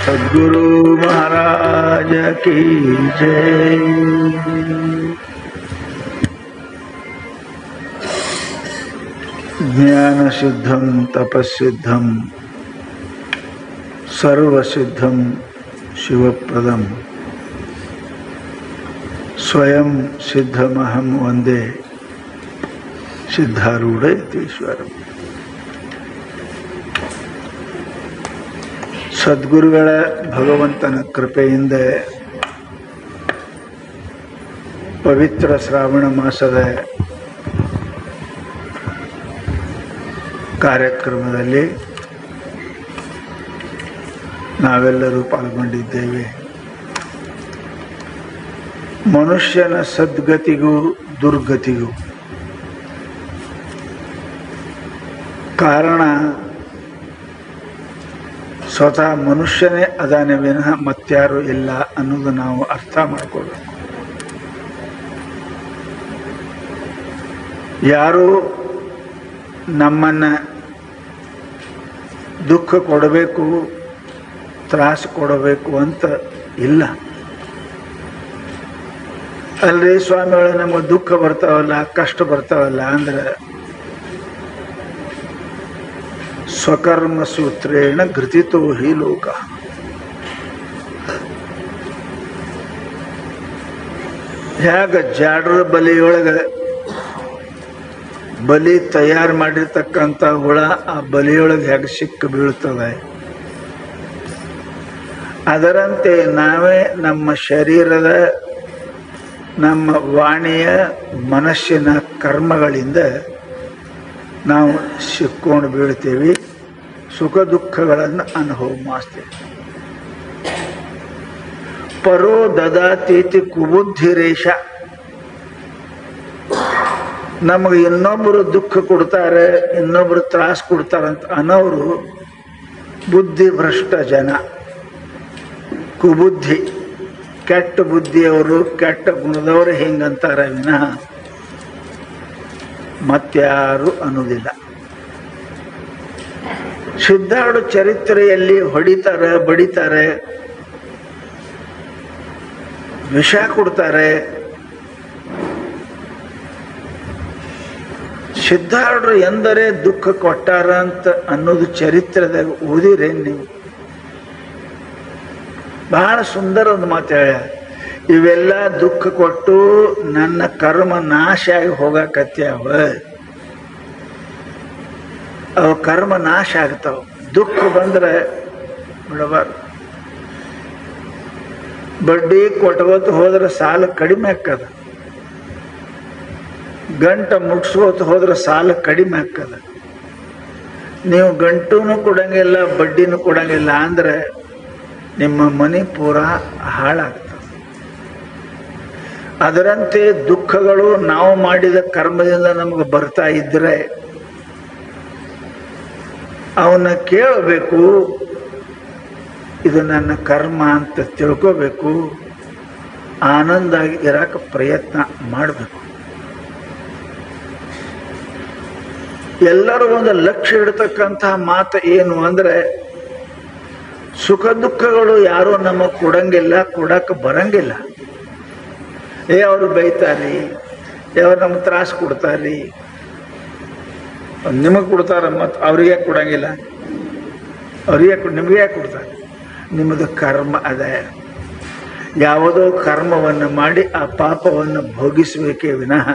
सद्गुरु महाराज की जय। ज्ञान सिद्धं तपस्सिद्धं सर्वसिद्धं शिवप्रदं स्वयं सिद्धमहं वंदे ಸಿದ್ಧಾರೂಢಯತೀಶ್ವರಂ. ಸದ್ಗುರುಗಳ ಭಗವಂತನ ಕೃಪೆಯಿಂದ ಪವಿತ್ರ ಶ್ರಾವಣ ಮಾಸದ ಕಾರ್ಯಕ್ರಮದಲ್ಲಿ ನಾವೆಲ್ಲರೂ ಪಾಲ್ಗೊಂಡಿದ್ದೇವೆ. ಮನುಷ್ಯನ ಸದ್ಗತಿಗೂ ದುರ್ಗತಿಗೂ ಕಾರಣ ಸ್ವತಃ ಮನುಷ್ಯನೇ ಅದಾನೆ ವಿನಃ ಮತ್ಯಾರು ಇಲ್ಲ ಅನ್ನೋದು ನಾವು ಅರ್ಥ ಮಾಡಿಕೊಳ್ಬೇಕು. ಯಾರು ನಮ್ಮನ್ನು ದುಃಖ ಕೊಡಬೇಕು, ತ್ರಾಸು ಕೊಡಬೇಕು ಅಂತ ಇಲ್ಲ. ಅಲ್ರಿ ಸ್ವಾಮಿಗಳು ನಮಗೆ ದುಃಖ ಬರ್ತಾವಲ್ಲ, ಕಷ್ಟ ಬರ್ತಾವಲ್ಲ ಅಂದ್ರೆ ಸ್ವಕರ್ಮ ಸೂತ್ರೇಣ ಘೃತಿತೋ ಹಿ ಲೋಕ. ಹೇಗ ಜಾಡ್ರ ಬಲಿಯೊಳಗೆ ಬಲಿ ತಯಾರು ಮಾಡಿರ್ತಕ್ಕಂಥ ಹುಳ ಆ ಬಲಿಯೊಳಗೆ ಹೇಗೆ ಸಿಕ್ಕ ಬೀಳ್ತದೆ, ಅದರಂತೆ ನಾವೇ ನಮ್ಮ ಶರೀರದ ನಮ್ಮ ವಾಣಿಯ ಮನಸ್ಸಿನ ಕರ್ಮಗಳಿಂದ ನಾವು ಸಿಕ್ಕೊಂಡು ಬೀಳ್ತೇವೆ, ಸುಖ ದುಃಖಗಳನ್ನು ಅನುಭವ ಮಾಡ್ತೇವೆ. ಪರೋ ದದಾತೀತಿ ಕುಬುದ್ಧಿರೇಶ. ನಮಗೆ ಇನ್ನೊಬ್ಬರು ದುಃಖ ಕೊಡ್ತಾರೆ, ಇನ್ನೊಬ್ಬರು ತ್ರಾಸ ಕೊಡ್ತಾರಂತ ಅನ್ನೋರು ಬುದ್ಧಿಭ್ರಷ್ಟ ಜನ, ಕುಬುದ್ಧಿ, ಕೆಟ್ಟ ಬುದ್ಧಿಯವರು, ಕೆಟ್ಟ ಗುಣದವರು ಹಿಂಗಂತಾರೆ ವಿನಃ ಮತ್ಯಾರು ಅನ್ನೋದಿಲ್ಲ. ಸಿದ್ಧಾರೂಢ ಚರಿತ್ರೆಯಲ್ಲಿ ಹೊಡಿತಾರೆ, ಬಡಿತಾರೆ, ವಿಷ ಕೊಡ್ತಾರೆ. ಸಿದ್ಧಾರೂಢರು ಎಂದರೆ ದುಃಖ ಕೊಟ್ಟಾರ ಅಂತ ಅನ್ನೋದು ಚರಿತ್ರೆದಾಗ ಓದಿರೇನು ನೀವು? ಬಹಳ ಸುಂದರ ಒಂದು ಮಾತು ಹೇಳ, ಇವೆಲ್ಲ ದುಃಖ ಕೊಟ್ಟು ನನ್ನ ಕರ್ಮ ನಾಶ ಆಗಿ ಹೋಗಕತ್ಯಾವ, ಅವ ಕರ್ಮ ನಾಶ ಆಗ್ತಾವ. ದುಃಖ ಬಂದ್ರೆ ಬಿಡಬಾರ್ದು. ಬಡ್ಡಿ ಕೊಟ್ಕೋತ ಹೋದ್ರೆ ಸಾಲ ಕಡಿಮೆ ಆಕ್ಕದ, ಗಂಟ ಮುಟ್ಸ್ಕೋತ ಹೋದ್ರೆ ಸಾಲ ಕಡಿಮೆ ಆಕ್ಕದ. ನೀವು ಗಂಟೂನು ಕೊಡಂಗಿಲ್ಲ, ಬಡ್ಡಿನೂ ಕೊಡಂಗಿಲ್ಲ ಅಂದ್ರೆ ನಿಮ್ಮ ಮನೆ ಪೂರ ಹಾಳಾಗ್ತದೆ. ಅದರಂತೆ ದುಃಖಗಳು ನಾವು ಮಾಡಿದ ಕರ್ಮದಿಂದ ನಮಗೆ ಬರ್ತಾ ಇದ್ರೆ ಅವನ್ನ ಕೇಳಬೇಕು, ಇದು ನನ್ನ ಕರ್ಮ ಅಂತ ತಿಳ್ಕೋಬೇಕು, ಆನಂದಾಗಿ ಇರಕ್ಕೆ ಪ್ರಯತ್ನ ಮಾಡಬೇಕು. ಎಲ್ಲರೂ ಒಂದು ಲಕ್ಷ್ಯ ಇಡ್ತಕ್ಕಂತಹ ಮಾತು ಏನು ಅಂದ್ರೆ, ಸುಖ ದುಃಖಗಳು ಯಾರೂ ನಮಗೆ ಕೊಡಂಗಿಲ್ಲ, ಕೊಡಕ್ಕೆ ಬರಂಗಿಲ್ಲ. ಅವರು ಬೈತಾರಿ, ಅವ್ರು ನಮ್ಗೆ ತ್ರಾಸು ಕೊಡ್ತಾರಿ, ನಿಮಗೆ ಕೊಡ್ತಾರ, ಮತ್ತು ಅವ್ರಿಗೆ ಯಾಕೆ ಕೊಡಂಗಿಲ್ಲ, ಅವ್ರಿಗೆ ನಿಮಗೆ ಯಾಕೆ ಕೊಡ್ತಾರೆ? ನಿಮ್ಮದು ಕರ್ಮ ಅದ. ಯಾವುದೋ ಕರ್ಮವನ್ನು ಮಾಡಿ ಆ ಪಾಪವನ್ನು ಭೋಗಿಸಬೇಕೇ ವಿನಃ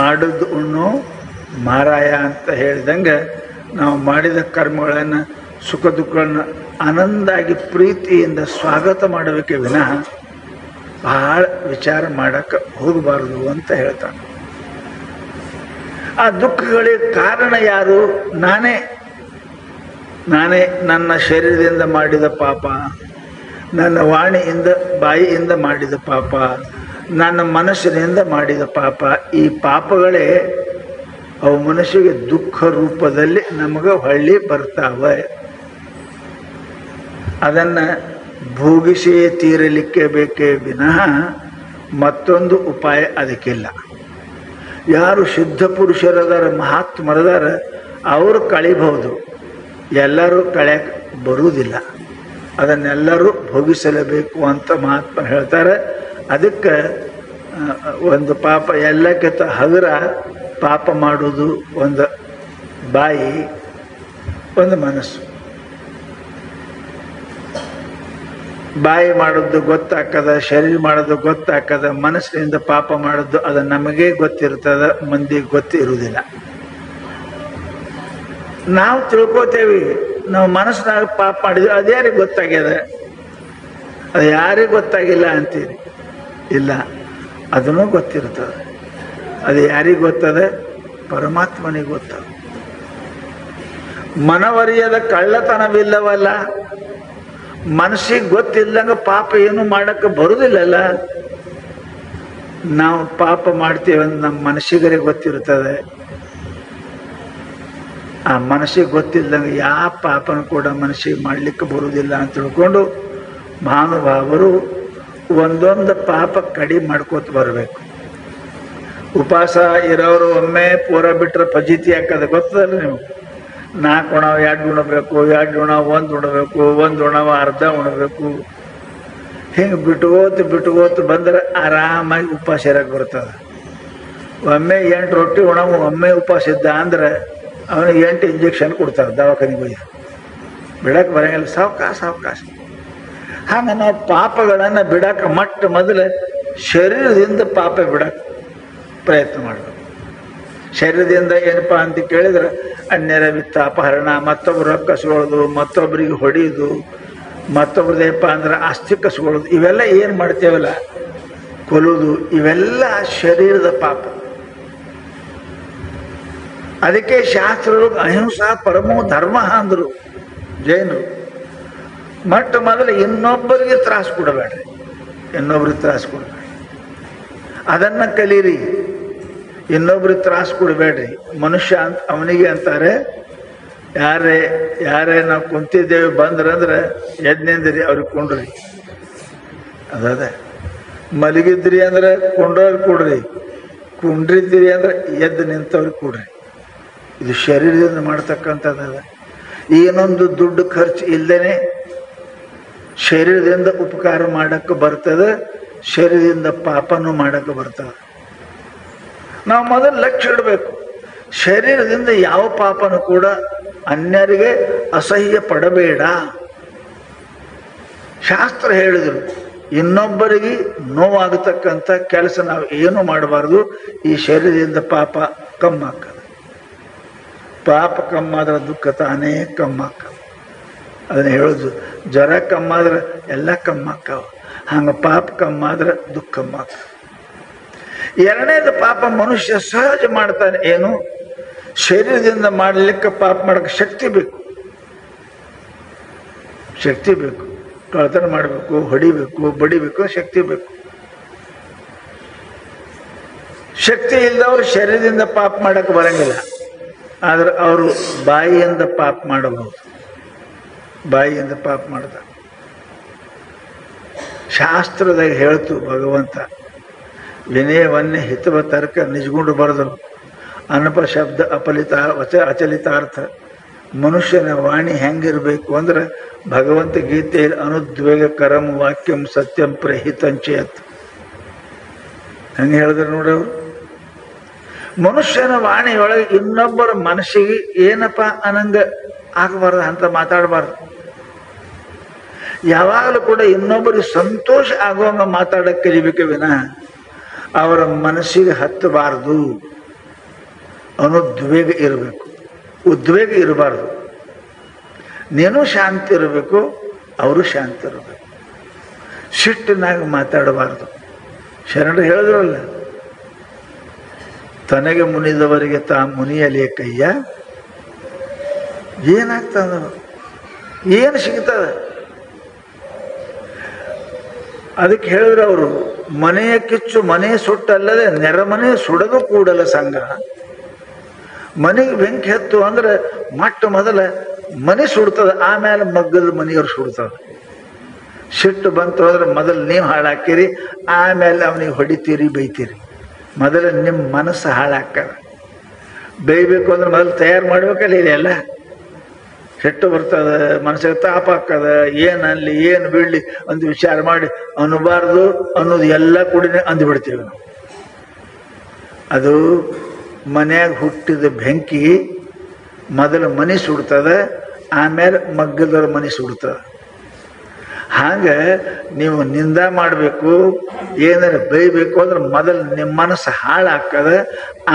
ಮಾಡೋದು ಉಣ್ಣು ಮಾರಾಯ ಅಂತ ಹೇಳಿದಂಗೆ ನಾವು ಮಾಡಿದ ಕರ್ಮಗಳನ್ನು, ಸುಖ ದುಃಖಗಳನ್ನು ಆನಂದಾಗಿ ಪ್ರೀತಿಯಿಂದ ಸ್ವಾಗತ ಮಾಡಬೇಕೇ ವಿನಃ ಬಹಳ ವಿಚಾರ ಮಾಡಕ್ಕೆ ಹೋಗಬಾರದು ಅಂತ ಹೇಳ್ತಾನೆ. ಆ ದುಃಖಗಳಿಗೆ ಕಾರಣ ಯಾರು? ನಾನೇ ನನ್ನ ಶರೀರದಿಂದ ಮಾಡಿದ ಪಾಪ, ನನ್ನ ವಾಣಿಯಿಂದ ಬಾಯಿಯಿಂದ ಮಾಡಿದ ಪಾಪ, ನನ್ನ ಮನಸ್ಸಿನಿಂದ ಮಾಡಿದ ಪಾಪ. ಈ ಪಾಪಗಳೇ ಅವು ಮನುಷ್ಯಗೆ ದುಃಖ ರೂಪದಲ್ಲಿ ನಮಗೆ ಹೊಳ್ಳಿ ಬರ್ತಾವೆ. ಅದನ್ನು ಭೋಗಿಸಿಯೇ ತೀರಲಿಕ್ಕೆ ಬೇಕೇ ವಿನಃ ಮತ್ತೊಂದು ಉಪಾಯ ಅದಕ್ಕಿಲ್ಲ. ಯಾರು ಸಿದ್ಧ ಪುರುಷರದಾರ, ಮಹಾತ್ಮರದಾರ, ಅವರು ಕಳಿಬಹುದು, ಎಲ್ಲರೂ ಕಳೆಯಕ್ಕೆ ಬರುವುದಿಲ್ಲ. ಅದನ್ನೆಲ್ಲರೂ ಭೋಗಿಸಲೇಬೇಕು ಅಂತ ಮಹಾತ್ಮ ಹೇಳ್ತಾರೆ. ಅದಕ್ಕೆ ಒಂದು ಪಾಪ ಎಲ್ಲಕ್ಕಿಂತ ಹಗುರ ಪಾಪ ಮಾಡುವುದು ಒಂದು ಬಾಯಿ, ಒಂದು ಮನಸ್ಸು. ಬಾಯಿ ಮಾಡೋದು ಗೊತ್ತಾಕದ, ಶರೀರ ಮಾಡೋದು ಗೊತ್ತಾಕದ, ಮನಸ್ಸಿನಿಂದ ಪಾಪ ಮಾಡೋದು ಅದು ನಮಗೇ ಗೊತ್ತಿರ್ತದ, ಮಂದಿಗೆ ಗೊತ್ತಿರುವುದಿಲ್ಲ. ನಾವು ತಿಳ್ಕೋತೇವಿ ನಾವು ಮನಸ್ಸಿನಾಗ ಪಾಪ ಮಾಡಿದ್ವಿ, ಅದು ಯಾರಿಗೆ ಗೊತ್ತಾಗ್ಯದ, ಅದು ಯಾರಿಗೆ ಗೊತ್ತಾಗಿಲ್ಲ ಅಂತೀರಿ. ಇಲ್ಲ, ಅದನ್ನೂ ಗೊತ್ತಿರ್ತದೆ. ಅದು ಯಾರಿಗೆ ಗೊತ್ತದ? ಪರಮಾತ್ಮನಿಗೆ ಗೊತ್ತದ. ಮನವರಿಯದ ಕಳ್ಳತನವಿಲ್ಲವಲ್ಲ. ಮನಸ್ಸಿಗೆ ಗೊತ್ತಿಲ್ಲಂಗ ಪಾಪ ಏನು ಮಾಡಕ್ಕೆ ಬರುವುದಿಲ್ಲಲ್ಲ. ನಾವು ಪಾಪ ಮಾಡ್ತೀವಿ ಅಂತ ನಮ್ಮ ಮನಸ್ಸಿಗರೇ ಗೊತ್ತಿರ್ತದೆ. ಆ ಮನಸ್ಸಿಗೆ ಗೊತ್ತಿಲ್ಲದಂಗೆ ಯಾವ ಪಾಪನ ಕೂಡ ಮನಸ್ಸಿಗೆ ಮಾಡಲಿಕ್ಕೆ ಬರುವುದಿಲ್ಲ ಅಂತ ತಿಳ್ಕೊಂಡು ಮಹಾನುಭಾವರು ಒಂದೊಂದು ಪಾಪ ಕಡಿಮೆ ಮಾಡ್ಕೋತ ಬರಬೇಕು. ಉಪವಾಸ ಇರೋರು ಒಮ್ಮೆ ಪೂರ ಬಿಟ್ಟರೆ ಫಜೀತಿ ಹಾಕೋದು ಗೊತ್ತದಲ್ಲ ನೀವು. 4 ಉಣವು 2 ಉಣಬೇಕು, 2 ಉಣವು 1 ಉಣಬೇಕು, 1 ಉಣವು ಅರ್ಧ ಉಣಬೇಕು. ಹಿಂಗೆ ಬಿಟ್ಕೋತ ಬಂದ್ರೆ ಆರಾಮಾಗಿ ಉಪವಾಸ ಇರಕ್ಕೆ ಬರ್ತದೆ. ಒಮ್ಮೆ 8 ರೊಟ್ಟಿ ಉಣವು ಒಮ್ಮೆ ಉಪವಾಸ ಇದ್ದ ಅಂದ್ರೆ ಅವನಿಗೆ 8 ಇಂಜೆಕ್ಷನ್ ಕೊಡ್ತಾರೆ ದವಾಖಾನೆಗೆ ಹೋಗಿ. ಬಿಡಕ್ಕೆ ಬರಂಗಿಲ್ಲ, ಸಾವಕಾಶ. ಹಾಗೆ ನಾವು ಪಾಪಗಳನ್ನು ಬಿಡಕ್ಕೆ ಮೊದಲು ಶರೀರದಿಂದ ಪಾಪ ಬಿಡಕ್ಕೆ ಪ್ರಯತ್ನ ಮಾಡಬೇಕು. ಶರೀರದಿಂದ ಏನಪ್ಪ ಅಂತ ಕೇಳಿದ್ರೆ ಅನ್ಯರ ವಿತ್ತ ಅಪಹರಣ, ಮತ್ತೊಬ್ಬರು ಕಸ್ಕೊಳ್ಳೋದು, ಮತ್ತೊಬ್ಬರಿಗೆ ಹೊಡೆಯೋದು, ಮತ್ತೊಬ್ರದೇಪ್ಪ ಅಂದ್ರೆ ಆಸ್ತಿ ಕಸ್ಕೊಳ್ಳೋದು, ಇವೆಲ್ಲ ಏನು ಮಾಡ್ತೇವಲ್ಲ, ಕೊಲ್ಲೋದು, ಇವೆಲ್ಲ ಶರೀರದ ಪಾಪ. ಅದಕ್ಕೆ ಶಾಸ್ತ್ರರು ಅಹಿಂಸಾ ಪರಮೋ ಧರ್ಮ ಅಂದರು ಜೈನರು. ಮೊದಲು ಇನ್ನೊಬ್ಬರಿಗೆ ತ್ರಾಸು ಕೊಡಬೇಡ್ರಿ, ಇನ್ನೊಬ್ರಿಗೆ ತ್ರಾಸು ಕೊಡಬೇಡ್ರಿ, ಅದನ್ನು ಕಲೀರಿ. ಇನ್ನೊಬ್ರಿಗೆ ತ್ರಾಸು ಕೊಡಬೇಡ್ರಿ. ಮನುಷ್ಯ ಅಂತ ಅವನಿಗೆ ಅಂತಾರೆ. ಯಾರೇ ನಾವು ಕುಂತಿದ್ದೇವೆ ಬಂದ್ರಂದ್ರೆ ಎದ್ನಿಂದ್ರಿ ಅವ್ರಿಗೆ ಕೊಂಡ್ರಿ. ಅದೇ ಮಲಗಿದ್ರಿ ಅಂದ್ರೆ ಕೊಂಡವ್ರಿಗೆ ಕೊಡ್ರಿ, ಕುಂಡ್ರಿದ್ದೀರಿ ಅಂದ್ರೆ ಎದ್ದು ನಿಂತವ್ರಿಗೆ ಕೊಡ್ರಿ. ಇದು ಶರೀರದಿಂದ ಮಾಡ್ತಕ್ಕಂಥದ್ದು. ಏನೊಂದು ದುಡ್ಡು ಖರ್ಚು ಇಲ್ಲದೇ ಶರೀರದಿಂದ ಉಪಕಾರ ಮಾಡಕ್ಕೆ ಬರ್ತದೆ, ಶರೀರದಿಂದ ಪಾಪನೂ ಮಾಡಕ್ಕೆ ಬರ್ತದೆ. ನಾವು ಮೊದಲು ಲಕ್ಷ್ಯ ಇಡಬೇಕು. ಶರೀರದಿಂದ ಯಾವ ಪಾಪನೂ ಕೂಡ ಅನ್ಯರಿಗೆ ಅಸಹ್ಯ ಪಡಬೇಡ. ಶಾಸ್ತ್ರ ಹೇಳಿದರು, ಇನ್ನೊಬ್ಬರಿಗೆ ನೋವಾಗತಕ್ಕಂಥ ಕೆಲಸ ನಾವು ಏನು ಮಾಡಬಾರ್ದು. ಈ ಶರೀರದಿಂದ ಪಾಪ ಕಮ್ಮಾಗ್ತದೆ. ಪಾಪ ಕಮ್ಮಾದ್ರೆ ದುಃಖ ತಾನೇ ಕಮ್ಮಾಗ್ತದೆ. ಅದನ್ನ ಹೇಳೋದು, ಜ್ವರ ಕಮ್ಮಾದ್ರೆ ಎಲ್ಲ ಕಮ್ಮಾಕ್ಕವ. ಹಂಗೆ ಪಾಪ ಕಮ್ಮಾದ್ರೆ ದುಃಖ ಕಮ್ಮಾಗ್ತದೆ. ಎರಡನೇದು ಪಾಪ ಮನುಷ್ಯ ಸಹಜ ಮಾಡ್ತಾನೆ. ಏನು? ಶರೀರದಿಂದ ಮಾಡಲಿಕ್ಕೆ ಪಾಪ ಮಾಡಕ್ಕೆ ಶಕ್ತಿ ಬೇಕು. ಕಳ್ತನ ಮಾಡಬೇಕು, ಹೊಡಿಬೇಕು, ಬಡಿಬೇಕು, ಶಕ್ತಿ ಬೇಕು. ಶಕ್ತಿ ಇಲ್ಲದವ್ರು ಶರೀರದಿಂದ ಪಾಪ ಮಾಡಕ್ಕೆ ಬರಂಗಿಲ್ಲ. ಆದ್ರೆ ಅವರು ಬಾಯಿಯಿಂದ ಪಾಪ ಮಾಡಬಹುದು. ಬಾಯಿಯಿಂದ ಪಾಪ ಮಾಡ್ತಾರೆ. ಶಾಸ್ತ್ರದಾಗ ಹೇಳ್ತು ಭಗವಂತ, ವಿನಯವನ್ನೇ ಹಿತವ ತರ್ಕ ನಿಜಗುಂಡು ಬರೆದರು. ಅನಪ ಶಬ್ದ ಅಚಲಿತಾರ್ಥ. ಮನುಷ್ಯನ ವಾಣಿ ಹೆಂಗಿರಬೇಕು ಅಂದ್ರೆ ಭಗವಂತ ಗೀತೆಯಲ್ಲಿ ಅನುದ್ವೇಗ ಕರಂ ವಾಕ್ಯಂ ಸತ್ಯಂ ಪ್ರಹಿತಂಚೇತ್ ಹಂಗೆ ಹೇಳಿದ್ರು ನೋಡವ್ರು. ಮನುಷ್ಯನ ವಾಣಿಯೊಳಗೆ ಇನ್ನೊಬ್ಬರ ಮನಸ್ಸಿಗೆ ಏನಪ್ಪ ಅನ್ನಂಗ ಆಗಬಾರ್ದು, ಅಂತ ಮಾತಾಡಬಾರ್ದು. ಯಾವಾಗಲೂ ಕೂಡ ಇನ್ನೊಬ್ಬರಿಗೆ ಸಂತೋಷ ಆಗುವಂಗ ಮಾತಾಡಕ್ಕೆ ಕಲಿಬೇಕೆ ವಿನ ಅವರ ಮನಸ್ಸಿಗೆ ಹತ್ತಬಾರ್ದು. ಅನುದ್ವೇಗ ಇರಬೇಕು, ಉದ್ವೇಗ ಇರಬಾರ್ದು. ನೀನು ಶಾಂತಿ ಇರಬೇಕು, ಅವರು ಶಾಂತಿ ಇರಬೇಕು. ಸಿಟ್ಟಿನಾಗ ಮಾತಾಡಬಾರ್ದು. ಶರಣರು ಹೇಳಿದ್ರಲ್ಲ, ತನಗೆ ಮುನಿದವರಿಗೆ ತಾ ಮುನಿಯಲಿಯ ಕೈಯ. ಏನಾಗ್ತದ? ಏನು ಸಿಗ್ತದ? ಅದಕ್ಕೆ ಹೇಳಿದ್ರು ಅವರು, ಮನೆಯ ಕಿಚ್ಚು ಮನೆ ಸುಟ್ಟಲ್ಲದೆ ನೆರಮನೆ ಸುಡದು ಕೂಡಲ ಸಂಘ. ಮನೆಗೆ ಬೆಂಕಿ ಹತ್ತು ಅಂದ್ರೆ ಮೊದಲ ಮನೆ ಸುಡ್ತದ, ಆಮೇಲೆ ಮಗ್ಗದ ಮನೆಯವ್ರು ಸುಡ್ತದ. ಸಿಟ್ಟು ಬಂತು ಅಂದ್ರೆ ಮೊದಲು ನೀವು ಹಾಳಾಕಿರಿ, ಆಮೇಲೆ ಅವನಿಗೆ ಹೊಡಿತೀರಿ, ಬೈತೀರಿ. ಮೊದಲು ನಿಮ್ಮ ಮನಸ್ಸು ಹಾಳಾಗ್ತದೆ. ಬೈಬೇಕು ಅಂದ್ರೆ ಮೊದಲು ತಯಾರು ಮಾಡ್ಬೇಕಲ್ಲ ಇದೆಲ್ಲ. ಸಿಟ್ಟು ಬರ್ತದ, ಮನಸ್ಸಿಗೆ ತಾಪ ಹಾಕದ, ಏನಲ್ಲಿ ಏನು ಬೀಳಲಿ ಅಂತ ವಿಚಾರ ಮಾಡಿ ಅನ್ನಬಾರ್ದು ಅನ್ನೋದು ಎಲ್ಲ ಕೂಡಿನೇ ಅಂದ್ಬಿಡ್ತೀವಿ ನಾವು. ಅದು ಮನ್ಯಾಗ ಹುಟ್ಟಿದ ಬೆಂಕಿ ಮೊದಲು ಮನೆ ಸುಡ್ತದ, ಆಮೇಲೆ ಮಗ್ಗದವ್ರ ಮನೆ ಸುಡ್ತದ. ಹಾಗೆ ನೀವು ನಿಂದ ಮಾಡಬೇಕು, ಏನಾರು ಬೈಬೇಕು ಅಂದ್ರೆ ಮೊದಲು ನಿಮ್ಮ ಮನಸ್ಸು ಹಾಳಾಕ್ಕದ,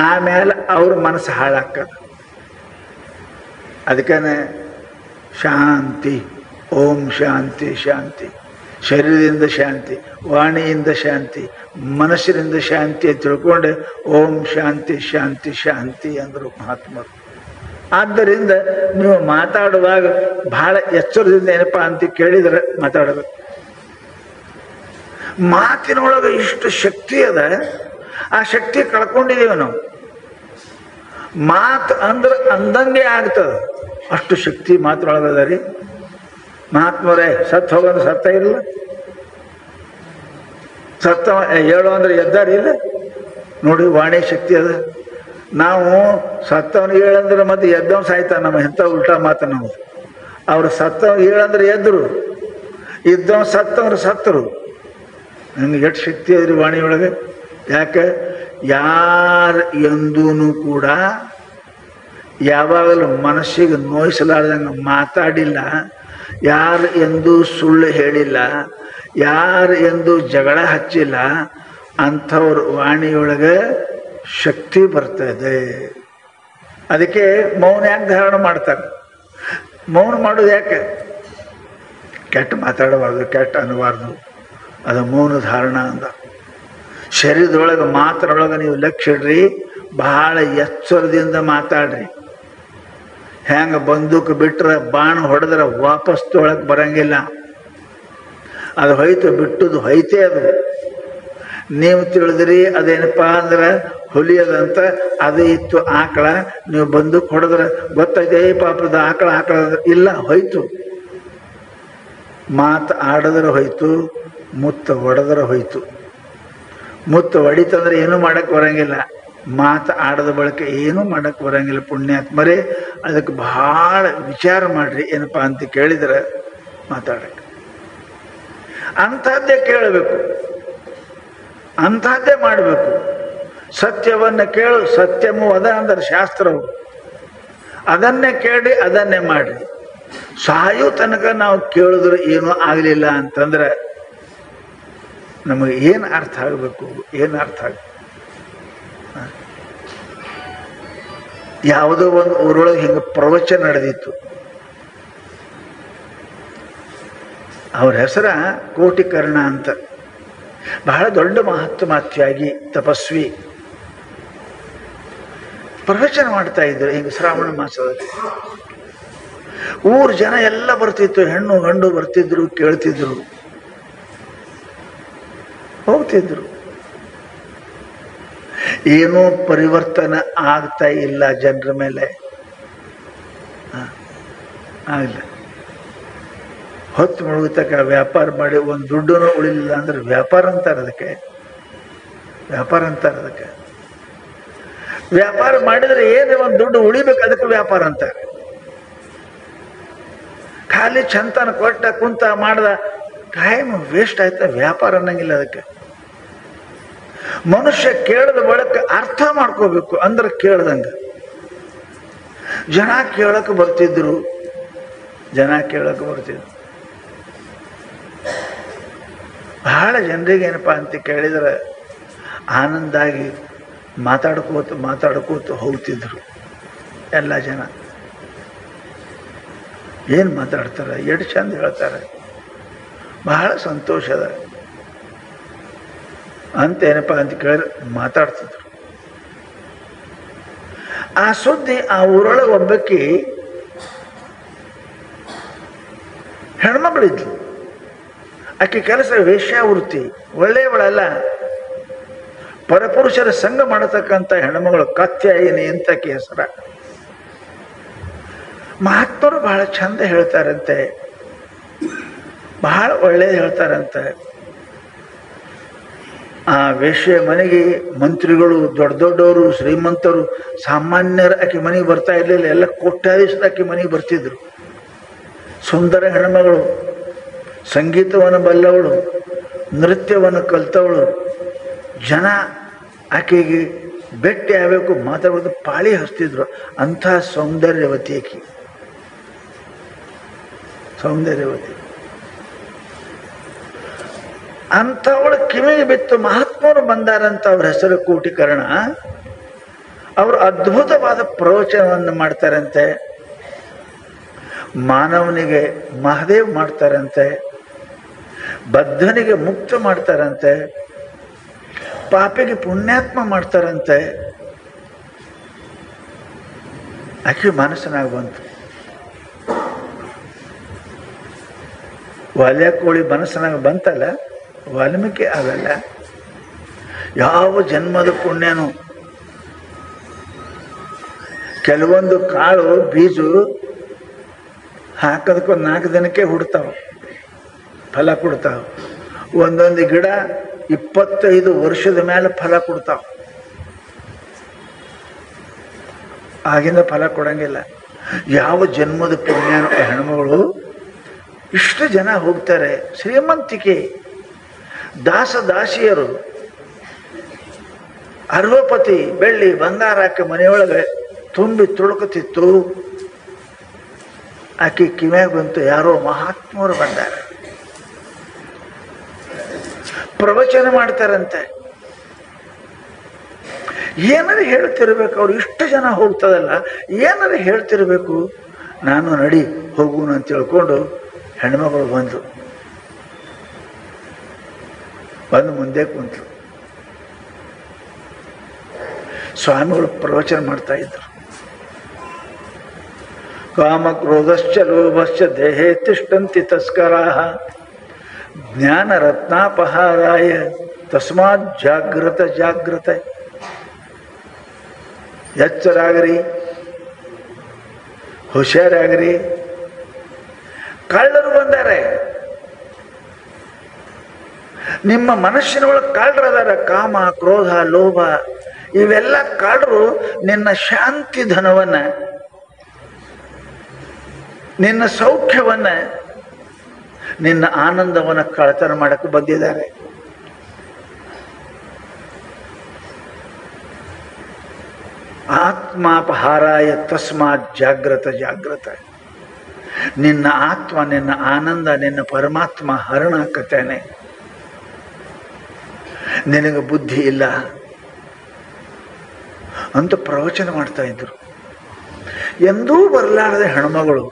ಆಮೇಲೆ ಅವ್ರ ಮನಸ್ಸು ಹಾಳಾಕ್ಕದ. ಅದಕ್ಕೇ ಶಾಂತಿ, ಓಂ ಶಾಂತಿ ಶಾಂತಿ, ಶರೀರದಿಂದ ಶಾಂತಿ, ವಾಣಿಯಿಂದ ಶಾಂತಿ, ಮನಸ್ಸಿನಿಂದ ಶಾಂತಿ ಅಂತ ತಿಳ್ಕೊಂಡೆ ಓಂ ಶಾಂತಿ ಶಾಂತಿ ಶಾಂತಿ ಅಂದರು ಮಹಾತ್ಮರು. ಆದ್ದರಿಂದ ನೀವು ಮಾತಾಡುವಾಗ ಬಹಳ ಎಚ್ಚರದಿಂದ ಏನಪ್ಪ ಅಂತ ಕೇಳಿದರೆ ಮಾತಾಡಬೇಕು. ಮಾತಿನೊಳಗೆ ಇಷ್ಟು ಶಕ್ತಿ ಅದ, ಆ ಶಕ್ತಿ ಕಳ್ಕೊಂಡಿದ್ದೀವಿ ನಾವು. ಮಾತು ಅಂದ್ರೆ ಅಂದಂಗೆ ಆಗ್ತದ, ಅಷ್ಟು ಶಕ್ತಿ ಮಾತಿನೊಳಗದ ರೀ. ಮಹಾತ್ಮರೇ ಸತ್ತು ಹೋಗಂದ್ರೆ ಸತ್ತ ಇಲ್ಲ, ಸತ್ತ ಹೇಳು ಅಂದ್ರೆ ಎದ್ದಾರಿಲ್ಲ ನೋಡಿ. ವಾಣಿ ಶಕ್ತಿ ಅದ. ನಾವು ಸತ್ತವನಿಗೆ ಹೇಳಂದ್ರೆ ಮತ್ತೆ ಎದ್ದವನು ಸಾಯ್ತಾನ. ನಮ್ಮ ಎಂಥ ಉಲ್ಟಾ ಮಾತು ನಮ್ಮದು. ಅವ್ರು ಸತ್ತವನಿಗೆ ಹೇಳಂದ್ರೆ ಎದ್ರು, ಇದ್ದವನು ಸತ್ತವ್ರು ಸತ್ತರು. ನಮ್ಗೆ ಎಷ್ಟು ಶಕ್ತಿ ಅದ್ರಿ ವಾಣಿಯೊಳಗೆ. ಯಾಕೆ ಯಾರು ಎಂದೂ ಕೂಡ ಯಾವಾಗಲೂ ಮನಸ್ಸಿಗೆ ನೋಯಿಸಲಾರ್ದಂಗೆ ಮಾತಾಡಿಲ್ಲ, ಯಾರು ಎಂದೂ ಸುಳ್ಳು ಹೇಳಿಲ್ಲ, ಯಾರು ಎಂದೂ ಜಗಳ ಹಚ್ಚಿಲ್ಲ, ಅಂಥವ್ರ ವಾಣಿಯೊಳಗೆ ಶಕ್ತಿ ಬರ್ತದೆ. ಅದಕ್ಕೆ ಮೌನ ಯಾಕೆ ಧಾರಣ ಮಾಡ್ತಾರೆ? ಮೌನ ಮಾಡೋದು ಯಾಕೆ? ಕೆಟ್ಟ ಮಾತಾಡಬಾರ್ದು, ಕೆಟ್ಟ ಅನ್ನಬಾರ್ದು, ಅದು ಮೌನ ಧಾರಣ ಅಂದ. ಶರೀರದೊಳಗೆ ಮಾತರೊಳಗೆ ನೀವು ಲಕ್ಷ್ಯ ಇಡ್ರಿ, ಬಹಳ ಎಚ್ಚರದಿಂದ ಮಾತಾಡ್ರಿ. ಹೆಂಗೆ ಬಂದೂಕು ಬಿಟ್ರೆ ಬಾಣ ಹೊಡೆದ್ರೆ ವಾಪಸ್ ತೊಳಕ್ಕೆ ಬರಂಗಿಲ್ಲ. ಅದು ಹೋಯ್ತು, ಬಿಟ್ಟದ್ದು ಹೋಯ್ತೇ. ಅದು ನೀವು ತಿಳಿದ್ರಿ ಅದೇನಪ್ಪ ಅಂದ್ರೆ ಹುಲಿ ಅದಂತ, ಅದು ಇತ್ತು ಆಕಳ, ನೀವು ಬಂದೂಕು ಹೊಡೆದ್ರೆ ಗೊತ್ತೈತೆ ಪಾಪದ ಆಕಳ ಆಕಳ ಇಲ್ಲ, ಹೋಯ್ತು. ಮಾತು ಆಡಿದ್ರೆ ಹೋಯ್ತು, ಮುತ್ತ ಹೊಡೆದ್ರೆ ಹೋಯ್ತು. ಮುತ್ತು ಹೊಡಿತಂದ್ರೆ ಏನೂ ಮಾಡಕ್ಕೆ ಬರಂಗಿಲ್ಲ, ಮಾತು ಆಡದ ಬಳಿಕ ಏನೂ ಮಾಡಕ್ಕೆ ಬರಂಗಿಲ್ಲ. ಪುಣ್ಯಾತ್ಮರೇ, ಅದಕ್ಕೆ ಭಾಳ ವಿಚಾರ ಮಾಡ್ರಿ. ಏನಪ್ಪ ಅಂತ ಕೇಳಿದ್ರೆ ಮಾತಾಡಕ್ಕೆ ಅಂಥದ್ದೇ ಕೇಳಬೇಕು, ಅಂಥದ್ದೇ ಮಾಡಬೇಕು. ಸತ್ಯವನ್ನು ಕೇಳು, ಸತ್ಯಮು ಅದ ಅಂದ್ರೆ ಶಾಸ್ತ್ರವು, ಅದನ್ನೇ ಕೇಳಿ ಅದನ್ನೇ ಮಾಡಿ. ಸಾಯೋ ತನಕ ನಾವು ಕೇಳಿದ್ರೆ ಏನೂ ಆಗಲಿಲ್ಲ ಅಂತಂದ್ರೆ ನಮಗೆ ಏನು ಅರ್ಥ ಆಗಬೇಕು? ಏನು ಅರ್ಥ ಆಗ? ಯಾವುದೋ ಒಂದು ಊರೊಳಗೆ ಹಿಂಗೆ ಪ್ರವಚನ ನಡೆದಿತ್ತು. ಅವ್ರ ಹೆಸರ ಕೋಟಿಕರ್ಣ ಅಂತ. ಬಹಳ ದೊಡ್ಡ ಮಹತ್ವಾತ್ಯಾಗಿ ತಪಸ್ವಿ. ಪ್ರವಚನ ಮಾಡ್ತಾ ಇದ್ರು ಹಿಂಗೆ ಶ್ರಾವಣ ಮಾಸದಲ್ಲಿ. ಊರು ಜನ ಎಲ್ಲ ಬರ್ತಿತ್ತು, ಹೆಣ್ಣು ಗಂಡು ಬರ್ತಿದ್ರು, ಕೇಳ್ತಿದ್ರು, ಹೋಗ್ತಿದ್ರು. ಏನೂ ಪರಿವರ್ತನೆ ಆಗ್ತಾ ಇಲ್ಲ ಜನರ ಮೇಲೆ. ಆಗಲ್ಲ. ಹೊತ್ತು ಮುಳುಗತಕ್ಕ ವ್ಯಾಪಾರ ಮಾಡಿ ಒಂದು ದುಡ್ಡನ್ನು ಉಳಿಲಿಲ್ಲ ಅಂದ್ರೆ ವ್ಯಾಪಾರ ಅಂತಾರೆ ಅದಕ್ಕೆ. ವ್ಯಾಪಾರ ಅಂತಾರೆ ಅದಕ್ಕೆ. ವ್ಯಾಪಾರ ಮಾಡಿದ್ರೆ ಏನು ಒಂದು ದುಡ್ಡು ಉಳಿಬೇಕು, ಅದಕ್ಕೆ ವ್ಯಾಪಾರ ಅಂತಾರೆ. ಖಾಲಿ ಚಂತನ ಕೊಟ್ಟ ಕುಂತ ಮಾಡ್ದ ಟೈಮ್ ವೇಸ್ಟ್ ಆಯ್ತಾ, ವ್ಯಾಪಾರ ಅನ್ನಂಗಿಲ್ಲ ಅದಕ್ಕೆ. ಮನುಷ್ಯ ಕೇಳದ ಬಳಿಕ ಅರ್ಥ ಮಾಡ್ಕೋಬೇಕು, ಅಂದ್ರೆ ಕೇಳ್ದಂಗೆ. ಜನ ಕೇಳಕ್ಕೆ ಬರ್ತಿದ್ರು, ಜನ ಕೇಳಕ್ಕೆ ಬರ್ತಿದ್ರು. ಬಹಳ ಜನರಿಗೆ ಏನಪ್ಪ ಅಂತ ಕೇಳಿದ್ರೆ ಆನಂದಾಗಿ ಮಾತಾಡ್ಕೋತ ಹೋಗ್ತಿದ್ರು ಎಲ್ಲ ಜನ. ಏನು ಮಾತಾಡ್ತಾರೆ, ಎಷ್ಟು ಚಂದ ಹೇಳ್ತಾರೆ, ಬಹಳ ಸಂತೋಷದ ಅಂತ ಏನಪ್ಪ ಅಂತ ಕೇಳಿದ್ರೆ ಮಾತಾಡ್ತಿದ್ರು. ಆ ಸುದ್ದಿ ಆ ಊರೊಳಗೆ ಒಬ್ಬಕ್ಕೆ ಹೆಣ್ಮಗಳಿದ್ಲು. ಆಕೆ ಕೆಲಸ ವೇಶ್ಯಾವೃತ್ತಿ, ಒಳ್ಳೆಯವಳೆಲ್ಲ. ಪರಪುರುಷರ ಸಂಘ ಮಾಡತಕ್ಕಂಥ ಹೆಣ್ಮಗಳು ಕಾತ್ಯಾಯಿನಿ ಅಂತ ಆಕೆ ಹೆಸರ. ಮಹಾತ್ಮರು ಬಹಳ ಚಂದ ಹೇಳ್ತಾರಂತೆ, ಬಹಳ ಒಳ್ಳೆಯ ಹೇಳ್ತಾರಂತೆ. ಆ ವೇಶ್ಯ ಮನೆಗೆ ಮಂತ್ರಿಗಳು, ದೊಡ್ಡ ದೊಡ್ಡವರು, ಶ್ರೀಮಂತರು, ಸಾಮಾನ್ಯರು ಆಕೆ ಮನೆಗೆ ಬರ್ತಾ ಇರಲಿಲ್ಲ. ಎಲ್ಲ ಕೋಟ್ಯಾಧೀಶರು ಆಕೆ ಮನೆಗೆ ಬರ್ತಿದ್ರು. ಸುಂದರ ಹೆಣ್ಮಗಳು, ಸಂಗೀತವನ್ನು ಬಲ್ಲವಳು, ನೃತ್ಯವನ್ನು ಕಲಿತವಳು. ಜನ ಆಕೆಗೆ ಭೇಟಿ ಆಗಬೇಕು, ಮಾತಾಡೋದು ಪಾಳಿ ಹಚ್ತಿದ್ರು. ಅಂಥ ಸೌಂದರ್ಯವತಿ ಆಕೆ, ಸೌಂದರ್ಯವತಿ. ಅಂಥವಳು ಕಿವಿಗೆ ಬಿತ್ತು ಮಹಾತ್ಮರು ಬಂದಾರಂತ ಅವ್ರ ಹೆಸರು ಕೂಟೀಕರಣ. ಅವರು ಅದ್ಭುತವಾದ ಪ್ರವಚನವನ್ನು ಮಾಡ್ತಾರಂತೆ. ಮಾನವನಿಗೆ ಮಹಾದೇವ್ ಮಾಡ್ತಾರಂತೆ, ಬದ್ಧನಿಗೆ ಮುಕ್ತ ಮಾಡ್ತಾರಂತೆ, ಪಾಪಿಗೆ ಪುಣ್ಯಾತ್ಮ ಮಾಡ್ತಾರಂತೆ. ಆಕೆ ಮನಸ್ಸಿನಾಗ ಬಂತು. ವಾಲ್ಯಕೋಳಿ ಮನಸ್ಸಿನಾಗ ಬಂತಲ್ಲ, ವಾಲ್ಮೀಕಿ ಆಗಲ್ಲ. ಯಾವ ಜನ್ಮದ ಪುಣ್ಯನೋ. ಕೆಲವೊಂದು ಕಾಳು ಬೀಜ ಹಾಕೋದಕ್ಕೊಂದು 4 ದಿನಕ್ಕೆ ಹುಡ್ತಾವ, ಫಲ ಕೊಡ್ತಾವ. ಒಂದೊಂದು ಗಿಡ 25 ವರ್ಷದ ಮೇಲೆ ಫಲ ಕೊಡ್ತಾವ. ಆಗಿಂದ ಫಲ ಕೊಡಂಗಿಲ್ಲ. ಯಾವ ಜನ್ಮದ ಪುಣ್ಯನೋ ಹೆಣ್ಮಗಳು. ಇಷ್ಟು ಜನ ಹೋಗ್ತಾರೆ. ಶ್ರೀಮಂತಿಕೆ, ದಾಸ ದಾಸಿಯರು, ಅರ್ವಪತಿ ಬೆಳ್ಳಿ ಬಂಗಾರಕ್ಕೆ ಮನೆಯೊಳಗೆ ತುಂಬಿ ತುಳುಕುತ್ತಿತ್ತು. ಆಕೆ ಕಿವ್ಯಾಗ ಬಂತು, ಯಾರೋ ಮಹಾತ್ಮರು ಬಂದಾರೆ, ಪ್ರವಚನ ಮಾಡ್ತಾರಂತೆ. ಏನಾರು ಹೇಳ್ತಿರ್ಬೇಕು. ಅವ್ರು ಇಷ್ಟು ಜನ ಹೋಗ್ತದಲ್ಲ, ಏನಾರು ಹೇಳ್ತಿರ್ಬೇಕು. ನಾನು ನಡಿ ಹೋಗುಣ ಅಂತ ತಿಳ್ಕೊಂಡು ಹೆಣ್ಮಗಳು ಬಂದು ಮುಂದೆ ಕುಂತು ಸ್ವಾಮಿಗಳು ಪ್ರವಚನ ಮಾಡ್ತಾ ಇದ್ರು. ಕಾಮ ಕ್ರೋಧಶ್ಚ ಲೋಭಶ್ಚ ದೇಹೇ ತಿಷ್ಟಂತಿ ತಸ್ಕರಾಃ ಜ್ಞಾನ ರತ್ನಾಪಹಾರಾಯ ತಸ್ಮಾತ್ ಜಾಗೃತ ಜಾಗೃತ. ಎಚ್ಚರಾಗ್ರಿ, ಹುಷಾರಾಗ್ರಿ. ಕಳ್ಳರು ಬಂದಾರೆ, ನಿಮ್ಮ ಮನಸ್ಸಿನೊಳಗೆ ಕಳ್ಳರು ಅದಾರ. ಕಾಮ ಕ್ರೋಧ ಲೋಭ ಇವೆಲ್ಲ ಕಳ್ಳರು ನಿನ್ನ ಶಾಂತಿ ಧನವನ್ನ, ನಿನ್ನ ಸೌಖ್ಯವನ್ನ, ನಿನ್ನ ಆನಂದವನ್ನು ಕಳ್ಳತನ ಮಾಡಕ್ಕೆ ಬಂದಿದ್ದಾರೆ. ಆತ್ಮಾಪಹಾರಾಯ ತಸ್ಮಾತ್ ಜಾಗೃತ ಜಾಗೃತ. ನಿನ್ನ ಆತ್ಮ, ನಿನ್ನ ಆನಂದ, ನಿನ್ನ ಪರಮಾತ್ಮ ಹರಣ ಹಾಕತ್ತೇನೆ. ನಿನಗೆ ಬುದ್ಧಿ ಇಲ್ಲ ಅಂತ ಪ್ರವಚನ ಮಾಡ್ತಾ ಇದ್ರು. ಎಂದೂ ಬರಲಾರದ ಹೆಣ್ಮಗಳು,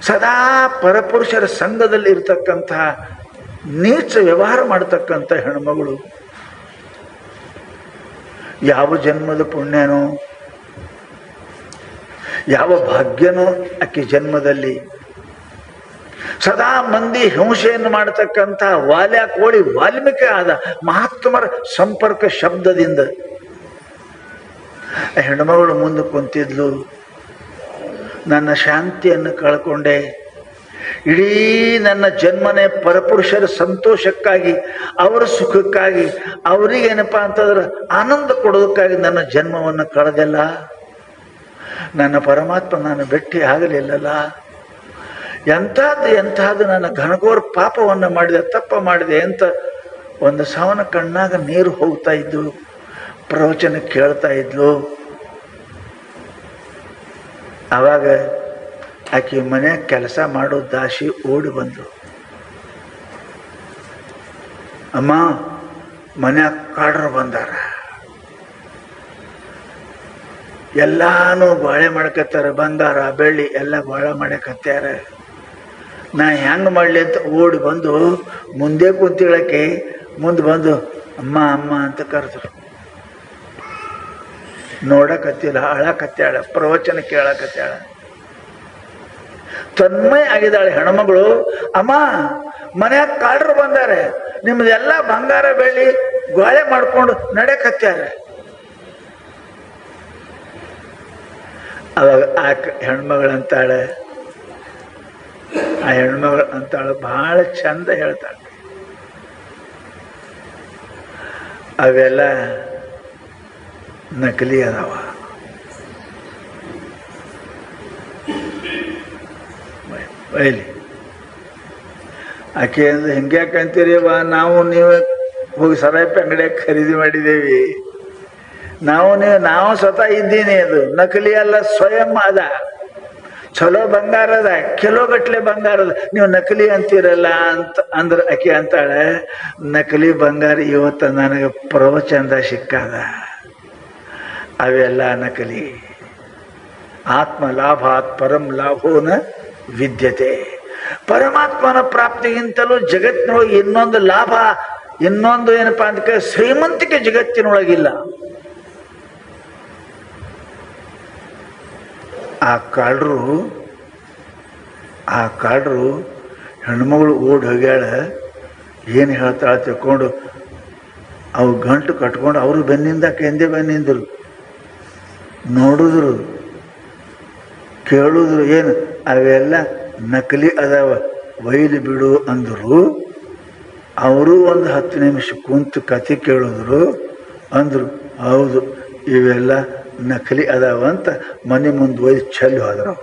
ಸದಾ ಪರಪುರುಷರ ಸಂಘದಲ್ಲಿ ಇರ್ತಕ್ಕಂತಹ ನೀಚ ವ್ಯವಹಾರ ಮಾಡತಕ್ಕಂಥ ಹೆಣ್ಮಗಳು. ಯಾವ ಜನ್ಮದ ಪುಣ್ಯನೋ, ಯಾವ ಭಾಗ್ಯನೋ ಆಕೆ ಜನ್ಮದಲ್ಲಿ. ಸದಾ ಮಂದಿ ಹಿಂಸೆಯನ್ನು ಮಾಡತಕ್ಕಂಥ ವಾಲ್ಯಕೋಳಿ ವಾಲ್ಮೀಕಿ ಆದ ಮಹಾತ್ಮರ ಸಂಪರ್ಕ ಶಬ್ದದಿಂದ ಹೆಣ್ಮಗಳು ಮುಂದೆ ಕುಂತಿದ್ಲು. ನನ್ನ ಶಾಂತಿಯನ್ನು ಕಳ್ಕೊಂಡೆ. ಇಡೀ ನನ್ನ ಜನ್ಮನೇ ಪರಪುರುಷರ ಸಂತೋಷಕ್ಕಾಗಿ, ಅವರ ಸುಖಕ್ಕಾಗಿ, ಅವರಿಗೇನಪ್ಪ ಅಂತಂದ್ರೆ ಆನಂದ ಕೊಡೋದಕ್ಕಾಗಿ ನನ್ನ ಜನ್ಮವನ್ನು ಕಳೆದಲ್ಲ. ನನ್ನ ಪರಮಾತ್ಮ ನಾನು ಭೇಟಿ ಆಗಲಿಲ್ಲಲ್ಲ. ಎಂಥದ್ದು ನನ್ನ ಘನಘೋರ ಪಾಪವನ್ನು ಮಾಡಿದೆ, ತಪ್ಪ ಮಾಡಿದೆ ಅಂತ ಒಂದು ಸಾವನ ಕಣ್ಣಾಗ ನೀರು ಹೋಗ್ತಾ ಇದ್ದು. ಪ್ರವಚನ ಕೇಳ್ತಾ ಇದ್ಲು. ಆವಾಗ ಆಕೆ ಮನೆ ಕೆಲಸ ಮಾಡೋ ದಾಸಿ ಓಡಿ ಬಂದು, ಅಮ್ಮ ಮನ್ಯಾಗ ಕಾಡ್ರು ಬಂದಾರ, ಎಲ್ಲಾನು ಬಾಳೆ ಮಾಡಕತ್ತಾರ, ಬಂಗಾರ ಬೆಳ್ಳಿ ಎಲ್ಲ ಬಾಳೆ ಮಾಡಕತ್ಯಾರ. ನಾ ಹೆಂಗೆ ಮಾಡಲಿ ಅಂತ ಓಡಿ ಬಂದು ಮುಂದೆ ಕುಂತಿಳಕ್ಕೆ ಮುಂದೆ ಬಂದು ಅಮ್ಮ ಅಮ್ಮ ಅಂತ ಕರೆದ್ರು. ನೋಡಕತ್ತಿಲ್ಲ, ಅಳಕತ್ಯಾಳ, ಪ್ರವಚನ ಕೇಳಕತ್ಯಾಳ. ತನ್ಮಯ ಆಗಿದ್ದಾಳೆ ಹೆಣ್ಮಗಳು. ಅಮ್ಮ ಮನ್ಯಾಗ ಕಾಡ್ರು ಬಂದಾರೆ, ನಿಮ್ದೆಲ್ಲ ಬಂಗಾರ ಬೆಳ್ಳಿ ಗೋಳೆ ಮಾಡ್ಕೊಂಡು ನಡೆಕತ್ಯಾರ. ಅವಾಗ ಆ ಹೆಣ್ಮಗಳಂತಾಳೆ, ಆ ಹೆಣ್ಮಗಳು ಅಂತಾಳೆ, ಬಹಳ ಚಂದ ಹೇಳ್ತಾಳೆ, ಅವೆಲ್ಲ ನಕಲಿ ಅದಾವ. ಒಯ್ಲಿ. ಆಕೆ ಅಂದ್ರೆ ಹಿಂಗ್ಯಾಕೆ ಅಂತೀರಿ ಬಾ, ನಾವು ನೀವು ಹೋಗಿ ಸರಾಪಿ ಅಂಗಡಿಯಾಗ ಖರೀದಿ ಮಾಡಿದ್ದೇವಿ, ನಾವು ಸ್ವತಃ ಇದ್ದೀನಿ. ಅದು ನಕಲಿ ಅಲ್ಲ, ಸ್ವಯಂ ಅದ. ಚಲೋ ಬಂಗಾರ ಅದ, ಕಿಲೋ ಗಟ್ಲೆ ಬಂಗಾರ ಅದ, ನೀವು ನಕಲಿ ಅಂತೀರಲ್ಲ ಅಂತ ಅಂದ್ರೆ ಆಕೆ ಅಂತಾಳೆ, ನಕಲಿ ಬಂಗಾರ ಇವತ್ತು ನನಗೆ ಪ್ರವಚನದ ಸಿಕ್ಕಾದ, ಅವೆಲ್ಲ ನಕಲಿ. ಆತ್ಮ ಲಾಭಾತ್ ಪರಂ ಲಾಭೋನ ವಿದ್ಯತೆ. ಪರಮಾತ್ಮನ ಪ್ರಾಪ್ತಿಗಿಂತಲೂ ಜಗತ್ತಿನೊಳಗೆ ಇನ್ನೊಂದು ಲಾಭ, ಇನ್ನೊಂದು ಏನಪ್ಪಾ ಅಂತ ಶ್ರೀಮಂತಿಕೆ ಜಗತ್ತಿನೊಳಗಿಲ್ಲ. ಆ ಕಾಡ್ರು ಹೆಣ್ಮಗಳು ಓಡಿ ಹೋಗ್ಯಾಳ. ಏನು ಹೇಳ್ತಾಳ ತಿಳ್ಕೊಂಡು ಅವು ಗಂಟು ಕಟ್ಕೊಂಡು ಅವರು ಬೆನ್ನಿಂದ ಕೆಂದೆ ಬೆನ್ನಿಂದರು, ನೋಡಿದ್ರು, ಕೇಳಿದ್ರು, ಏನು ಅವೆಲ್ಲ ನಕಲಿ ಅದಾವ, ಒಯ್ಲಿ ಬಿಡು ಅಂದರು. ಅವರು ಒಂದು 10 ನಿಮಿಷ ಕುಂತು ಕತೆ ಕೇಳಿದ್ರು, ಅಂದರು ಹೌದು ಇವೆಲ್ಲ ನಕಲಿ ಅದಾವ ಅಂತ ಮನೆ ಮುಂದೆ ಒಯ್ದು ಚೆಲ್ಲಿ ಹೋದ್ರು.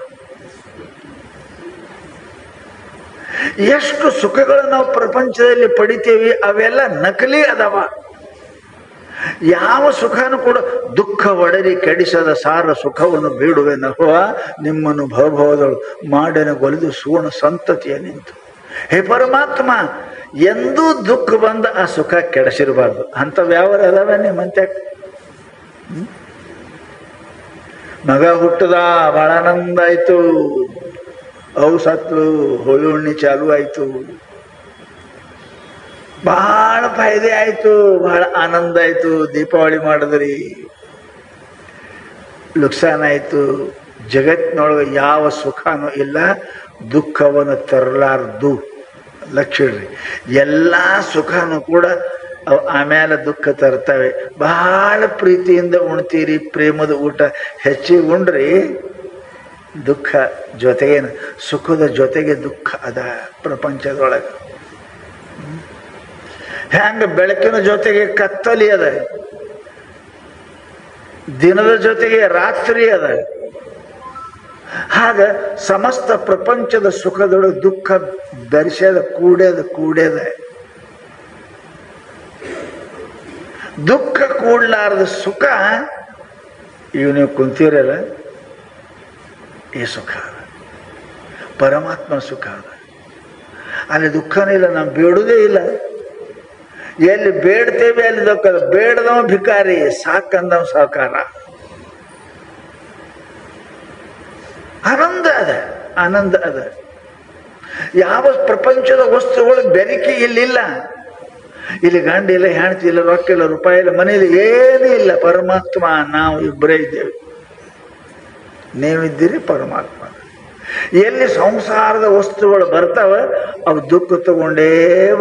ಎಷ್ಟು ಸುಖಗಳು ನಾವು ಪ್ರಪಂಚದಲ್ಲಿ ಪಡಿತೇವಿ, ಅವೆಲ್ಲ ನಕಲಿ ಅದಾವ. ಯಾವ ಸುಖನೂ ಕೂಡ ದುಃಖ ಒಡರಿ ಕೆಡಿಸದ ಸಾರ ಸುಖವನ್ನು ಬೇಡುವೆ ನಹುವ, ನಿಮ್ಮನ್ನು ಭವಭವದಳು ಮಾಡನ ಗೊಲಿದು ಸುವರ್ಣ ಸಂತತಿಯ ನಿಂತು. ಹೇ ಪರಮಾತ್ಮ, ಎಂದೂ ದುಃಖ ಬಂದ ಆ ಸುಖ ಕೆಡಿಸಿರಬಾರ್ದು. ಅಂಥವು ಯಾವ ಅದಾವ ನಿಮ್ಮಂತೆ? ಮಗ ಹುಟ್ಟದ, ಬಹಳ ಆನಂದ ಆಯ್ತು, ಅವು ಸತ್ಲು, ಹೋಳಿ ಹುಣ್ಣಿ ಚಾಲು ಆಯ್ತು, ಬಹಳ ಫಾಯ್ದೆ ಆಯ್ತು, ಬಹಳ ಆನಂದ ಆಯ್ತು. ದೀಪಾವಳಿ ಮಾಡಿದ್ರಿ, ನುಕ್ಸಾನ್ ಆಯ್ತು. ಜಗತ್ತಿನೊಳಗೆ ಯಾವ ಸುಖನೂ ಇಲ್ಲ ದುಃಖವನ್ನು ತರಲಾರ್ದು. ಲಕ್ಷಿಡ್ರಿ, ಎಲ್ಲ ಸುಖನೂ ಕೂಡ ಆಮೇಲೆ ದುಃಖ ತರ್ತವೆ. ಬಹಳ ಪ್ರೀತಿಯಿಂದ ಉಣ್ತೀರಿ, ಪ್ರೇಮದ ಊಟ ಹೆಚ್ಚಿಗೆ ಉಂಡ್ರಿ, ದುಃಖ ಜೊತೆಗೆ, ಸುಖದ ಜೊತೆಗೆ ದುಃಖ ಅದ ಪ್ರಪಂಚದೊಳಗೆ. ಹೆಂಗ ಬೆಳಕಿನ ಜೊತೆಗೆ ಕತ್ತಲಿ ಅದ, ದಿನದ ಜೊತೆಗೆ ರಾತ್ರಿ ಅದ, ಹಾಗ ಸಮಸ್ತ ಪ್ರಪಂಚದ ಸುಖದೊಳಗೆ ದುಃಖ ಬೆರೆಸ್ಯದ, ಕೂಡ್ಯದ. ದುಃಖ ಕೂಡ್ಲಾರ್ದ ಸುಖ ಇವು ನೀವು ಕುಂತೀರಲ್ಲ, ಈ ಸುಖ ಅದ, ಪರಮಾತ್ಮನ ಸುಖ ಅದ. ಅಲ್ಲಿ ದುಃಖನೇ ಇಲ್ಲ, ನಾವು ಬೇಡುವುದೇ ಇಲ್ಲ. ಎಲ್ಲಿ ಬೇಡ್ತೇವೆ ಅಲ್ಲಿ ದುಃಖ. ಬೇಡದವ ಭಿಕಾರಿ, ಸಾಕಂದವ ಸಾಕಾರ. ಆನಂದ ಅದ. ಯಾವ ಪ್ರಪಂಚದ ವಸ್ತುಗಳು ಬೆರಿಕೆ ಇಲ್ಲಿಲ್ಲ. ಇಲ್ಲಿ ಗಂಡ ಇಲ್ಲ, ಹೆಂಡತಿ ಇಲ್ಲ, ರೊಕ್ಕ ಇಲ್ಲ, ರೂಪಾಯಿ ಇಲ್ಲ, ಮನೇಲಿ ಏನೂ ಇಲ್ಲ. ಪರಮಾತ್ಮ ನಾವು ಇಬ್ಬರೇ ಇದ್ದೇವೆ, ನೀವಿದ್ದೀರಿ ಪರಮಾತ್ಮ. ಎಲ್ಲಿ ಸಂಸಾರದ ವಸ್ತುಗಳು ಬರ್ತಾವ ಅವು ದುಃಖ ತಗೊಂಡೇ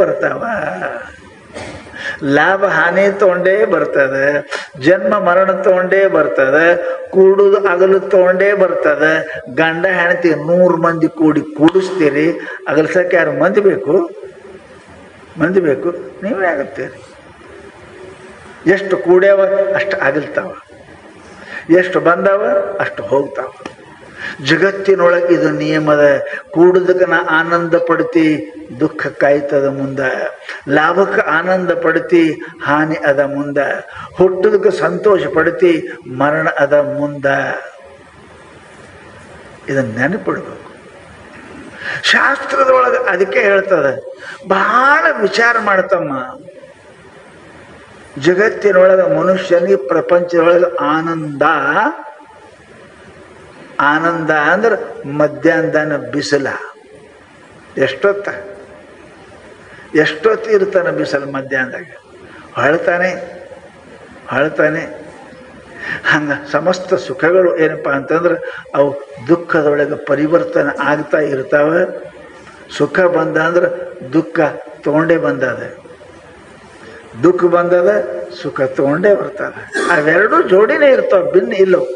ಬರ್ತಾವ, ಲಾಭ ಹಾನಿ ತಗೊಂಡೇ ಬರ್ತದೆ, ಜನ್ಮ ಮರಣ ತಗೊಂಡೇ ಬರ್ತದೆ, ಕೂಡುದು ಅಗಲು ತಗೊಂಡೇ ಬರ್ತದೆ. ಗಂಡ ಹೆಂಡತಿ 100 ಮಂದಿ ಕೂಡಿಸ್ತೀರಿ, ಅಗಲ್ಸಕ್ಕೆ ಯಾರು ಮಂದಿ ಬೇಕು? ನೀವೇ ಆಗುತ್ತೀರಿ. ಎಷ್ಟು ಕೂಡ್ಯಾವ ಅಷ್ಟು ಅಗಲ್ತಾವ, ಎಷ್ಟು ಬಂದಾವ ಅಷ್ಟು ಹೋಗ್ತಾವ. ಜಗತ್ತಿನೊಳಗೆ ಇದು ನಿಯಮದ. ಕೂಡುದಕ್ಕೆ ನಾ ಆನಂದ ಪಡ್ತಿ, ದುಃಖ ಕಾಯ್ತದ ಮುಂದ. ಲಾಭಕ್ಕೆ ಆನಂದ ಪಡ್ತಿ, ಹಾನಿ ಅದ ಮುಂದ. ಹುಟ್ಟುದಕ್ಕೆ ಸಂತೋಷ ಪಡ್ತಿ, ಮರಣ ಅದ ಮುಂದ. ಇದನ್ನು ನೆನಪಿಡ್ಬೇಕು. ಶಾಸ್ತ್ರದೊಳಗೆ ಅದಕ್ಕೆ ಹೇಳ್ತದೆ, ಬಹಳ ವಿಚಾರ ಮಾಡ್ತಮ್ಮ. ಜಗತ್ತಿನೊಳಗೆ ಮನುಷ್ಯನಿಗೆ ಪ್ರಪಂಚದೊಳಗೆ ಆನಂದ ಅಂದ್ರೆ ಮಧ್ಯಾಹ್ನದ ಬಿಸಿಲ. ಎಷ್ಟೊತ್ತು ಇರ್ತಾನೆ ಬಿಸಿಲು ಮಧ್ಯಾಹ್ನದಾಗ, ಅಳ್ತಾನೆ. ಹಂಗ ಸಮಸ್ತ ಸುಖಗಳು ಏನಪ್ಪ ಅಂತಂದ್ರೆ ಅವು ದುಃಖದೊಳಗೆ ಪರಿವರ್ತನೆ ಆಗ್ತಾ ಇರ್ತಾವೆ. ಸುಖ ಬಂದ ಅಂದ್ರೆ ದುಃಖ ತಗೊಂಡೇ ಬಂದದ, ದುಃಖ ಬಂದದ ಸುಖ ತಗೊಂಡೇ ಬರ್ತದೆ. ಅವೆರಡೂ ಜೋಡಿನೇ ಇರ್ತಾವೆ, ಭಿನ್ನ ಇಲ್ಲವು.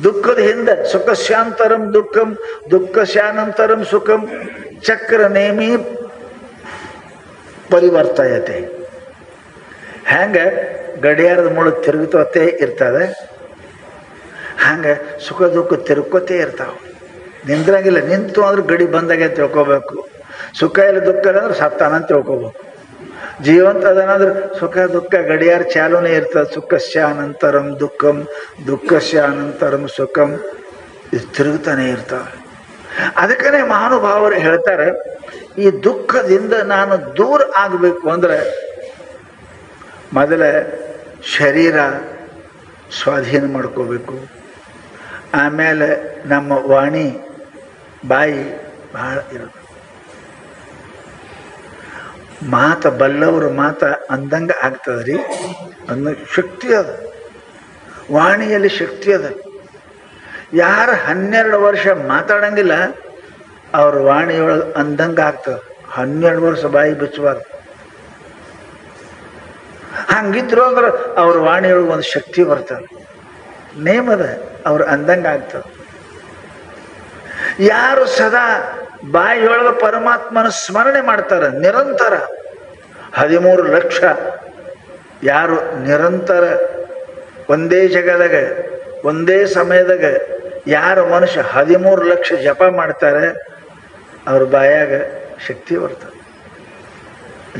ದುಃಖದ ಹಿಂದೆ ಸುಖಶ್ಯಾಂತರಂ ದುಃಖಂ, ದುಃಖಶ್ಯಾನಂತರಂ ಸುಖಂ, ಚಕ್ರ ನೇಮಿ ಪರಿವರ್ತಯತೆ. ಹ್ಯಾಂಗ ಗಡಿಯಾರದ ಮುಳುಗ್ ತಿರುಗುತ್ತೇ ಇರ್ತದೆ, ಹಂಗೆ ಸುಖ ದುಃಖ ತಿರುಕೋತೇ ಇರ್ತಾವೆ. ನಿಂದ್ರಂಗಿಲ್ಲ. ನಿಂತು ಅಂದ್ರೆ ಗಡಿ ಬಂದಾಗೆ ತಿಳ್ಕೊಬೇಕು. ಸುಖ ಇಲ್ಲ ದುಃಖ ಇಲ್ಲ ಅಂದ್ರೆ ಸತ್ತಾನಂತ ತಿಳ್ಕೊಬೇಕು. ಜೀವಂತ ಅದನಂದ್ರೆ ಸುಖ ದುಃಖ ಗಡಿಯಾರ ಚಾಲೂನೇ ಇರ್ತದೆ. ಸುಖಸ್ಯ ಅನಂತರಂ ದುಃಖಂ, ದುಃಖಸ್ಯ ಅನಂತರಂ ಸುಖಂ, ಇದು ತಿರುಗ್ತಾನೆ ಇರ್ತವೆ. ಅದಕ್ಕೇ ಮಹಾನುಭಾವರು ಹೇಳ್ತಾರೆ, ಈ ದುಃಖದಿಂದ ನಾನು ದೂರ ಆಗಬೇಕು ಅಂದರೆ ಮೊದಲ ಶರೀರ ಸ್ವಾಧೀನ ಮಾಡ್ಕೋಬೇಕು. ಆಮೇಲೆ ನಮ್ಮ ವಾಣಿ ಬಾಯಿ ಬಹಳ ಇರಬೇಕು. ಮಾತ ಬಲ್ಲವರು ಮಾತ ಅಂದಂಗ ಆಗ್ತದ್ರಿ, ಅನ್ನೋ ಶಕ್ತಿ ಅದ. ವಾಣಿಯಲ್ಲಿ ಶಕ್ತಿ ಅದ. ಯಾರು 12 ವರ್ಷ ಮಾತಾಡಂಗಿಲ್ಲ ಅವ್ರ ವಾಣಿಯೊಳಗೆ ಅಂದಂಗ ಆಗ್ತದೆ. 12 ವರ್ಷ ಬಾಯಿ ಬಿಚ್ಚಬಾರ್ದು. ಹಂಗಿದ್ರು ಅಂದ್ರೆ ಅವ್ರ ವಾಣಿಯೊಳಗೆ ಒಂದು ಶಕ್ತಿ ಬರ್ತದೆ, ನೇಮದ, ಅವ್ರು ಅಂದಂಗ ಆಗ್ತದೆ. ಯಾರು ಸದಾ ಬಾಯಿಯೊಳಗೆ ಪರಮಾತ್ಮನ ಸ್ಮರಣೆ ಮಾಡ್ತಾರೆ ನಿರಂತರ, 13 ಲಕ್ಷ ಯಾರು ನಿರಂತರ ಒಂದೇ ಜಗದಾಗ ಒಂದೇ ಸಮಯದಾಗ ಯಾರು ಮನುಷ್ಯ 13 ಲಕ್ಷ ಜಪ ಮಾಡ್ತಾರೆ ಅವ್ರ ಬಾಯಾಗ ಶಕ್ತಿ ಬರ್ತದೆ.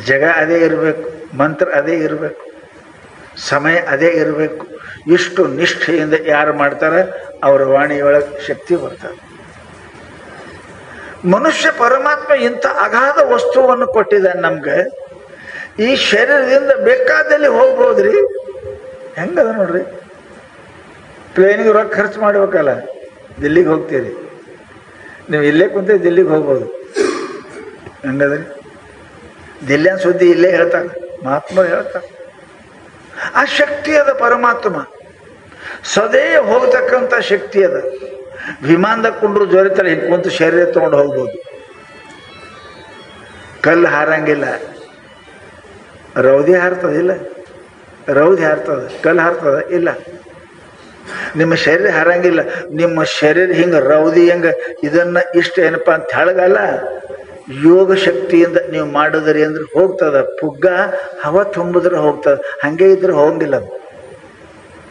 ಜಗ ಅದೇ ಇರಬೇಕು, ಮಂತ್ರ ಅದೇ ಇರಬೇಕು, ಸಮಯ ಅದೇ ಇರಬೇಕು. ಇಷ್ಟು ನಿಷ್ಠೆಯಿಂದ ಯಾರು ಮಾಡ್ತಾರೆ ಅವ್ರ ವಾಣಿಯೊಳಗೆ ಶಕ್ತಿ ಬರ್ತದೆ. ಮನುಷ್ಯ ಪರಮಾತ್ಮ ಇಂಥ ಅಗಾಧ ವಸ್ತುವನ್ನು ಕೊಟ್ಟಿದ್ದಾನೆ ನಮ್ಗೆ. ಈ ಶರೀರದಿಂದ ಬೇಕಾದಲ್ಲಿ ಹೋಗ್ಬೋದ್ರಿ. ಹೆಂಗದ ನೋಡ್ರಿ, ಪ್ಲೇನಿಗೆ ರೊಕ್ಕ ಖರ್ಚು ಮಾಡ್ಬೇಕಲ್ಲ, ದಿಲ್ಲಿಗೆ ಹೋಗ್ತೀರಿ ನೀವು, ಇಲ್ಲೇ ಕುಂತ ದಿಲ್ಲಿಗೆ ಹೋಗ್ಬೋದು. ಹೆಂಗದ್ರಿ, ದಿಲ್ಲಿಯ ಸುದ್ದಿ ಇಲ್ಲೇ ಹೇಳ್ತಾರೆ, ಮಹಾತ್ಮ ಹೇಳ್ತಾರೆ. ಆ ಶಕ್ತಿ ಅದ ಪರಮಾತ್ಮ, ಸದೇ ಹೋಗ್ತಕ್ಕಂಥ ಶಕ್ತಿ ಅದ. ವಿಮಾನದಾಗ ಕುಂಡ್ರು ಜೋರಿತಾರೆ, ಹಿಂಗೆ ಕುಂತು ಶರೀರ ತೊಗೊಂಡು ಹೋಗ್ಬೋದು. ಕಲ್ಲು ಹಾರಂಗಿಲ್ಲ, ರೌದಿ ಹಾರ್ತದಿಲ್ಲ, ರೌದಿ ಹಾರ್ತದ, ಕಲ್ಲು ಹಾರ್ತದ ಇಲ್ಲ. ನಿಮ್ಮ ಶರೀರ ಹಾರಂಗಿಲ್ಲ. ನಿಮ್ಮ ಶರೀರ ಹಿಂಗೆ ರೌದಿ ಹೆಂಗೆ ಇದನ್ನು ಇಷ್ಟ ಏನಪ್ಪ ಅಂತ ಹೇಳಗಲ್ಲ, ಯೋಗ ಶಕ್ತಿಯಿಂದ ನೀವು ಮಾಡಿದ್ರಿ ಅಂದ್ರೆ ಹೋಗ್ತದ. ಪುಗ್ಗ ಹವ ತುಂಬಿದ್ರೆ ಹೋಗ್ತದೆ, ಹಾಗೆ ಇದ್ರೆ ಹೋಗಂಗಿಲ್ಲ, ಅದು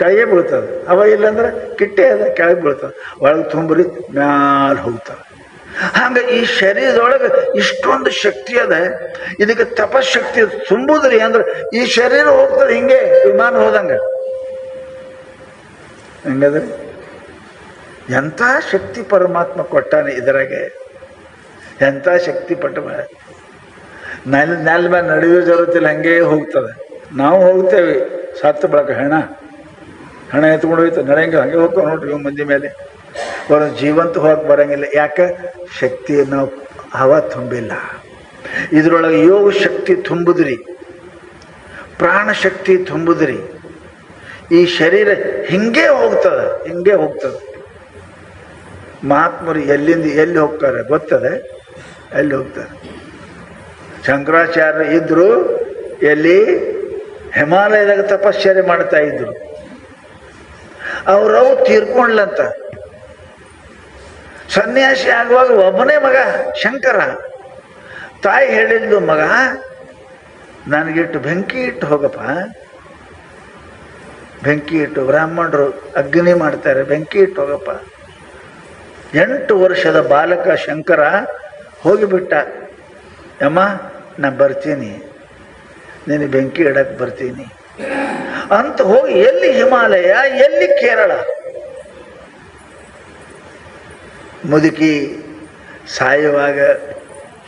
ಕೆಳಗೆ ಬೀಳ್ತದೆ. ಹವ ಇಲ್ಲಾಂದ್ರೆ ಕಿಟ್ಟೆ ಅದ, ಕೆಳಗೆ ಬೀಳ್ತದೆ. ಒಳಗೆ ತುಂಬ್ರಿ ಮ್ಯಾಲ ಹೋಗ್ತದೆ. ಹಂಗೆ ಈ ಶರೀರದೊಳಗೆ ಇಷ್ಟೊಂದು ಶಕ್ತಿ ಅದ. ಇದಕ್ಕೆ ತಪಶಕ್ತಿ ತುಂಬುದ್ರಿ ಅಂದ್ರೆ ಈ ಶರೀರ ಹೋಗ್ತದೆ ಹಿಂಗೆ ವಿಮಾನ ಹೋದಂಗೆ. ಹಂಗದ್ರಿ ಎಂಥ ಶಕ್ತಿ ಪರಮಾತ್ಮ ಕೊಟ್ಟಾನೆ ಇದರಾಗೆ, ಎಂಥ ಶಕ್ತಿ ಪಟ್ಟ. ನೆಲ ಮೇಲೆ ನಡೆಯೋ ಜರುತ್ತಿಲ್ಲ, ಹಂಗೆ ಹೋಗ್ತದೆ. ನಾವು ಹೋಗ್ತೇವೆ ಸತ್ತು ಬಳಕ ಹಣ ಎತ್ಕೊಂಡು ಹೋಯ್ತು ನಡೆಯಂಗೆ ಹಂಗೆ ಹೋಗ್ತಾವೆ ನೋಡ್ರಿ ಮಂದಿ ಮೇಲೆ. ಅವ್ರ ಜೀವಂತ ಹೋಗಕ್ಕೆ ಬರಂಗಿಲ್ಲ. ಯಾಕೆ? ಶಕ್ತಿ ನಾವು ಹವ ತುಂಬಿಲ್ಲ. ಇದ್ರೊಳಗೆ ಯೋಗ ಶಕ್ತಿ ತುಂಬುದ್ರಿ, ಪ್ರಾಣ ಶಕ್ತಿ ತುಂಬುದ್ರಿ. ಈ ಶರೀರ ಹಿಂಗೆ ಹೋಗ್ತದೆ, ಹಿಂಗೆ ಹೋಗ್ತದೆ. ಮಹಾತ್ಮರು ಎಲ್ಲಿಂದ ಎಲ್ಲಿ ಹೋಗ್ತಾರೆ ಗೊತ್ತದೆ? ಎಲ್ಲಿ ಹೋಗ್ತಾರೆ? ಶಂಕರಾಚಾರ್ಯ ಇದ್ರು ಎಲ್ಲಿ? ಹಿಮಾಲಯದಾಗ ತಪಶ್ಚರ್ಯ ಮಾಡ್ತಾ ಇದ್ರು. ಅವ್ರವು ತೀರ್ಕೊಂಡ್ಲಂತ. ಸನ್ಯಾಸಿ ಆಗುವಾಗ ಒಬ್ಬನೇ ಮಗ ಶಂಕರ. ತಾಯಿ ಹೇಳಿದ್ಲು, ಮಗ ನನಗಿಟ್ಟು ಬೆಂಕಿ ಇಟ್ಟು ಹೋಗಪ್ಪ, ಬೆಂಕಿ ಇಟ್ಟು. ಬ್ರಾಹ್ಮಣರು ಅಗ್ನಿ ಮಾಡ್ತಾರೆ, ಬೆಂಕಿ ಇಟ್ಟು ಹೋಗಪ್ಪ. 8 ವರ್ಷದ ಬಾಲಕ ಶಂಕರ ಹೋಗಿಬಿಟ್ಟ. ಅಮ್ಮ ನಾ ಬರ್ತೀನಿ, ನೀನು ಬೆಂಕಿ ಇಡಕ್ಕೆ ಬರ್ತೀನಿ ಅಂತ ಹೋಗಿ ಎಲ್ಲಿ ಹಿಮಾಲಯ, ಎಲ್ಲಿ ಕೇರಳ. ಮುದುಕಿ ಸಾಯುವಾಗ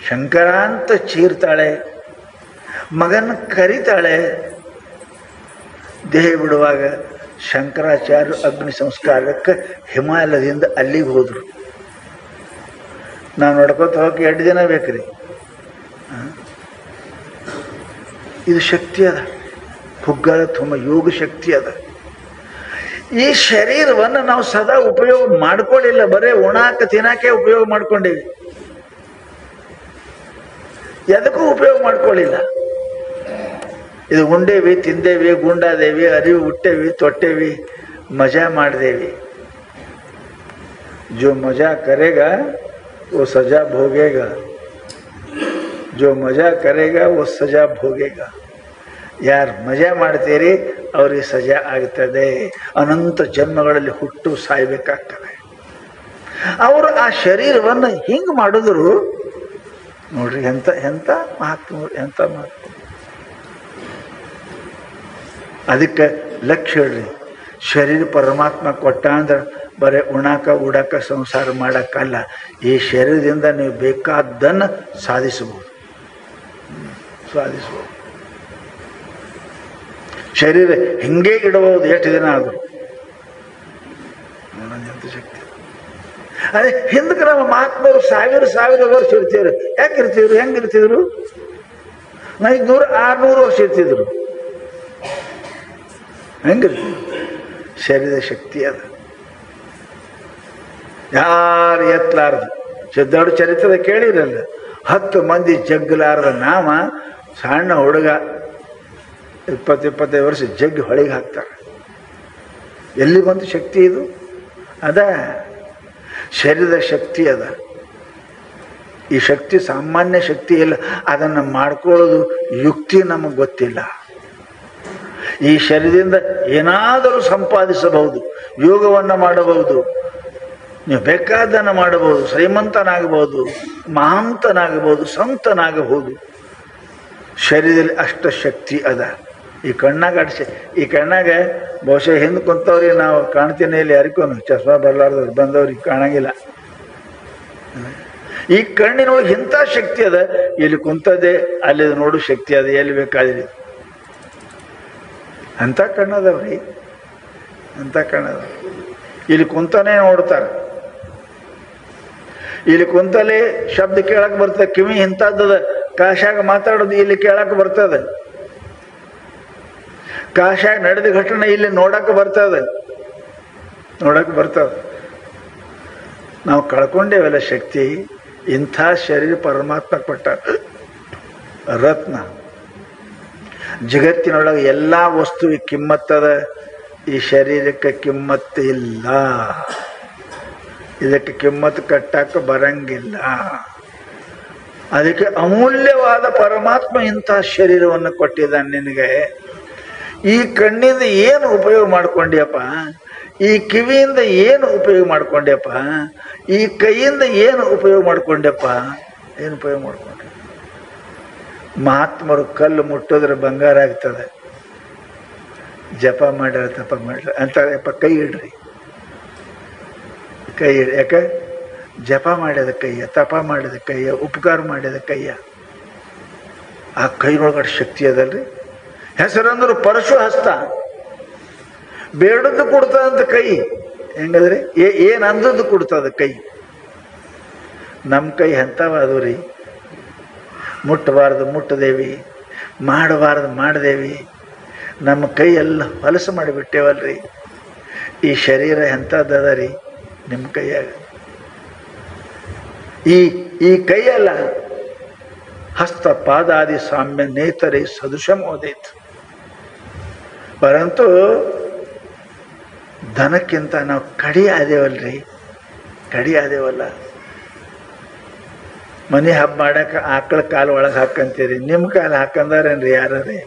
ಶಂಕರ ಅಂತ ಚೀರ್ತಾಳೆ, ಮಗನ ಕರಿತಾಳೆ. ದೇಹ ಬಿಡುವಾಗ ಶಂಕರಾಚಾರ್ಯ ಅಗ್ನಿ ಸಂಸ್ಕಾರಕ್ಕೆ ಹಿಮಾಲಯದಿಂದ ಅಲ್ಲಿಗೆ ಹೋದರು. ನಾವು ನಡ್ಕೊತ ಹೋಗಿ 2 ದಿನ ಬೇಕ್ರಿ. ಇದು ಶಕ್ತಿ ಅದ, ಪುಗ್ಗಳ ತುಂಬ ಯೋಗ ಶಕ್ತಿ ಅದ. ಈ ಶರೀರವನ್ನು ನಾವು ಸದಾ ಉಪಯೋಗ ಮಾಡ್ಕೊಳ್ಳಿಲ್ಲ, ಬರೇ ಉಣಾಕ ತಿನ್ನಾಕೆ ಉಪಯೋಗ ಮಾಡ್ಕೊಂಡೇವಿ, ಎದಕ್ಕೂ ಉಪಯೋಗ ಮಾಡ್ಕೊಳ್ಳಿಲ್ಲ. ಇದು ಉಂಡೇವಿ, ತಿಂದೇವಿ, ಗುಂಡಾದೇವಿ, ಅರಿವು ಹುಟ್ಟೇವಿ, ತೊಟ್ಟೇವಿ, ಮಜಾ ಮಾಡಿದೇವಿ. जो मजा करेगा वो सजा भोगेगा, जो मजा करेगा वो सजा भोगेगा. ಯಾರು ಮಜಾ ಮಾಡ್ತೀರಿ ಅವ್ರಿಗೆ ಸಜಾ ಆಗ್ತದೆ. ಅನಂತ ಜನ್ಮಗಳಲ್ಲಿ ಹುಟ್ಟು ಸಾಯ್ಬೇಕಾಗ್ತದೆ. ಅವರು ಆ ಶರೀರವನ್ನು ಹಿಂಗೆ ಮಾಡಿದ್ರು ನೋಡ್ರಿ. ಎಂತ ಎಂತ ಮಹಾತ್ಮರು, ಎಂತ ಮಹಾತ್ಮ. ಅದಕ್ಕೆ ಲಕ್ಷ್ಯ ಹೇಳ್ರಿ, ಶರೀರ ಪರಮಾತ್ಮ ಕೊಟ್ಟ ಅಂದ್ರೆ ಬರೀ ಉಣಾಕ ಉಡಾಕ ಸಂಸಾರ ಮಾಡೋಕ್ಕಲ್ಲ, ಈ ಶರೀರದಿಂದ ನೀವು ಬೇಕಾದ್ದನ್ನು ಸಾಧಿಸಬಹುದು. ಶರೀರ ಹಿಂಗೆ ಇಡಬಹುದು ಎಷ್ಟು ದಿನ ಆದರೂ. ಎಂತ ಶಕ್ತಿ. ಅದೇ ಹಿಂದಕ್ಕೆ ನಮ್ಮ ಮಹಾತ್ಮರು ಸಾವಿರ ವರ್ಷ ಇರ್ತಿದ್ರು. ಯಾಕೆ ಇರ್ತಿದ್ರು? ಹೆಂಗೆ ಇರ್ತಿದ್ರು? 500 600 ವರ್ಷ ಇರ್ತಿದ್ರು. ಹೆಂಗಿರ್ತಿದ್ರು? ಶರೀರದ ಶಕ್ತಿ ಅದ, ಯಾರು ಎತ್ತಲಾರ್ದು. ಸಿದ್ಧಾರ್ಥ ಚರಿತ್ರದ ಕೇಳಿರಲ್ಲ, 10 ಮಂದಿ ಜಗ್ಗಲಾರದ ನಾಮ ಸಣ್ಣ ಹುಡುಗ 20-25 ವರ್ಷ ಜಗ್ಗಿ ಹೊಳಿಗೆ ಹಾಕ್ತಾರೆ. ಎಲ್ಲಿ ಬಂತು ಶಕ್ತಿ? ಇದು ಅದ ಶರೀರದ ಶಕ್ತಿ ಅದ. ಈ ಶಕ್ತಿ ಸಾಮಾನ್ಯ ಶಕ್ತಿ ಇಲ್ಲ. ಅದನ್ನು ಮಾಡ್ಕೊಳ್ಳೋದು ಯುಕ್ತಿ ನಮಗೆ ಗೊತ್ತಿಲ್ಲ. ಈ ಶರೀರದಿಂದ ಏನಾದರೂ ಸಂಪಾದಿಸಬಹುದು, ಯೋಗವನ್ನು ಮಾಡಬಹುದು, ನೀವು ಬೇಕಾದನ್ನು ಮಾಡಬಹುದು, ಶ್ರೀಮಂತನಾಗಬಹುದು, ಮಹಾಂತನಾಗಬಹುದು, ಸಂತನಾಗಬಹುದು. ಶರೀರದಲ್ಲಿ ಅಷ್ಟ ಶಕ್ತಿ ಅದ. ಈ ಕಣ್ಣಾಗ ಈ ಕಣ್ಣಾಗ ಬಹುಶಃ ಹಿಂದೆ ಕುಂತವ್ರಿಗೆ ನಾವು ಕಾಣ್ತೀನಿ, ಇಲ್ಲಿ ಯಾರಿಗೂ ಚಸ್ಮಾ ಬರಲಾರ್ದವ್ರು ಬಂದವ್ರಿಗೆ ಕಾಣಂಗಿಲ್ಲ. ಈ ಕಣ್ಣಿನೊಳಗೆ ಇಂಥ ಶಕ್ತಿ ಅದ. ಇಲ್ಲಿ ಕುಂತದೆ ಅಲ್ಲಿ ನೋಡು ಶಕ್ತಿ ಅದ, ಎಲ್ಲಿ ಬೇಕಾದ್ರೆ. ಅಂಥ ಕಣ್ಣದವ್ರಿ, ಅಂಥ ಕಣ್ಣದ. ಇಲ್ಲಿ ಕುಂತಾನೆ ನೋಡ್ತಾರೆ, ಇಲ್ಲಿ ಕುಂತಲೇ ಶಬ್ದ ಕೇಳಕ್ಕೆ ಬರ್ತದೆ. ಕಿವಿ ಇಂಥದ್ದದ. ಕಾಶಾಗ ಮಾತಾಡೋದು ಇಲ್ಲಿ ಕೇಳಕ್ಕೆ ಬರ್ತದೆ. ಕಾಶಾಗ ನಡೆದ ಘಟನೆ ಇಲ್ಲಿ ನೋಡಕ್ಕೆ ಬರ್ತದೆ. ನಾವು ಕಳ್ಕೊಂಡೇವಲ್ಲ ಶಕ್ತಿ. ಇಂಥ ಶರೀರ ಪರಮಾತ್ಮ ಕೊಟ್ಟ ರತ್ನ. ಜಗತ್ತಿನೊಳಗೆ ಎಲ್ಲ ವಸ್ತುವಿಗೆ ಕಿಮ್ಮತ್ತದ, ಈ ಶರೀರಕ್ಕೆ ಕಿಮ್ಮತ್ತು ಇಲ್ಲ. ಇದಕ್ಕೆ ಕಿಮ್ಮತ್ತು ಕಟ್ಟಕ್ಕೆ ಬರಂಗಿಲ್ಲ. ಅದಕ್ಕೆ ಅಮೂಲ್ಯವಾದ ಪರಮಾತ್ಮ ಇಂಥ ಶರೀರವನ್ನು ಕೊಟ್ಟಿದ್ದಾನೆ ನಿನಗೆ. ಈ ಕಣ್ಣಿಂದ ಏನು ಉಪಯೋಗ ಮಾಡ್ಕೊಂಡ್ಯಪ್ಪ? ಈ ಕಿವಿಯಿಂದ ಏನು ಉಪಯೋಗ ಮಾಡ್ಕೊಂಡ್ಯಪ್ಪ? ಈ ಕೈಯಿಂದ ಏನು ಉಪಯೋಗ ಮಾಡ್ಕೊಂಡ್ಯಪ್ಪ? ಏನು ಉಪಯೋಗ ಮಾಡ್ಕೊಂಡೆ? ಮಹಾತ್ಮರು ಕಲ್ಲು ಮುಟ್ಟಿದ್ರೆ ಬಂಗಾರ ಆಗ್ತದೆ. ಜಪ ಮಾಡ್ಯಾರ, ತಪ ಮಾಡ್ಯಾರ ಅಂತಾರಪ್ಪ. ಕೈ ಇಡ್ರಿ, ಕೈ ಇಡ್ರಿ. ಯಾಕೆ? ಜಪ ಮಾಡ್ಯದ ಕೈಯ, ತಪ ಮಾಡಿದ ಕೈಯ, ಉಪಕಾರ ಮಾಡಿದ ಕೈಯ. ಆ ಕೈನೊಳಗಡೆ ಶಕ್ತಿ ಅದಲ್ರಿ. ಹೆಸರಂದ್ರು ಪರಶು ಹಸ್ತ. ಬೇಡದ್ದು ಕೊಡ್ತದಂತ ಕೈ. ಹೆಂಗದ್ರಿ? ಏನು ಅಂದದ್ದು ಕೊಡ್ತದ ಕೈ. ನಮ್ಮ ಕೈ ಎಂಥವಾದವು ರೀ. ಮುಟ್ಟಬಾರ್ದು ಮುಟ್ಟದೇವಿ, ಮಾಡಬಾರ್ದು ಮಾಡಿದೇವಿ. ನಮ್ಮ ಕೈ ಎಲ್ಲ ಹೊಲಸು ಮಾಡಿಬಿಟ್ಟೇವಲ್ರಿ. ಈ ಶರೀರ ಎಂಥದ್ದದ ರೀ ನಿಮ್ಮ ಕೈಯಾಗ. ಈ ಕೈಯಲ್ಲ ಹಸ್ತ ಪಾದಾದಿ ಸಾಮ್ಯ ನೇತರೆ ಸದೃಶಂ ಓದೈತು. ಪರಂತು ದನಕ್ಕಿಂತ ನಾವು ಕಡಿ ಆದೇವಲ್ರಿ, ಕಡಿ ಆದೇವಲ್ಲ. ಮನೆ ಹಬ್ಬ ಮಾಡಕ್ಕೆ ಆಕಳ ಕಾಲು ಒಳಗೆ ಹಾಕಂತೀರಿ, ನಿಮ್ಮ ಕಾಲು ಹಾಕಂದಾರೇನ್ರಿ ಯಾರೇ?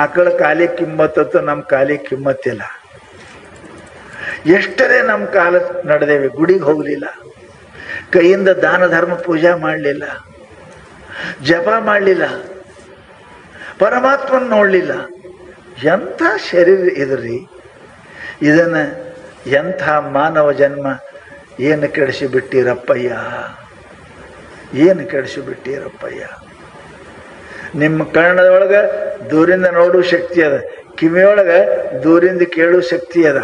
ಆಕಳ ಕಾಲಿಗೆ ಕಿಮ್ಮತ್ತು, ನಮ್ಮ ಕಾಲಿಗೆ ಕಿಮ್ಮತ್ತಿಲ್ಲ. ಎಷ್ಟರೇ ನಮ್ಮ ಕಾಲ ನಡೆದೇವಿ, ಗುಡಿಗೆ ಹೋಗಲಿಲ್ಲ, ಕೈಯಿಂದ ದಾನ ಧರ್ಮ ಪೂಜಾ ಮಾಡಲಿಲ್ಲ, ಜಪ ಮಾಡಲಿಲ್ಲ, ಪರಮಾತ್ಮನ ನೋಡಲಿಲ್ಲ. ಎಂಥ ಶರೀರ ಇದ್ರಿ. ಇದನ್ನು ಎಂಥ ಮಾನವ ಜನ್ಮ ಏನು ಕೆಡಿಸಿಬಿಟ್ಟಿರಪ್ಪಯ್ಯ, ಏನು ಕೆಡಿಸಿಬಿಟ್ಟಿರಪ್ಪಯ್ಯ. ನಿಮ್ಮ ಕನ್ನಡದೊಳಗೆ ದೂರಿಂದ ನೋಡುವ ಶಕ್ತಿ ಅದ, ಕಿವಿಯೊಳಗೆ ದೂರಿಂದ ಕೇಳುವ ಶಕ್ತಿ ಅದ,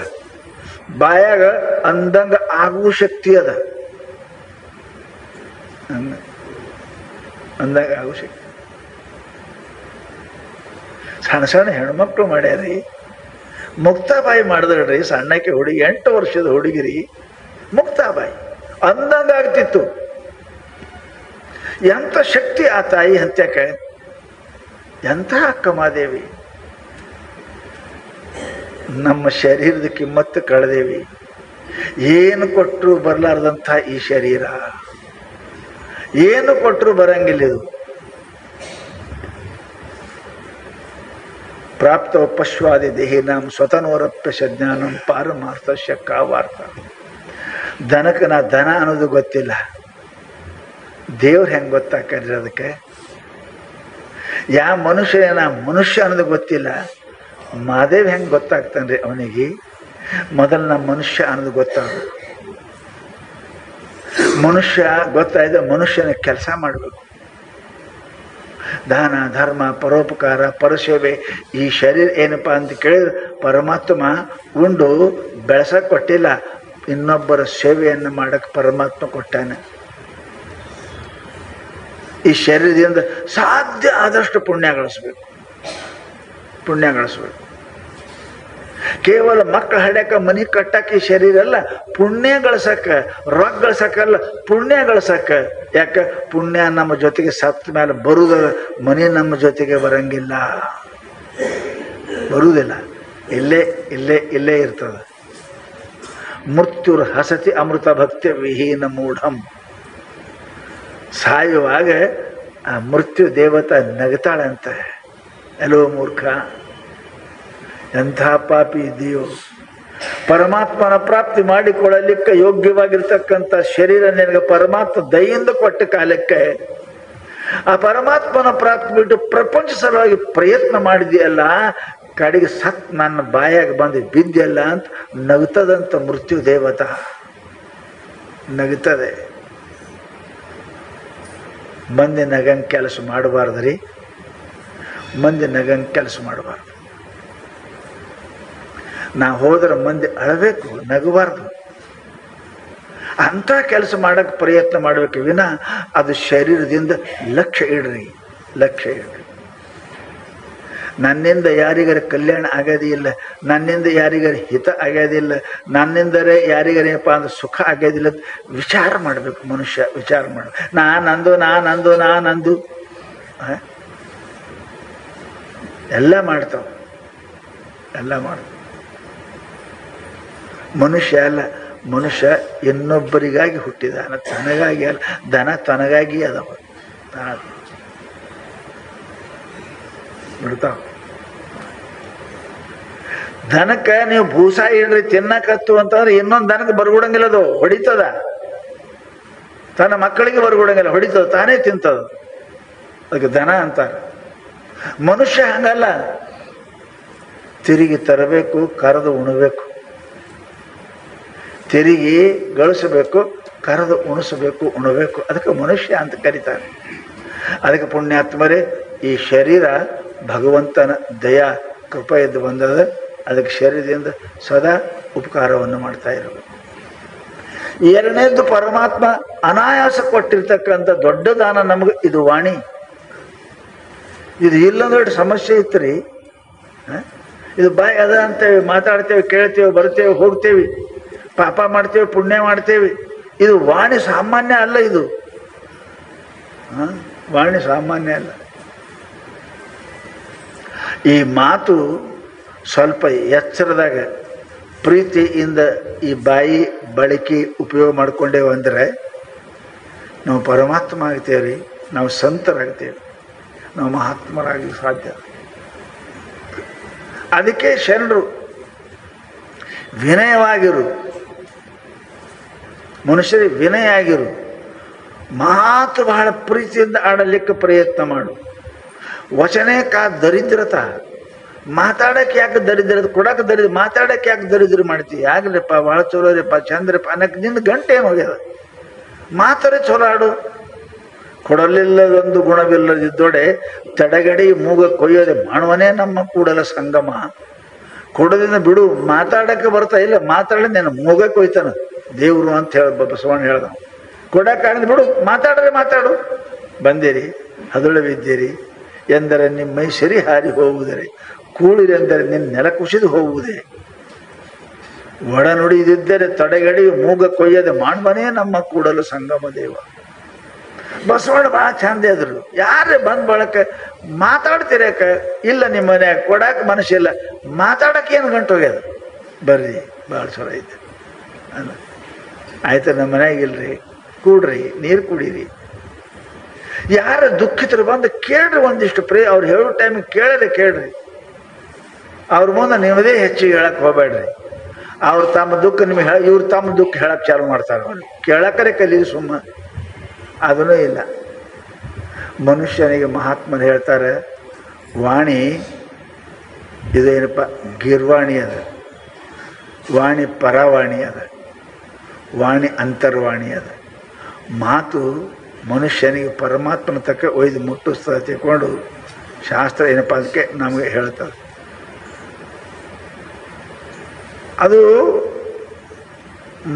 ಬಾಯಾಗ ಅಂದಂಗ ಆಗುವ ಶಕ್ತಿ ಅದ. ಅಂದಾಗ ಆಗೋ ಶಕ್ತಿ. ಸಣ್ಣ ಸಣ್ಣ ಹೆಣ್ಮಕ್ಳು ಮಾಡ್ಯಾರಿ. ಮುಕ್ತಾಬಾಯಿ ಮಾಡಿದ್ರಿ, ಸಣ್ಣಕ್ಕೆ ಹುಡುಗಿ, 8 ವರ್ಷದ ಹುಡುಗಿರಿ ಮುಕ್ತಾಬಾಯಿ. ಅಂದಂಗ ಆಗ್ತಿತ್ತು. ಎಂಥ ಶಕ್ತಿ ಆ ತಾಯಿ ಹಂತ್ಯಕ್ಕೆ, ಎಂಥ ಅಕ್ಕಮಾದೇವಿ. ನಮ್ಮ ಶರೀರದ ಕಿಮ್ಮತ್ತು ಕಳೆದೇವಿ. ಏನು ಕೊಟ್ಟರು ಬರಲಾರ್ದಂಥ ಈ ಶರೀರ, ಏನು ಕೊಟ್ಟರು ಬರಂಗಿಲ್ಲ. ಇದು ಪ್ರಾಪ್ತ ಪಶ್ವಾದಿ ದೇಹಿನಾಂ ಸ್ವತನೋರಪ್ಯ ಜ್ಞಾನಂ ಪಾರಮಾರ್ಥಸ್ಯ ಕಾವಾರ್ಥ. ದನಕ್ಕೆ ನಾ ದನ ಅನ್ನೋದು ಗೊತ್ತಿಲ್ಲ, ದೇವ್ರು ಹೆಂಗೆ ಗೊತ್ತಾಕ್ರಿ ಅದಕ್ಕೆ? ಯಾವ ಮನುಷ್ಯ ಮನುಷ್ಯ ಅನ್ನೋದು ಗೊತ್ತಿಲ್ಲ, ಮಾದೇವ್ ಹೆಂಗೆ ಗೊತ್ತಾಗ್ತಾನ್ರಿ ಅವನಿಗೆ? ಮೊದಲು ನಮ್ಮ ಮನುಷ್ಯ ಅನ್ನೋದು ಗೊತ್ತಾಗ. ಮನುಷ್ಯ ಗೊತ್ತಾಯ್ತು, ಮನುಷ್ಯನ ಕೆಲಸ ಮಾಡಬೇಕು. ದಾನ ಧರ್ಮ ಪರೋಪಕಾರ ಪರಸೇವೆ. ಈ ಶರೀರ ಏನಪ್ಪ ಅಂತ ಕೇಳಿದ್ರೆ ಪರಮಾತ್ಮ ಉಂಡು ಬೆಳೆಸಕ್ಕೆ ಕೊಟ್ಟಿಲ್ಲ, ಇನ್ನೊಬ್ಬರ ಸೇವೆಯನ್ನು ಮಾಡಕ್ಕೆ ಪರಮಾತ್ಮ ಕೊಟ್ಟಾನೆ. ಈ ಶರೀರದಿಂದ ಸಾಧ್ಯ ಆದಷ್ಟು ಪುಣ್ಯ ಗಳಿಸ್ಬೇಕು. ಕೇವಲ ಮಕ್ಕಳು ಹಡ್ಯಾಕ ಮನೆ ಕಟ್ಟಕ್ಕೆ ಈ ಶರೀರ ಅಲ್ಲ, ಪುಣ್ಯ ಗಳಸಕ್ಕ, ರೊಕ್ಕ ಗಳಸಕ್ಕಲ್ಲ, ಪುಣ್ಯ ಗಳಸಕ್ಕ. ಯಾಕೆ? ಪುಣ್ಯ ನಮ್ಮ ಜೊತೆಗೆ ಸತ್ತ ಮೇಲೆ ಬರುದ, ಮನೆ ನಮ್ಮ ಜೊತೆಗೆ ಬರಂಗಿಲ್ಲ, ಬರುವುದಿಲ್ಲ, ಇಲ್ಲೇ ಇರ್ತದೆ. ಮೃತ್ಯುರ್ ಹಸತಿ ಅಮೃತ ಭಕ್ತಿ ವಿಹೀನ ಮೂಢಂ. ಸಾಯುವಾಗ ಆ ಮೃತ್ಯು ದೇವತ ನಗತಾಳಂತ, ಎಲ್ಲೋ ಮೂರ್ಖ, ಎಂಥ ಪಾಪಿ ಇದೆಯೋ. ಪರಮಾತ್ಮನ ಪ್ರಾಪ್ತಿ ಮಾಡಿಕೊಳ್ಳಲಿಕ್ಕೆ ಯೋಗ್ಯವಾಗಿರ್ತಕ್ಕಂಥ ಶರೀರ ನಿನಗೆ ಪರಮಾತ್ಮ ದಯಿಂದ ಕೊಟ್ಟ ಕಾಲಕ್ಕೆ ಆ ಪರಮಾತ್ಮನ ಪ್ರಾಪ್ತಿ ಬಿಟ್ಟು ಪ್ರಪಂಚ ಸಲುವಾಗಿ ಪ್ರಯತ್ನ ಮಾಡಿದೆಯಲ್ಲ, ಕಡೆಗೆ ಸತ್ ನನ್ನ ಬಾಯಾಗ ಬಂದು ಬಿದ್ದೆಲ್ಲ ಅಂತ ನಗ್ತದಂತ ಮೃತ್ಯು ದೇವತ, ನಗ್ತದೆ. ಮಂದಿ ನಗಂಗೆ ಕೆಲಸ ಮಾಡಬಾರ್ದ್ರಿ, ಮಂದಿ ನಗಂಗೆ ಕೆಲಸ ಮಾಡಬಾರ್ದು. ನಾವು ಹೋದ್ರೆ ಮಂದಿ ಅಳಬೇಕು, ನಗಬಾರ್ದು. ಅಂಥ ಕೆಲಸ ಮಾಡಕ್ಕೆ ಪ್ರಯತ್ನ ಮಾಡಬೇಕು ವಿನ ಅದು ಶರೀರದಿಂದ ಲಕ್ಷ್ಯ ಇಡ್ರಿ. ನನ್ನಿಂದ ಯಾರಿಗಾರ ಕಲ್ಯಾಣ ಆಗೋದಿಲ್ಲ, ನನ್ನಿಂದ ಯಾರಿಗಾರ ಹಿತ ಆಗೋದಿಲ್ಲ, ನನ್ನಿಂದರೇ ಯಾರಿಗಾರಪ್ಪ ಅಂದ್ರೆ ಸುಖ ಆಗೋದಿಲ್ಲ. ವಿಚಾರ ಮಾಡಬೇಕು ಮನುಷ್ಯ, ವಿಚಾರ ಮಾಡ. ನಾನಂದು ಎಲ್ಲ ಮಾಡ್ತಾವ. ಮನುಷ್ಯ ಅಲ್ಲ, ಮನುಷ್ಯ ಇನ್ನೊಬ್ಬರಿಗಾಗಿ ಹುಟ್ಟಿದಾನ, ತನಗಾಗಿ ಅಲ್ಲ. ದನ ತನಗಾಗಿ ಅದಾವ, ಬಿಡ್ತಾವ. ದನಕ್ಕೆ ನೀವು ಭೂಸ ಇಡ್ರಿ ತಿನ್ನಕತ್ತು ಅಂತಂದ್ರೆ ಇನ್ನೊಂದು ದನಕ್ಕೆ ಬರ್ಬಿಡಂಗಿಲ್ಲ, ಅದು ಹೊಡಿತದ. ತನ್ನ ಮಕ್ಕಳಿಗೆ ಬರ್ಬಿಡಂಗಿಲ್ಲ, ಹೊಡಿತದ, ತಾನೇ ತಿಂತದ. ಅದಕ್ಕೆ ದನ ಅಂತಾರೆ. ಮನುಷ್ಯ ಹಂಗಲ್ಲ, ತಿರುಗಿ ತರಬೇಕು, ಕರೆದು ಉಣಬೇಕು. ತಿರುಗಿ ಗಳಿಸಬೇಕು, ಕರೆದು ಉಣಿಸಬೇಕು, ಉಣಬೇಕು. ಅದಕ್ಕೆ ಮನುಷ್ಯ ಅಂತ ಕರೀತಾರೆ. ಅದಕ್ಕೆ ಪುಣ್ಯಾತ್ಮರೇ, ಈ ಶರೀರ ಭಗವಂತನ ದಯಾ ಕೃಪೆಯದ್ದು ಬಂದದ. ಅದಕ್ಕೆ ಶರೀರದಿಂದ ಸದಾ ಉಪಕಾರವನ್ನು ಮಾಡ್ತಾ ಇರಬೇಕು. ಎರಡನೇದ್ದು, ಪರಮಾತ್ಮ ಅನಾಯಾಸ ಕೊಟ್ಟಿರ್ತಕ್ಕಂಥ ದೊಡ್ಡ ದಾನ ನಮಗೆ ಇದು ವಾಣಿ. ಇದು ಇಲ್ಲಂದ್ರೆ ಸಮಸ್ಯೆ ಇತ್ತು. ಇದು ಬಾಯಿ ಅದ ಅಂತೇವೆ, ಮಾತಾಡ್ತೇವೆ, ಕೇಳ್ತೇವೆ, ಬರ್ತೇವೆ, ಹೋಗ್ತೇವೆ, ಪಾಪ ಮಾಡ್ತೇವೆ, ಪುಣ್ಯ ಮಾಡ್ತೇವೆ. ಇದು ವಾಣಿ ಸಾಮಾನ್ಯ ಅಲ್ಲ. ಇದು ವಾಣಿ ಸಾಮಾನ್ಯ ಅಲ್ಲ. ಈ ಮಾತು ಸ್ವಲ್ಪ ಎಚ್ಚರದಾಗ ಪ್ರೀತಿಯಿಂದ ಈ ಬಾಯಿ ಬಳಕೆ ಉಪಯೋಗ ಮಾಡ್ಕೊಂಡೇವು ಅಂದರೆ ನಾವು ಪರಮಾತ್ಮ ಆಗ್ತೇವೆ, ನಾವು ಸಂತರಾಗ್ತೇವೆ, ನಾವು ಮಹಾತ್ಮರಾಗಿ ಸಾಧ್ಯ. ಅದಕ್ಕೆ ಶರಣರು ವಿನಯವಾಗಿರು, ಮನುಷ್ಯರಿಗೆ ವಿನಯ ಆಗಿರು. ಮಾತು ಬಹಳ ಪ್ರೀತಿಯಿಂದ ಆಡಲಿಕ್ಕೆ ಪ್ರಯತ್ನ ಮಾಡು. ವಚನೇ ಕಾ ದರಿದ್ರತ. ಮಾತಾಡಕ್ಕೆ ಯಾಕೆ ದರಿದ್ರ, ಕೊಡಕ್ಕೆ ದರಿದ್ರ, ಮಾತಾಡಕ್ಕೆ ಯಾಕೆ ದರಿದ್ರ ಮಾಡ್ತೀವಿ? ಯಾಕಲಪ್ಪ ಭಾಳ ಚಲೋ ರೀಪ್ಪ, ಚಂದ್ರಪ್ಪ ಅನ್ನಕ್ಕೆ ನಿಂದು ಗಂಟೆ ಏನು ಹೋಗ್ಯದ? ಮಾತಾರೆ ಚಲೋ ಆಡು. ಕೊಡಲಿಲ್ಲದೊಂದು ಗುಣವಿಲ್ಲದಿದ್ದೊಡೆ ತಡೆಗಡಿ ಮೂಗ ಕೊಯ್ಯೋದೆ ಮಾಡುವನೇ ನಮ್ಮ ಕೂಡಲ ಸಂಗಮ. ಕೊಡೋದಿಂದ ಬಿಡು, ಮಾತಾಡಕ್ಕೆ ಬರ್ತಾ ಇಲ್ಲ, ಮಾತಾಡಿ ನೀನು ಮೂಗ ಕೊಯ್ತಾನ ದೇವರು ಅಂತ ಹೇಳ ಬಸವಣ್ಣ ಹೇಳ್ದ. ಕೊಡಕ್ಕಾಗದು ಬಿಡು, ಮಾತಾಡು. ಬಂದಿರಿ ಹದುಳವಿದ್ದೀರಿ ಎಂದರೆ ನಿಮ್ಮ ಮೈ ಸರಿ ಹಾರಿ ಹೋಗುವುದರೆ, ಕೂಳಿರೆಂದರೆ ನಿನ್ನ ನೆಲ ಕುಸಿದು ಹೋಗುವುದೇ. ಒಡನುಡಿದಿದ್ದರೆ ತಡೆಗಡಿ ಮೂಗ ಕೊಯ್ಯದೆ ಮಾಡುವನೇ ನಮ್ಮ ಕೂಡಲು ಸಂಗಮ ದೇವ. ಬಸವಣ್ಣ ಭಾಳ ಚಂದ ಇದ್ರು. ಯಾರೇ ಬಂದ್ ಬಳಕ ಮಾತಾಡ್ತಿರಕ ಇಲ್ಲ, ನಿಮ್ಮ ಮನ್ಯಾಗ ಕೊಡಾಕ ಮನಸ್ಸಿಲ್ಲ, ಮಾತಾಡಕ್ಕೆ ಏನು ಗಂಟು ಹೋಗ್ಯದ, ಬರ್ರಿ ಭಾಳ ಚಲೋ ಐತೆ ಅಲ್ಲ. ಆಯ್ತು, ನಮ್ಮ ಮನ್ಯಾಗ ಇಲ್ರಿ, ಕೂಡ್ರಿ, ನೀರು ಕುಡೀರಿ. ಯಾರ ದುಃಖಿತರು ಬಂದು ಕೇಳ್ರಿ, ಒಂದಿಷ್ಟು ಅವ್ರು ಹೇಳೋ ಟೈಮಿಗೆ ಕೇಳ್ರಿ. ಅವ್ರ ಮುಂದೆ ನಿಮ್ಮದೇ ಹೆಚ್ಚಿಗೆ ಹೇಳಕ್ಕೆ ಹೋಗ್ಬೇಡ್ರಿ. ಅವ್ರು ತಮ್ಮ ದುಃಖ ನಿಮಗೆ ಇವ್ರು ತಮ್ಮ ದುಃಖ ಹೇಳಕ್ಕೆ ಚಾಲು ಮಾಡ್ತಾರೆ. ಅವ್ರು ಕೇಳಕ್ಕರೆ ಕಲೀದು ಸುಮ್ಮ ಅದೂ ಇಲ್ಲ. ಮನುಷ್ಯನಿಗೆ ಮಹಾತ್ಮರು ಹೇಳ್ತಾರೆ, ವಾಣಿ ಇದೇನಪ್ಪ ಗಿರ್ವಾಣಿ ಅದ, ವಾಣಿ ಪರವಾಣಿ ಅದ, ವಾಣಿ ಅಂತರ್ವಾಣಿ ಅದ. ಮಾತು ಮನುಷ್ಯನಿಗೆ ಪರಮಾತ್ಮನ ತಕ್ಕ ಒಯ್ದು ಮುಟ್ಟಿಸ್ತಾ ತಿಳ್ಕೊಂಡು ಶಾಸ್ತ್ರ ಏನಪ್ಪ ಅದಕ್ಕೆ ನಮಗೆ ಹೇಳ್ತದೆ. ಅದು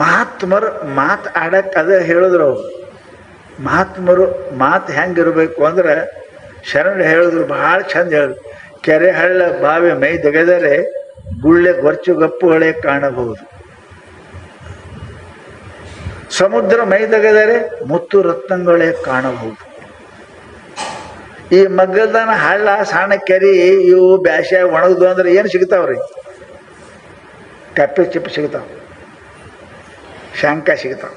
ಮಹಾತ್ಮರು ಮಾತು ಆಡಕ್ಕೆ ಅದೇ ಹೇಳಿದ್ರು. ಅವರು ಮಹಾತ್ಮರು ಮಾತು ಹೆಂಗಿರಬೇಕು ಅಂದ್ರೆ ಶರಣ ಹೇಳಿದ್ರು, ಭಾಳ ಚಂದ ಹೇಳಿದ್ರು. ಕೆರೆ ಹಳ್ಳ ಬಾವಿ ಮೈ ತೆಗೆದರೆ ಗುಳ್ಳೆ ಗೊರ್ಚು ಗಪ್ಪುಗಳೇ ಕಾಣಬಹುದು, ಸಮುದ್ರ ಮೈ ತೆಗೆದರೆ ಮುತ್ತು ರತ್ನಗಳೇ ಕಾಣಬಹುದು. ಈ ಮಗ್ಗದನ ಹಳ್ಳ ಸಣ್ಣ ಕೆರೆ ಇವು ಬ್ಯಾಸ್ಯಾಗ ಒಣಗ್ದು ಅಂದ್ರೆ ಏನು ಸಿಗ್ತಾವ್ರಿ? ಕಪ್ಪೆ ಚಿಪ್ಪು ಸಿಗ್ತಾವ, ಶಂಕ ಸಿಗ್ತಾವ,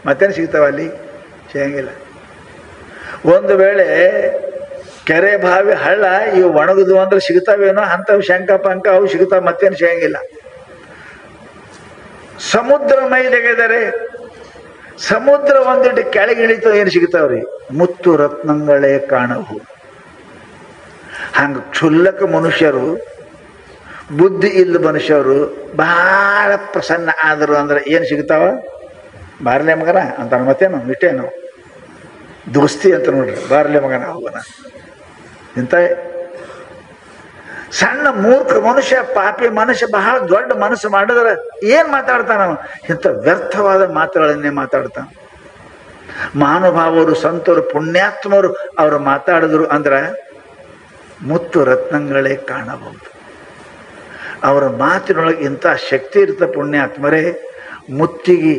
ಮತ್ತೇನು ಸಿಗ್ತಾವ? ಅಲ್ಲಿ ಸಿಗಂಗಿಲ್ಲ. ಒಂದು ವೇಳೆ ಕೆರೆ ಬಾವಿ ಹಳ್ಳ ಇವು ಒಣಗುದು ಅಂದ್ರೆ ಸಿಗ್ತಾವೇನೋ ಅಂಥವು ಶಂಕ ಪಂಕ ಅವು ಸಿಗ್ತಾವ, ಮತ್ತೇನು ಸಿಗಂಗಿಲ್ಲ. ಸಮುದ್ರ ಮೈ ತೆಗೆದರೆ ಸಮುದ್ರ ಒಂದಿಟ್ಟು ಕೆಳಗಿಳಿತ ಏನು ಸಿಗ್ತಾವ್ರಿ? ಮುತ್ತು ರತ್ನಗಳೇ ಕಾಣವು. ಹಂಗ ಕ್ಷುಲ್ಲಕ ಮನುಷ್ಯರು, ಬುದ್ಧಿ ಇಲ್ಲ ಮನುಷ್ಯರು ಬಹಳ ಪ್ರಸನ್ನ ಆದರು ಅಂದ್ರೆ ಏನು ಸಿಗ್ತಾವ? ಬಾರ್ಲೆ ಮಗನ ಅಂತ ಮತ್ತೇನು ಇಟ್ಟೇನು ದೋಸ್ತಿ ಅಂತ ನೋಡ್ರಿ, ಬಾರ್ಲೆ ಮಗನ ಹೋಗೋಣ. ಇಂಥ ಸಣ್ಣ ಮೂರ್ಖ ಮನುಷ್ಯ, ಪಾಪಿ ಮನುಷ್ಯ ಬಹಳ ದೊಡ್ಡ ಮನಸ್ಸು ಮಾಡಿದ್ರೆ ಏನು ಮಾತಾಡ್ತಾನ? ಇಂಥ ವ್ಯರ್ಥವಾದ ಮಾತುಗಳನ್ನೇ ಮಾತಾಡ್ತಾನ. ಮಹಾನುಭಾವರು, ಸಂತರು, ಪುಣ್ಯಾತ್ಮರು ಅವರು ಮಾತಾಡಿದ್ರು ಅಂದ್ರೆ ಮುತ್ತು ರತ್ನಗಳೇ ಕಾಣಬಹುದು. ಅವರ ಮಾತಿನೊಳಗೆ ಇಂಥ ಶಕ್ತಿ ಇರ್ತ. ಪುಣ್ಯಾತ್ಮರೇ, ಮುತ್ತಿಗೆ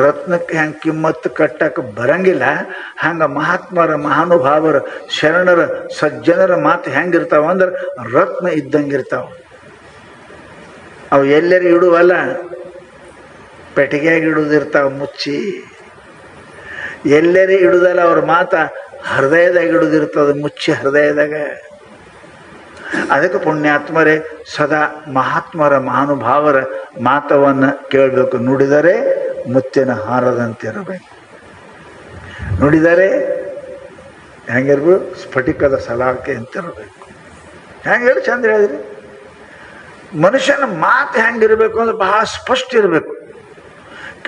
ರತ್ನಕ್ಕೆ ಹೆಂಗೆ ಕಿಮ್ಮತ್ತು ಕಟ್ಟಕ್ಕೆ ಬರಂಗಿಲ್ಲ, ಹಂಗೆ ಮಹಾತ್ಮರ, ಮಹಾನುಭಾವರ, ಶರಣರ, ಸಜ್ಜನರ ಮಾತು ಹೆಂಗಿರ್ತಾವ ಅಂದ್ರೆ ರತ್ನ ಇದ್ದಂಗಿರ್ತಾವ. ಅವು ಎಲ್ಲರೂ ಇಡುವಲ್ಲ, ಪೆಟ್ಟಿಗೆಯಾಗಿ ಇಡುವುದಿರ್ತಾವ ಮುಚ್ಚಿ. ಎಲ್ಲರೂ ಇಡುದಲ್ಲ, ಅವ್ರ ಮಾತ ಹೃದಯದಾಗ ಇಡುದಿರ್ತದೆ ಮುಚ್ಚಿ, ಹೃದಯದಾಗ. ಅದಕ್ಕೆ ಪುಣ್ಯಾತ್ಮರೇ ಸದಾ ಮಹಾತ್ಮರ, ಮಹಾನುಭಾವರ ಮಾತವನ್ನು ಕೇಳಬೇಕು. ನುಡಿದರೆ ಮುತ್ತಿನ ಹಾರದಂತಿರಬೇಕು, ನುಡಿದರೆ ಹೆಂಗಿರ್ಬೇಕು? ಸ್ಫಟಿಕದ ಸಲಾಕೆ ಅಂತಿರಬೇಕು. ಹೆಂಗೆ ಹೇಳಿ ಚಂದ ಹೇಳಿದ್ರಿ. ಮನುಷ್ಯನ ಮಾತು ಹೆಂಗಿರ್ಬೇಕು ಅಂದ್ರೆ ಬಹಳ ಸ್ಪಷ್ಟ ಇರಬೇಕು.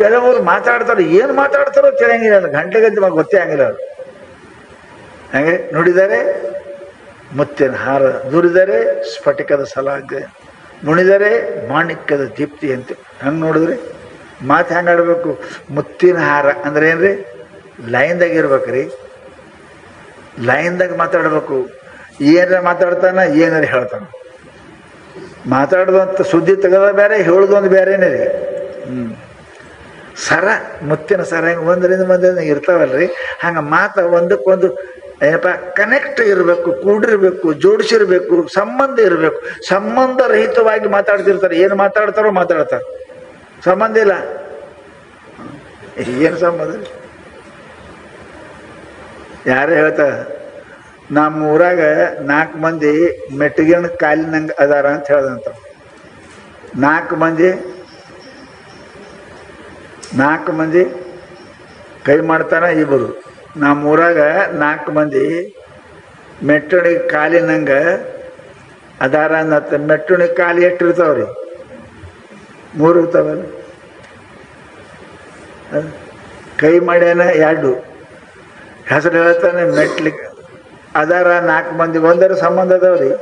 ಕೆಲವರು ಮಾತಾಡ್ತಾರೆ, ಏನು ಮಾತಾಡ್ತಾರೋ ತಿಳಿಯಂಗಿಲ್ಲ, ಗಂಟೆಗಂಟೆ ಗೊತ್ತೇ ಆಗಿಲ್ಲ. ಅದು ಹಾಗೆ ನುಡಿದರೆ ಮುತ್ತಿನ ಹಾರ, ದುರಿದರೆ ಸ್ಫಟಿಕದ ಸಲಾಗೆ, ಮುಣಿದರೆ ಮಾಣಿಕ್ಯದ ದೀಪ್ತಿ ಅಂತ. ಹಂಗೆ ನೋಡಿದ್ರಿ ಮಾತು ಹೆಂಗೆ ಆಡಬೇಕು? ಮುತ್ತಿನ ಹಾರ ಅಂದ್ರೆ ಏನ್ರಿ? ಲೈನ್ದಾಗ ಇರ್ಬೇಕ್ರಿ, ಲೈನ್ದಾಗ ಮಾತಾಡ್ಬೇಕು. ಏನಾರ ಮಾತಾಡ್ತಾನ, ಏನಾರ ಹೇಳ್ತಾನ. ಮಾತಾಡೋದಂತ ಸುದ್ದಿ ತೆಗೆದ ಬೇರೆ, ಹೇಳೋದೊಂದು ಬೇರೆನೇ ರೀ. ಸರ, ಮುತ್ತಿನ ಸರ ಹೆಂಗೆ ಒಂದರಿಂದ ಒಂದರಿಂದ ಇರ್ತಾವಲ್ರಿ, ಹಂಗೆ ಮಾತು ಒಂದಕ್ಕೊಂದು ಏನಪ್ಪ ಕನೆಕ್ಟ್ ಇರಬೇಕು, ಕೂಡಿರ್ಬೇಕು, ಜೋಡಿಸಿರ್ಬೇಕು, ಸಂಬಂಧ ಇರಬೇಕು. ಸಂಬಂಧ ರಹಿತವಾಗಿ ಮಾತಾಡ್ತಿರ್ತಾರೆ. ಏನು ಮಾತಾಡ್ತಾರೋ ಮಾತಾಡ್ತಾರೆ, ಸಂಬಂಧ ಇಲ್ಲ. ಏನು ಸಂಬಂಧ? ಯಾರೇ ಹೇಳ್ತಾರೆ, ನಮ್ಮ ಊರಾಗ 4 ಮಂದಿ ಮೆಟ್ಟಿಗಿನ ಕಾಲಿನಂಗೆ ಅದಾರ ಅಂತ ಹೇಳ್ದಂತ. 4 ಮಂದಿ ಕೈ ಮಾಡ್ತಾನ, ಇಬ್ಬರು. ನಮ್ಮ ಊರಾಗ 4 ಮಂದಿ ಮೆಟ್ಟಣಿಗೆ ಕಾಲಿನಂಗೆ ಅದಾರ ಅನ್ನತ್ತ. ಮೆಟ್ಟಣಿಗೆ ಕಾಲು ಎಷ್ಟು ಇರ್ತಾವ್ರಿ? 3 ಇರ್ತಾವಲ್ಲ. ಕೈ ಮಾಡ್ಯಾನ 2 ಹೆಸರು ಹೇಳ್ತಾನೆ ಮೆಟ್ಲಿಕ್ಕೆ ಅದಾರ 4 ಮಂದಿ. ಒಂದರ ಸಂಬಂಧ ಅದಾವ್ರಿ,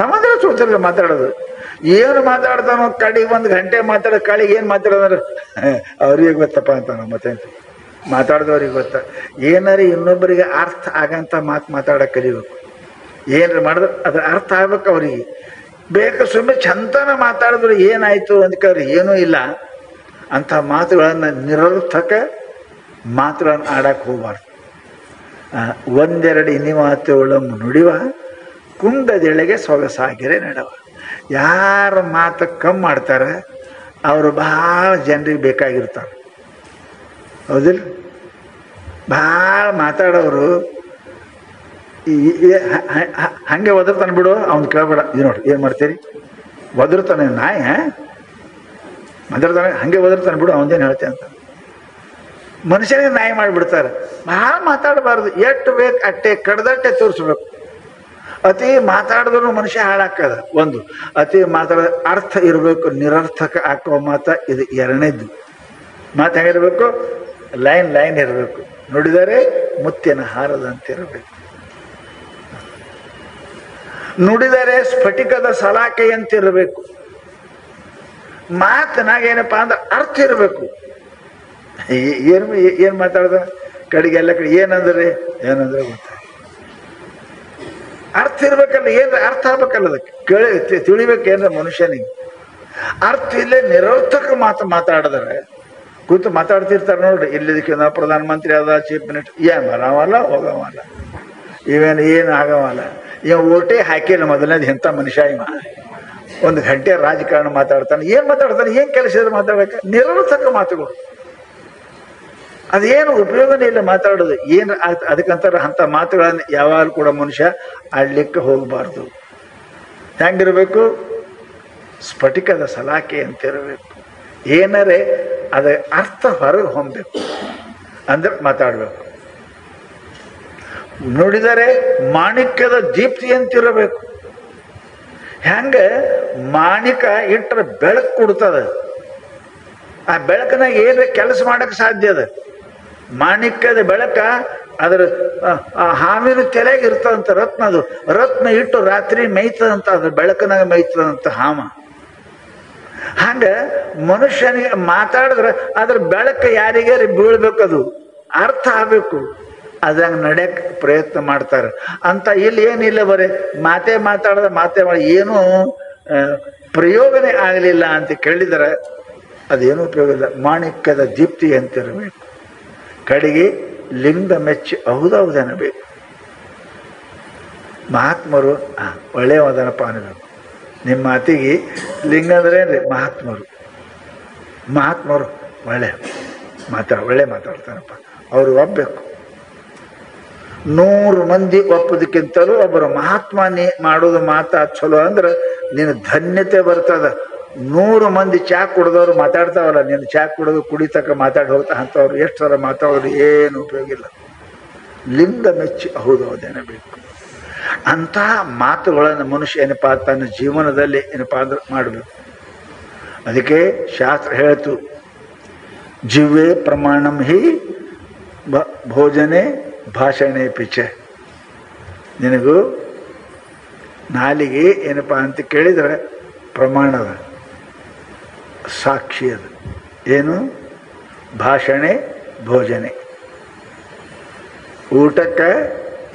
ಸಂಬಂಧ ಸುಡ್ತಿರ್ಲಿ ಮಾತಾಡೋದು. ಏನು ಮಾತಾಡ್ತಾನೋ ಕಡೆಗೆ 1 ಗಂಟೆ ಮಾತಾಡೋ, ಕಡೆಗೆ ಏನು ಮಾತಾಡೋದ್ರೆ ಅವ್ರಿಗೆ ಗೊತ್ತಪ್ಪ ಅಂತಾನ. ಮತ್ತೆ ಮಾತಾಡಿದವ್ರಿಗೆ ಗೊತ್ತ. ಏನಾರು ಇನ್ನೊಬ್ಬರಿಗೆ ಅರ್ಥ ಆಗಂತ ಮಾತಾಡೋಕೆ ಕಲಿಬೇಕು. ಏನಾರು ಮಾಡಿದ್ರೆ ಅದ್ರ ಅರ್ಥ ಆಗ್ಬೇಕು ಅವ್ರಿಗೆ. ಬೇಕು ಸುಮ್ಮನೆ ಚಂತನ ಮಾತಾಡಿದ್ರು ಏನಾಯ್ತು ಅಂದ್ಕವ್ರಿ, ಏನೂ ಇಲ್ಲ. ಅಂಥ ಮಾತುಗಳನ್ನು, ನಿರರ್ಥಕ ಮಾತುಗಳನ್ನು ಆಡಕ್ಕೆ ಹೋಗ್ಬಾರ್ದು. 1-2 ಇನಿ ಮಾತುಗಳನ್ನು ನುಡಿವ, ಕುಂಡದೆಳೆಗೆ ಸೊಗಸಾಗಿರೆ ನಡೆವ. ಯಾರ ಮಾತು ಕಮ್ಮಿ ಮಾಡ್ತಾರೆ ಅವರು ಭಾಳ ಜನರಿಗೆ ಬೇಕಾಗಿರ್ತಾರೆ. ಹೌದಿಲ್ಲ? ಭಾಳ ಮಾತಾಡೋರು ಹಂಗೆ ಒದರ್ತಾನೆ ಬಿಡು, ಅವ್ನು ಕೇಳ್ಬೇಡ. ಇದು ನೋಡಿ ಏನು ಮಾಡ್ತೀರಿ, ಒದರ್ತಾನೆ ನಾಯಿ. ಮಾತಾಡ್ತಾನೆ, ಹಾಗೆ ಓದಿರ್ತಾನೆ ಬಿಡು ಅವನೇನು ಹೇಳ್ತೆ ಅಂತ. ಮನುಷ್ಯನಿಗೆ ನಾಯಿ ಮಾಡಿಬಿಡ್ತಾರೆ. ಭಾಳ ಮಾತಾಡಬಾರ್ದು, ಎಷ್ಟು ಬೇಕು ಅಟ್ಟೆ ಕಡ್ದಟ್ಟೆ ತೋರಿಸ್ಬೇಕು. ಅತಿ ಮಾತಾಡಿದ್ರು ಮನುಷ್ಯ ಹಾಳಾಕದ ಒಂದು, ಅತಿ ಮಾತಾಡೋದು ಅರ್ಥ ಇರಬೇಕು, ನಿರರ್ಥಕ ಹಾಕುವ ಮಾತ ಇದು ಎರಡನೇದ್ದು. ಮಾತು ಹೇಗಿರಬೇಕು? ಲೈನ್ ಲೈನ್ ಇರಬೇಕು. ನುಡಿದರೆ ಮುತ್ತಿನ ಹಾರದಂತೆ ಇರಬೇಕು. ನುಡಿದರೆ ಸ್ಫಟಿಕದ ಸಲಾಕೆಯಂತಿರಬೇಕು. ಮಾತನಾಗ ಏನಪ್ಪ ಅಂದ್ರೆ ಅರ್ಥ ಇರಬೇಕು. ಏನು ಮಾತಾಡ್ದ ಕಡೆಗೆ ಎಲ್ಲ ಕಡೆ ಏನಂದ್ರೆ ಗೊತ್ತ, ಅರ್ಥ ಇರ್ಬೇಕಲ್ಲ, ಏನ್ರ ಅರ್ಥ ಆಗ್ಬೇಕಲ್ಲ, ಅದಕ್ಕೆ ತಿಳಿಬೇಕೇನ್ರ ಮನುಷ್ಯನಿಗೆ. ಅರ್ಥ ಇಲ್ಲೇ ನಿರರ್ಥಕ ಮಾತಾಡಿದ್ರೆ ಕೂತು ಮಾತಾಡ್ತಿರ್ತಾರೆ ನೋಡ್ರಿ. ಇಲ್ಲಿದಕ್ಕೆ ನಾವು ಪ್ರಧಾನಮಂತ್ರಿ ಅದ, ಚೀಫ್ ಮಿನಿಸ್ಟರ್, ಏನ್ ಬರವಲ್ಲ ಹೋಗವಲ್ಲ, ಏನು ಆಗವಲ್ಲ. ಇವ ಓಟೇ ಹಾಕಿಲ್ಲ ಮೊದಲನೇದು ಇಂಥ ಮನುಷ್ಯ. ಇವ ಒಂದು ಗಂಟೆ ರಾಜಕಾರಣ ಮಾತಾಡ್ತಾನೆ. ಏನ್ ಮಾತಾಡ್ತಾನೆ? ಏನ್ ಕೆಲಸ ಇದ್ರೆ ಮಾತಾಡ್ಬೇಕ? ನಿರರ್ಥಕ ಮಾತುಗಳು, ಅದೇನು ಉಪಯೋಗನೇ ಇಲ್ಲ ಮಾತಾಡೋದು. ಏನು ಅದಕ್ಕಂತಾರ ಅಂಥ ಮಾತುಗಳನ್ನು ಯಾವಾಗಲೂ ಕೂಡ ಮನುಷ್ಯ ಆಡ್ಲಿಕ್ಕೆ ಹೋಗಬಾರ್ದು. ಹೆಂಗಿರ್ಬೇಕು? ಸ್ಫಟಿಕದ ಸಲಾಕೆ ಅಂತಿರಬೇಕು. ಏನರೇ ಅದ ಅರ್ಥ ಹೊರಗೆ ಹೊಂದಬೇಕು ಅಂದ್ರೆ ಮಾತಾಡಬೇಕು. ನುಡಿದರೆ ಮಾಣಿಕ್ಯದ ದೀಪ್ತಿ ಅಂತಿರಬೇಕು. ಹೆಂಗ ಮಾಣಿಕ ಇಟ್ಟರೆ ಬೆಳಕು ಕೊಡ್ತದ, ಆ ಬೆಳಕನಾಗ ಏನ್ರ ಕೆಲಸ ಮಾಡಕ್ಕೆ ಸಾಧ್ಯ ಅದ. ಮಾಣಿಕ್ಯದ ಬೆಳಕ ಅದರ ಹಾವಿನ ತಲೆಗೆ ಇರ್ತದಂತ ರತ್ನ, ಅದು ರತ್ನ ಇಟ್ಟು ರಾತ್ರಿ ಮೇಯ್ತದಂತ, ಅದ್ರ ಬೆಳಕನಾಗ ಮೇಯ್ತದಂತ ಹಾಮ. ಹಂಗ ಮನುಷ್ಯನಿಗೆ ಮಾತಾಡಿದ್ರೆ ಅದ್ರ ಬೆಳಕು ಯಾರಿಗಾರಿ ಬೀಳ್ಬೇಕದು, ಅರ್ಥ ಆಗ್ಬೇಕು. ಅದಂಗೆ ನಡೆಯಕ್ಕೆ ಪ್ರಯತ್ನ ಮಾಡ್ತಾರೆ ಅಂತ. ಇಲ್ಲಿ ಏನಿಲ್ಲ, ಬರೀ ಮಾತೇ ಮಾಡಿ ಏನೂ ಪ್ರಯೋಗನೇ ಆಗಲಿಲ್ಲ ಅಂತ ಕೇಳಿದರೆ ಅದೇನು ಉಪಯೋಗ ಇಲ್ಲ. ಮಾಣಿಕ್ಯದ ದೀಪ್ತಿ ಅಂತಿರಬೇಕು. ಕಡೆಗೆ ಲಿಂಗ ಮೆಚ್ಚಿ ಹೌದೌದನಬೇಕು. ಮಹಾತ್ಮರು ಒಳ್ಳೆಯವದನಪ್ಪ ಅನ್ನಬೇಕು. ನಿಮ್ಮ ಮಾತಿಗೆ ಲಿಂಗ ಅಂದ್ರೆ ಏನ್ರಿ? ಮಹಾತ್ಮರು ಒಳ್ಳೆ ಮಾತಾಡ್ತಾರಪ್ಪ, ಅವರು ಒಪ್ಪಬೇಕು. 100 ಮಂದಿ ಒಪ್ಪೋದಕ್ಕಿಂತಲೂ ಒಬ್ಬರು ಮಹಾತ್ಮನೇ ಮಾಡೋದು ಮಾತಾ ಚಲೋ ಅಂದ್ರೆ ನೀನು ಧನ್ಯತೆ ಬರ್ತದ. 100 ಮಂದಿ ಚಾ ಕುಡ್ದವ್ರು ಮಾತಾಡ್ತಾವಲ್ಲ, ನೀನು ಚಾ ಕುಡಿದು ಕುಡಿತಕ್ಕ ಮಾತಾಡಿ ಹೋಗ್ತಾ ಅಂಥವ್ರು ಎಷ್ಟು ಸಲ ಮಾತಾಡೋದು ಏನು ಉಪಯೋಗ ಇಲ್ಲ. ಲಿಂಗ ಮೆಚ್ಚಿ ಹೌದೌದೇನಬೇಕು. ಅಂತಹ ಮಾತುಗಳನ್ನು ಮನುಷ್ಯ ಏನಪ್ಪಾ ತನ್ನ ಜೀವನದಲ್ಲಿ ಏನಪ್ಪಾ ಅಂದ್ರೆ ಮಾಡಬೇಕು. ಅದಕ್ಕೆ ಶಾಸ್ತ್ರ ಹೇಳ್ತು, ಜಿವ್ವೇ ಪ್ರಮಾಣಂ ಹಿ ಭೋಜನೆ ಭಾಷಣೆ ಪಿಚೆ. ನಿನಗೂ ನಾಲಿಗೆ ಏನಪ್ಪ ಅಂತ ಕೇಳಿದರೆ ಪ್ರಮಾಣದ ಸಾಕ್ಷಿ ಅದು. ಏನು? ಭಾಷಣೆ ಭೋಜನೆ. ಊಟಕ್ಕೆ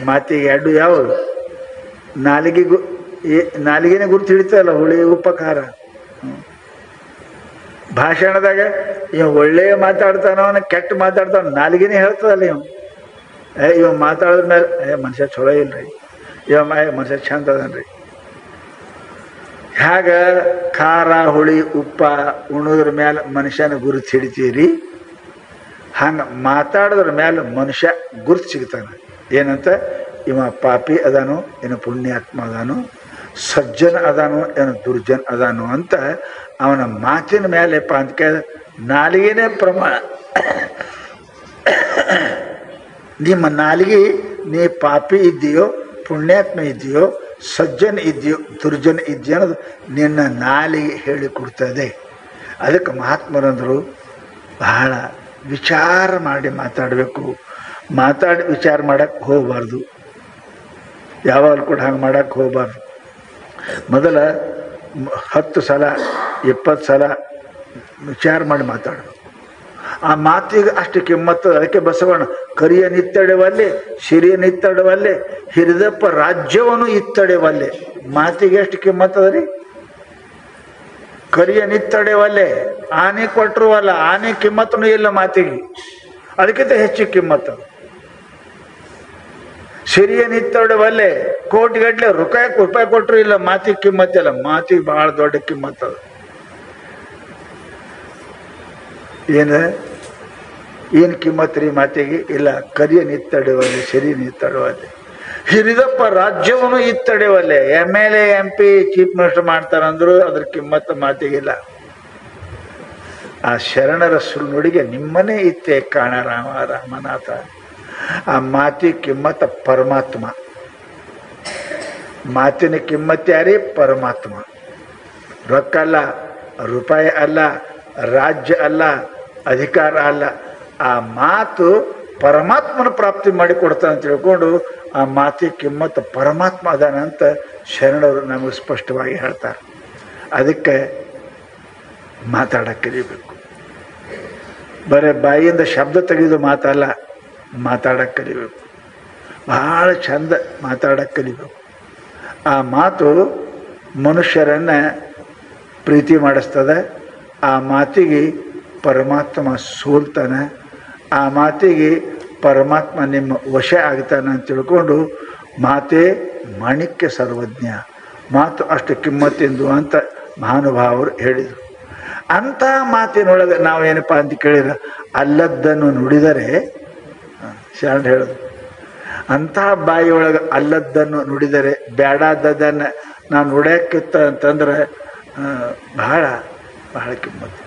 ಮಾತಿಗೆ ಎರಡು ಯಾವುದು? ನಾಲಿಗೆನೇ ಗುರುತು ಹಿಡಿತಲ್ಲ, ಹುಳಿ ಉಪ್ಪು ಖಾರ. ಭಾಷಣದಾಗ ಇವ ಒಳ್ಳೆಯ ಮಾತಾಡ್ತಾನೋ ಕೆಟ್ಟ ಮಾತಾಡ್ತಾನೋ ನಾಲಿಗೆನೇ ಹೇಳ್ತದಲ್ಲ. ಇವ ಮಾತಾಡಿದ ಮೇಲೆ ಮನುಷ್ಯ ಚಲೋ ಇಲ್ರಿ, ಮನುಷ್ಯ ಚಂದ ಅದನ್ರಿ. ಹೇಗ ಖಾರ ಹುಳಿ ಉಪ್ಪ ಉಣೋದ್ರ ಮೇಲೆ ಮನುಷ್ಯನ ಗುರುತು ಹಿಡಿತೀರಿ, ಹಂಗೆ ಮಾತಾಡೋದ್ರ ಮೇಲೆ ಮನುಷ್ಯ ಗುರುತು ಸಿಗ್ತಾನೆ. ಏನಂತ? ಇವ ಪಾಪಿ ಅದಾನು, ಏನು ಪುಣ್ಯಾತ್ಮ ಅದಾನು, ಸಜ್ಜನ ಅದಾನು, ಏನು ದುರ್ಜನ ಅದಾನು ಅಂತ ಅವನ ಮಾತಿನ ಮೇಲೆಪ್ಪ ಅಂತ ಕೇಳ ನಾಲಿಗೆನೇ ಪ್ರಮಾಣ. ನಿಮ್ಮ ನಾಲಿಗೆ ನೀ ಪಾಪಿ ಇದ್ದೀಯೋ, ಪುಣ್ಯಾತ್ಮ ಇದೆಯೋ, ಸಜ್ಜನ ಇದೆಯೋ, ದುರ್ಜನ ಇದೆಯೋ ಅನ್ನೋದು ನಿನ್ನ ನಾಲಿಗೆ ಹೇಳಿಕೊಡ್ತದೆ. ಅದಕ್ಕೆ ಮಹಾತ್ಮರಂದರು ಬಹಳ ವಿಚಾರ ಮಾಡಿ ಮಾತಾಡಬೇಕು. ಮಾತಾಡಿ ವಿಚಾರ ಮಾಡಕ್ಕೆ ಹೋಗಬಾರ್ದು, ಯಾವಾಗಲೂ ಕೂಡ ಹಂಗೆ ಮಾಡಕ್ಕೆ ಹೋಗಬಾರ್ದು. ಮೊದಲ 10 ಸಲ 20 ಸಲ ವಿಚಾರ ಮಾಡಿ ಮಾತಾಡಬೇಕು. ಆ ಮಾತಿಗೆ ಅಷ್ಟು ಕಿಮ್ಮತ್ತು. ಅದಕ್ಕೆ ಬಸವಣ್ಣ ಕರಿಯ ನಿತ್ತಡೆವಲ್ಲೇ, ಸಿರಿಯ ನಿತ್ತಡೆವಲ್ಲೇ, ಹಿರಿದಪ್ಪ ರಾಜ್ಯವನ್ನು ಇತ್ತಡೆವಲ್ಲೇ. ಮಾತಿಗೆ ಎಷ್ಟು ಕಿಮ್ಮತ್ತದ ರೀ? ಕರಿಯ ನಿತ್ತಡೆವಲ್ಲೇ, ಆನೆ ಕೊಟ್ಟರು ಅಲ್ಲ, ಆನೆ ಕಿಮ್ಮತ್ತೂ ಇಲ್ಲ ಮಾತಿಗೆ, ಅದಕ್ಕಿಂತ ಹೆಚ್ಚು ಕಿಮ್ಮತ್ತು. ಸಿರಿಯ ನಿತ್ತಡೆವಲ್ಲೇ, ಕೋಟಿಗಟ್ಟಲೆ ರೂಪಾಯಿ ಕೊಟ್ಟರು ಇಲ್ಲ, ಮಾತಿಗೆ ಕಿಮ್ಮತ್ತಿಲ್ಲ. ಮಾತಿಗೆ ಭಾಳ ದೊಡ್ಡ ಕಿಮ್ಮತ್ತದ. ಏನು ಕಿಮ್ಮತ್ತು ರೀ ಮಾತಿಗೆ? ಇಲ್ಲ. ಕರಿಯ ನಿತ್ತಡೆವಲ್ಲೇ, ಸಿರಿಯ ನಿತ್ತಡೆವಲ್ಲೇ, ಹಿರಿದಪ್ಪ ರಾಜ್ಯವನ್ನು ಇತ್ತಡೆವಲ್ಲೇ. MLA MP ಚೀಫ್ ಮಿನಿಸ್ಟರ್ ಮಾಡ್ತಾರಂದ್ರು ಅದ್ರ ಕಿಮ್ಮತ್ತು ಮಾತಿಗಿಲ್ಲ. ಆ ಶರಣರ ಸುಳ್ನುಡಿಗೆ ನಿಮ್ಮನೇ ಇತ್ತೆ ಕಾಣ ರಾಮ ರಾಮನಾಥ. ಆ ಮಾತಿ ಕಿಮ್ಮತ್ತ ಪರಮಾತ್ಮ. ಮಾತಿನ ಕಿಮ್ಮತ್ ಯಾರೇ? ಪರಮಾತ್ಮ. ರೊಕ್ಕ ಅಲ್ಲ, ರೂಪಾಯಿ ಅಲ್ಲ, ರಾಜ್ಯ ಅಲ್ಲ, ಅಧಿಕಾರ ಅಲ್ಲ. ಆ ಮಾತು ಪರಮಾತ್ಮನ ಪ್ರಾಪ್ತಿ ಮಾಡಿ ಕೊಡ್ತಾನೆ ಅಂತ ತಿಳ್ಕೊಂಡು ಆ ಮಾತಿ ಕಿಮ್ಮತ್ ಪರಮಾತ್ಮ ಅದಾನಂತ ಶರಣರು ನಮಗೆ ಸ್ಪಷ್ಟವಾಗಿ ಹೇಳ್ತಾರೆ. ಅದಕ್ಕೆ ಮಾತಾಡಕ್ಕೆ ಕಲಿಬೇಕು. ಬರೀ ಬಾಯಿಯಿಂದ ಶಬ್ದ ತೆಗೆದು ಮಾತಲ್ಲ, ಮಾತಾಡಕ್ಕೆ ಕಲಿಬೇಕು. ಬಹಳ ಚಂದ ಮಾತಾಡಕ್ಕೆ ಕಲಿಬೇಕು. ಆ ಮಾತು ಮನುಷ್ಯರನ್ನು ಪ್ರೀತಿ ಮಾಡಿಸ್ತದೆ. ಆ ಮಾತಿಗೆ ಪರಮಾತ್ಮ ಸೋಲ್ತಾನೆ. ಆ ಮಾತಿಗೆ ಪರಮಾತ್ಮ ನಿಮ್ಮ ವಶ ಆಗ್ತಾನೆ ಅಂತ ತಿಳ್ಕೊಂಡು ಮಾತೇ ಮಾಣಿಕ್ಯ ಸರ್ವಜ್ಞ, ಮಾತು ಅಷ್ಟು ಕಿಮ್ಮತ್ತಿಂದು ಅಂತ ಮಹಾನುಭಾವರು ಹೇಳಿದರು. ಅಂಥ ಮಾತಿನೊಳಗೆ ನಾವೇನಪ್ಪ ಅಂತ ಕೇಳಿದ್ರೆ ಅಲ್ಲದ್ದನ್ನು ನುಡಿದರೆ, ಶರಣ ಹೇಳೋದು, ಅಂಥ ಬಾಯಿಯೊಳಗೆ ಅಲ್ಲದ್ದನ್ನು ನುಡಿದರೆ ಬೇಡಾದದನ್ನು ನಾನು ನುಡಿಯಕ್ಕಿತ್ತ ಅಂತಂದ್ರೆ ಬಹಳ ಬಹಳ ಕಿಮ್ಮತ್ತು.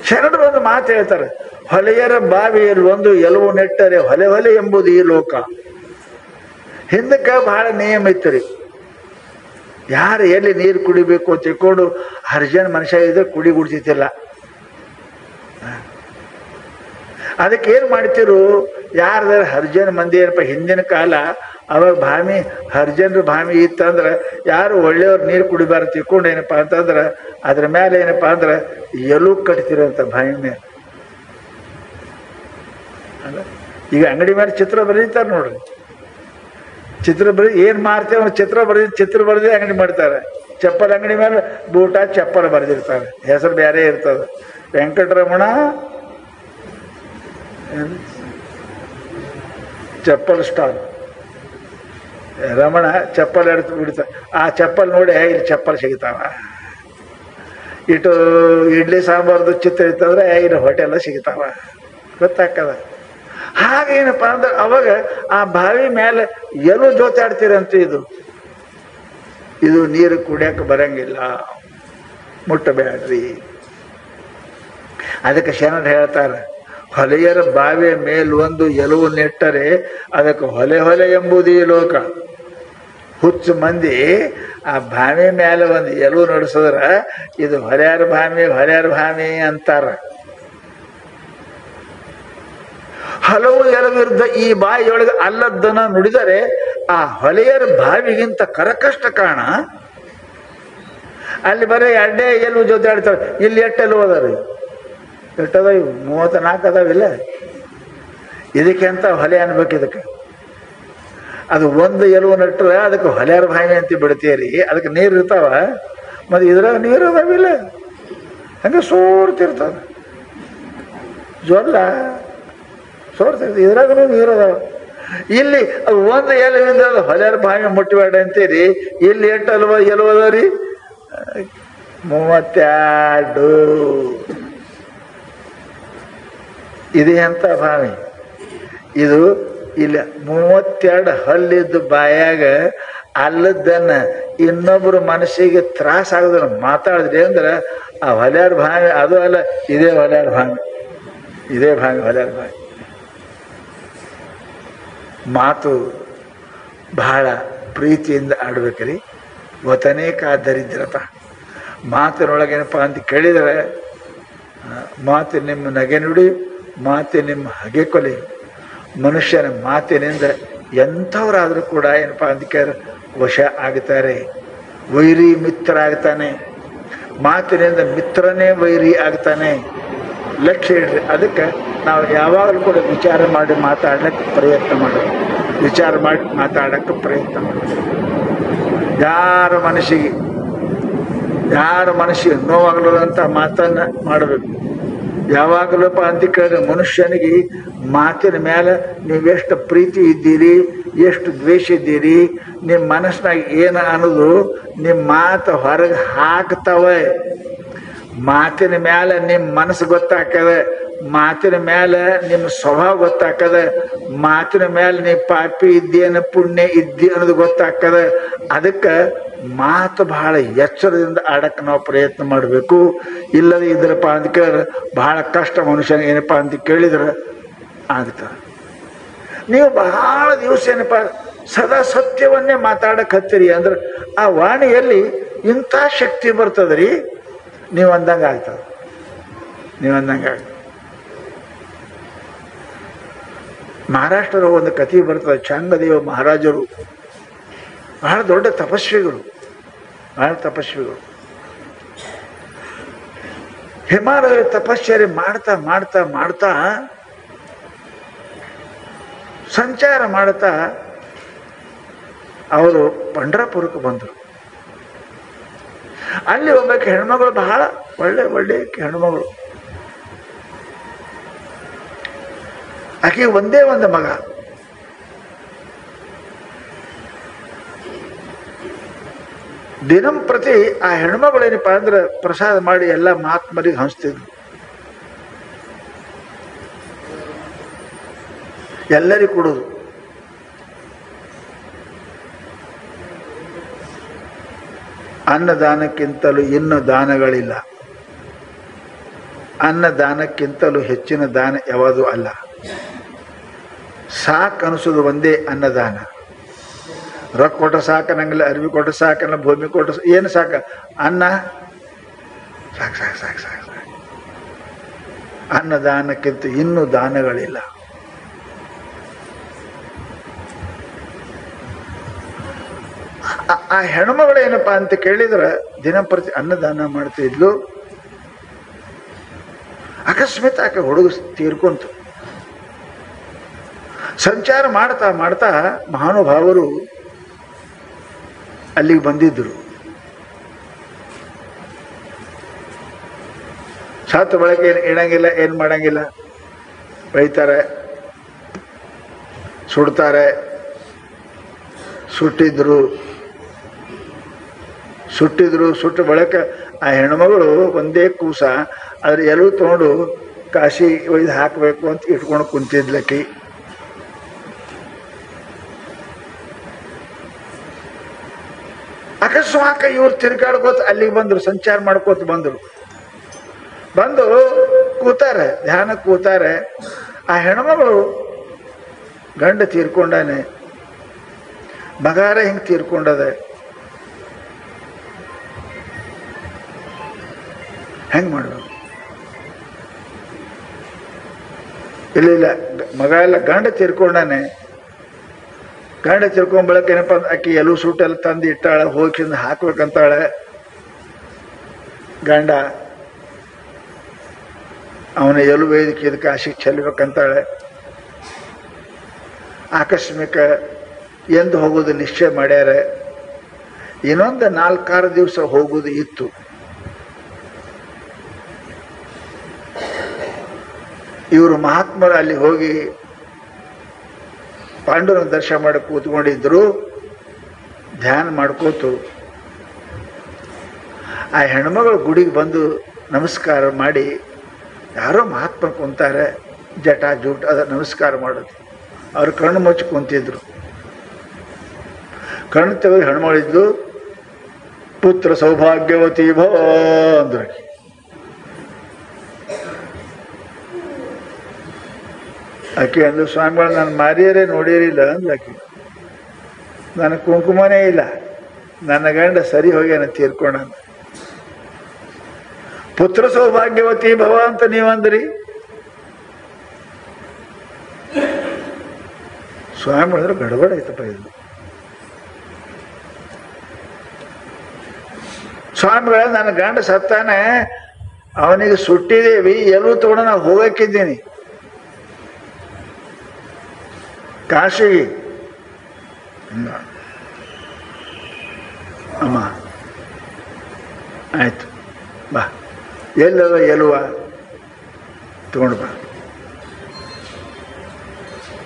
ಶರಣರು ಒಂದು ಮಾತು ಹೇಳ್ತಾರೆ, ಹೊಲೆಯರ ಬಾವಿಯಲ್ಲಿ ಒಂದು ಎಲುವು ನೆಟ್ಟರೆ ಹೊಲೆ ಹೊಲೆ ಎಂಬುದು ಈ ಲೋಕ. ಹಿಂದಕ್ಕೆ ಬಹಳ ನಿಯಮ ಇತ್ತು ರೀ. ಯಾರು ಎಲ್ಲಿ ನೀರು ಕುಡಿಬೇಕು ಅಂತ ತಿಳ್ಕೊಂಡು ಹರ್ಜನ್ ಮನುಷ್ಯ ಇದ್ರೆ ಕುಡಿ ಕುಡ್ತಿದ್ದಿಲ್ಲ. ಅದಕ್ಕೆ ಏನು ಮಾಡ್ತಿರು, ಯಾರ್ದಾರ ಹರ್ಜನ್ ಮಂದಿ ಏನಪ್ಪ ಹಿಂದಿನ ಕಾಲ ಅವಾಗ ಭಾಮಿ ಹರ್ಜನ್ರ ಭಾಮಿ ಇತ್ತಂದ್ರೆ ಯಾರು ಒಳ್ಳೆಯವ್ರು ನೀರು ಕುಡಿಬಾರ್ದು ತಿಳ್ಕೊಂಡು ಏನಪ್ಪ ಅಂತಂದ್ರೆ ಅದ್ರ ಮೇಲೆ ಏನಪ್ಪ ಅಂದ್ರೆ ಎಲು ಕಟ್ತಿರೋಂಥ ಭಾಮಿ ಮೇಲೆ. ಅಲ್ಲ, ಈಗ ಅಂಗಡಿ ಮೇಲೆ ಚಿತ್ರ ಬರೀತಾರೆ ನೋಡ್ರಿ. ಚಿತ್ರ ಬರೀ ಏನು ಮಾರ್ತೇವೆ ಚಿತ್ರ ಬರೆದಿ ಅಂಗಡಿ ಮಾಡ್ತಾರೆ. ಚಪ್ಪಲ್ ಅಂಗಡಿ ಮೇಲೆ ಬೂಟ ಚಪ್ಪಲ್ ಬರೆದಿರ್ತಾರೆ, ಹೆಸರು ಬೇರೆ ಇರ್ತದೆ. ವೆಂಕಟರಮಣ ಚಪ್ಪಲ್ ಸ್ಟಾಲ್, ರಮಣ ಚಪ್ಪಲ್ ಎಡ್ತು ಬಿಡ್ತಾರೆ. ಆ ಚಪ್ಪಲ್ ನೋಡಿ ಇಲ್ಲಿ ಚಪ್ಪಲ್ ಸಿಗ್ತಾವ. ಇಟ್ಟು ಇಡ್ಲಿ ಸಾಂಬಾರ್ದು ಚಿತ್ರ ಇರ್ತಂದ್ರೆ ಇಲ್ಲಿ ಹೋಟೆಲ್ಲ ಸಿಗ್ತಾವ, ಗೊತ್ತಾಗ್ತದ. ಹಾಗೇನಪ್ಪ ಅಂದ್ರೆ ಅವಾಗ ಆ ಬಾವಿ ಮೇಲೆ ಎಲ್ಲೂ ಜೋತಾಡ್ತೀರಂತ. ಇದು ನೀರು ಕುಡಿಯಕ್ಕೆ ಬರಂಗಿಲ್ಲ, ಮುಟ್ಟಬೇಡ್ರಿ. ಅದಕ್ಕೆ ಶರಣರು ಹೇಳ್ತಾರೆ, ಹೊಲೆಯರ ಬಾವಿಯ ಮೇಲೊಂದು ಎಲುವು ನೆಟ್ಟರೆ ಅದಕ್ಕೆ ಹೊಲೆ ಹೊಲೆ ಎಂಬುದು ಈ ಲೋಕ. ಹುಚ್ಚು ಮಂದಿ ಆ ಬಾವಿ ಮೇಲೆ ಒಂದು ಎಲುವು ನಡೆಸಿದ್ರ ಇದು ಹೊಲೆಯರ ಭಾಮಿ ಅಂತಾರ. ಹಲವು ಎಲವಿರುದ್ದ ಈ ಬಾಯಿಯೊಳಗೆ ಅಲ್ಲದ್ದನ್ನ ನುಡಿದರೆ ಆ ಹೊಲೆಯರ ಬಾವಿಗಿಂತ ಕರಕಷ್ಟ ಕಾಣ. ಅಲ್ಲಿ ಬರೀ ಎರಡೇ ಎಲುವು ಜೊತೆ ಆಡ್ತಾವೆ. ಇಲ್ಲಿ ಎಟ್ಟೆಲ್ಲೂ ಅದಾವ್ರಿ, ಎಟ್ಟದ ಇವು 34 ಅದಾವಿಲ್ಲ. ಇದಕ್ಕೆ ಅಂತ ಹೊಲೆ ಅನ್ಬೇಕು. ಇದಕ್ಕೆ ಅದು ಒಂದು ಎಲುವು ನಟ್ರೆ ಅದಕ್ಕೆ ಹೊಲೆಯರ ಬಾವಿ ಅಂತ ಬಿಡ್ತೀರಿ. ಅದಕ್ಕೆ ನೀರು ಇರ್ತಾವ, ಮತ್ತು ಇದ್ರಾಗ ನೀರು ಅದಾವಿಲ್ಲ, ಹಂಗೆ ಸೋರ್ತಿರ್ತದ. ಜೋರ್ಲ ಸೋರ್ತಿರ್ತದೆ, ಇದ್ರಾಗ ನೀರು ಅದಾವ. ಇಲ್ಲಿ ಅದು ಒಂದು ಎಲುವಿಂದ ಅದು ಹೊಲೆಯರ ಬಾವಿ ಮುಟ್ಟಬೇಡ ಅಂತೀರಿ. ಇಲ್ಲಿ ಎಷ್ಟು ಎಲುವದವ್ರಿ? 32. ಇದು ಎಂಥ ಬಾವಿ ಇದು? ಇಲ್ಲ 32 ಹಲ್ಲಿದ್ದು ಬಾಯಾಗ ಅಲ್ಲದನ್ನ ಇನ್ನೊಬ್ಬರು ಮನಸ್ಸಿಗೆ ತ್ರಾಸ ಆಗೋದನ್ನ ಮಾತಾಡಿದ್ರಿ ಅಂದ್ರೆ ಆ ಹೊಲೆಯರ ಬಾವಿ ಅದು ಅಲ್ಲ, ಇದೇ ಹೊಲೆಯರ ಬಾವಿ, ಇದೇ ಬಾವಿ ಹೊಲೆಯರ ಬಾವಿ. ಮಾತು ಬಹಳ ಪ್ರೀತಿಯಿಂದ ಆಡ್ಬೇಕ್ರಿ. ವತನೇಕ ದರಿದ್ರತ. ಮಾತಿನೊಳಗೇನಪ್ಪ ಅಂತ ಕೇಳಿದರೆ, ಮಾತು ನಿಮ್ಮ ನಗೆ ನುಡಿ, ಮಾತು ನಿಮ್ಮ ಹಗೆ ಕೊಲೆ. ಮನುಷ್ಯನ ಮಾತಿನಿಂದ ಎಂಥವರಾದರೂ ಕೂಡ ಏನಪ್ಪ ಅಂತ ಕೇಳಿದ್ರೆ ವಶ ಆಗ್ತಾರೆ, ವೈರಿ ಮಿತ್ರ ಆಗ್ತಾನೆ. ಮಾತಿನಿಂದ ಮಿತ್ರನೇ ವೈರಿ ಆಗ್ತಾನೆ. ಲಕ್ಷ್ಯ ಇಡ್ರಿ. ಅದಕ್ಕೆ ನಾವು ಯಾವಾಗಲೂ ಕೂಡ ವಿಚಾರ ಮಾಡಿ ಮಾತಾಡಲಿಕ್ಕೆ ಪ್ರಯತ್ನ ಮಾಡೋದು, ವಿಚಾರ ಮಾಡಿ ಮಾತಾಡೋಕ್ಕೆ ಪ್ರಯತ್ನ ಮಾಡೋದು. ಯಾರ ಮನಸ್ಸಿಗೆ ನೋವಾಗಲಂಥ ಮಾತನ್ನು ಮಾಡಬೇಕು. ಯಾವಾಗಲೂಪ್ಪ ಅಂತ ಕೇಳಿದ್ರೆ ಮನುಷ್ಯನಿಗೆ ಮಾತಿನ ಮೇಲೆ ನೀವೆಷ್ಟು ಪ್ರೀತಿ ಇದ್ದೀರಿ, ಎಷ್ಟು ದ್ವೇಷ ಇದ್ದೀರಿ, ನಿಮ್ಮ ಮನಸ್ಸಿನಾಗ ಏನು ಅನ್ನೋದು ನಿಮ್ಮ ಮಾತು ಹೊರಗೆ ಹಾಕ್ತವೆ. ಮಾತಿನ ಮೇಲೆ ನಿಮ್ಮ ಮನಸ್ಸು ಗೊತ್ತಾಗ್ತದೆ, ಮಾತಿನ ಮೇಲೆ ನಿಮ್ಮ ಸ್ವಭಾವ ಗೊತ್ತಾಕದ, ಮಾತಿನ ಮೇಲೆ ನೀ ಪಾಪಿ ಇದ್ದೇನ ಪುಣ್ಯ ಇದ್ದಿ ಅನ್ನೋದು ಗೊತ್ತಾಕದ. ಅದಕ್ಕೆ ಮಾತು ಬಹಳ ಎಚ್ಚರದಿಂದ ಆಡಕ್ಕೆ ನಾವು ಪ್ರಯತ್ನ ಮಾಡಬೇಕು. ಇಲ್ಲದೆ ಇದ್ರಪ್ಪ ಅಂತ ಕೇಳಿದ್ರೆ ಬಹಳ ಕಷ್ಟ ಮನುಷ್ಯನ. ಏನಪ್ಪ ಅಂತ ಕೇಳಿದ್ರೆ ಆಗ್ತದೆ. ನೀವು ಬಹಳ ದಿವಸ ಏನಪ್ಪ ಸದಾ ಸತ್ಯವನ್ನೇ ಮಾತಾಡಕ್ಕೆ ಹತ್ತೀರಿ ಅಂದ್ರೆ ಆ ವಾಣಿಯಲ್ಲಿ ಇಂಥ ಶಕ್ತಿ ಬರ್ತದ್ರಿ. ನೀವು ಅಂದಂಗೆ ಆಗ್ತದೆ, ನೀವು ಅಂದಂಗೆ ಆಗ್ತದೆ. ಮಹಾರಾಷ್ಟ್ರದ ಒಂದು ಕಥೆ ಬರ್ತದೆ. ಚಾಂಗದೇವ ಮಹಾರಾಜರು ಬಹಳ ದೊಡ್ಡ ತಪಸ್ವಿಗಳು, ಬಹಳ ತಪಸ್ವಿಗಳು. ಹಿಮಾಲಯ ತಪಶ್ಚರ್ಯ ಮಾಡ್ತಾ ಮಾಡ್ತಾ ಮಾಡ್ತಾ ಸಂಚಾರ ಮಾಡ್ತಾ ಅವರು ಪಂಢರಪುರಕ್ಕೆ ಬಂದರು. ಅಲ್ಲಿ ಒಬ್ಬಕ್ಕೆ ಹೆಣ್ಮಗಳು, ಬಹಳ ಒಳ್ಳೆ ಒಳ್ಳೆ ಹೆಣ್ಮಗಳು. ಆಕೆ ಒಂದೇ ಒಂದು ಮಗ. ದಿನಂಪ್ರತಿ ಆ ಹೆಣ್ಮಗಳು ಏನಪ್ಪ ಅಂದ್ರೆ ಪ್ರಸಾದ ಮಾಡಿ ಎಲ್ಲ ಮಹಾತ್ಮರಿಗೆ ಹಂಚ್ತಿದ್ರು, ಎಲ್ಲರಿಗೂ ಕೊಡೋದು. ಅನ್ನದಾನಕ್ಕಿಂತಲೂ ಇನ್ನು ದಾನಗಳಿಲ್ಲ. ಅನ್ನದಾನಕ್ಕಿಂತಲೂ ಹೆಚ್ಚಿನ ದಾನ ಯಾವುದೂ ಅಲ್ಲ. ಸಾಕು ಅನಿಸೋದು ಒಂದೇ ಅನ್ನದಾನ. ರೊಕ್ಕ ಕೊಟ್ಟ ಸಾಕನಂಗಿಲ್ಲ, ಅರಿವಿ ಕೊಟ್ಟ ಸಾಕಲ್ಲ, ಭೂಮಿ ಕೊಟ್ಟ ಏನು ಸಾಕ, ಅನ್ನ ಸಾಕು ಸಾಕು ಸಾಕು ಸಾಕು ಸಾಕು. ಅನ್ನದಾನಕ್ಕಿಂತ ಇನ್ನೂ ದಾನಗಳಿಲ್ಲ. ಆ ಹೆಣ್ಮಗಳು ಏನಪ್ಪ ಅಂತ ಕೇಳಿದ್ರೆ ದಿನಂಪ್ರತಿ ಅನ್ನದಾನ ಮಾಡ್ತಿದ್ಲು. ಅಕಸ್ಮಾತ್ ಆಕೆ ಹುಡುಗ ತೀರ್ಕೊಂತು. ಸಂಚಾರ ಮಾಡ್ತಾ ಮಾಡ್ತಾ ಮಹಾನುಭಾವರು ಅಲ್ಲಿಗೆ ಬಂದಿದ್ದರು. ಸತ್ತ ಬಳಕೆ ಏನು ಇಡಂಗಿಲ್ಲ, ಏನು ಮಾಡಂಗಿಲ್ಲ. ಬೈತಾರೆ, ಸುಡ್ತಾರೆ. ಸುಟ್ಟಿದ್ರು ಸುಟ್ಟ ಬಳಕ ಆ ಹೆಣ್ಮಗಳು ಒಂದೇ ಕೂಸ ಅದ್ರ ಎಲ್ಲೂ ತೊಗೊಂಡು ಕಾಶಿ ಒಯ್ದು ಹಾಕಬೇಕು ಅಂತ ಇಟ್ಕೊಂಡು ಕುಂತಿದ್ಲಕ್ಕಿ. ಅಕಸ್ಮಾತ್ ಇವ್ರು ತಿರ್ಗಾಡ್ಕೋತ ಅಲ್ಲಿಗೆ ಬಂದರು, ಸಂಚಾರ ಮಾಡ್ಕೋತ ಬಂದರು. ಬಂದು ಕೂತಾರೆ, ಧ್ಯಾನ ಕೂತಾರೆ. ಆ ಹೆಣ್ಮಗಳು ಗಂಡ ತೀರ್ಕೊಂಡಾನೆ, ಮಗಾರ ಹಿಂಗೆ ತೀರ್ಕೊಂಡದೆ. ಹೆಂಗೆ ಮಾಡಬೇಕು? ಇಲ್ಲ ಮಗ ಎಲ್ಲ ಗಂಡ ತೀರ್ಕೊಂಡಾನೆ. ಗಂಡ ತೀರ್ಕೊಂಬಳಕ ಏನಪ್ಪ ಆಕಿ ಎಲ್ಲೂ ಸೂಟೆಲ್ಲ ತಂದು ಇಟ್ಟಾಳೆ, ಹೋಗಿಂದ ಹಾಕ್ಬೇಕಂತಾಳೆ. ಗಂಡ ಅವನ ಎಲು ವೇದಿಕೆ ಇದಕ್ಕೆ ಕಾಶಿಗೆ ಚೆಲ್ಲಬೇಕಂತಾಳೆ. ಆಕಸ್ಮಿಕ ಎಂದು ಹೋಗೋದು ನಿಶ್ಚಯ ಮಾಡ್ಯಾರ. ಇನ್ನೊಂದು 4-6 ದಿವಸ ಹೋಗೋದು ಇತ್ತು. ಇವರು ಮಹಾತ್ಮರು ಅಲ್ಲಿ ಹೋಗಿ ಪಾಂಡುರನ ದರ್ಶನ ಮಾಡಿ ಕೂತ್ಕೊಂಡಿದ್ರು, ಧ್ಯಾನ ಮಾಡ್ಕೋತು. ಆ ಹೆಣ್ಮಗಳು ಗುಡಿಗೆ ಬಂದು ನಮಸ್ಕಾರ ಮಾಡಿ, ಯಾರೋ ಮಹಾತ್ಮ ಕುಂತಾರೆ, ಜಟ ಜೂಟ್ ಅದ ನಮಸ್ಕಾರ ಮಾಡೋದು. ಅವ್ರು ಕಣ್ಣು ಮುಚ್ಚಿ ಕುಂತಿದ್ರು. ಕಣ್ಣು ತೆಗೆದು ಹೆಣ್ಮಗಳಿದ್ಲು. ಪುತ್ರ ಸೌಭಾಗ್ಯವತಿ ಭವ ಅಂದ್ರು. ಆಕೆ ಅಂದು, ಸ್ವಾಮಿಗಳು ನಾನು ಮಾರಿಯರೇ ನೋಡಿರಿಲ್ಲ ಅಂದ್ಲು ಆಕೆ. ನನಗೆ ಕುಂಕುಮನೇ ಇಲ್ಲ, ನನ್ನ ಗಂಡ ಸರಿ ಹೋಗ್ಯಾನ ತೀರ್ಕೊಂಡ. ಪುತ್ರ ಸೌಭಾಗ್ಯವತಿ ಭವ ಅಂತ ನೀವಂದ್ರಿ. ಸ್ವಾಮಿಗಳಿದ್ರೆ ಗಡಬಡ ಆಯ್ತಪ್ಪ ಇದು. ಸ್ವಾಮಿಗಳ ನನ್ನ ಗಂಡ ಸತ್ತಾನೆ, ಅವನಿಗೆ ಸುಟ್ಟಿದ್ದೇವಿ, ಎಲ್ಲೂ ತಗೊಂಡು ನಾವು ಹೋಗಕ್ಕಿದ್ದೀನಿ ಕಾಶಿಗೆ. ಅಮ್ಮ ಆಯ್ತು ಬಾ, ಎಲ್ಲದ ಎಲ್ವ ತಗೊಂಡು ಬಾ.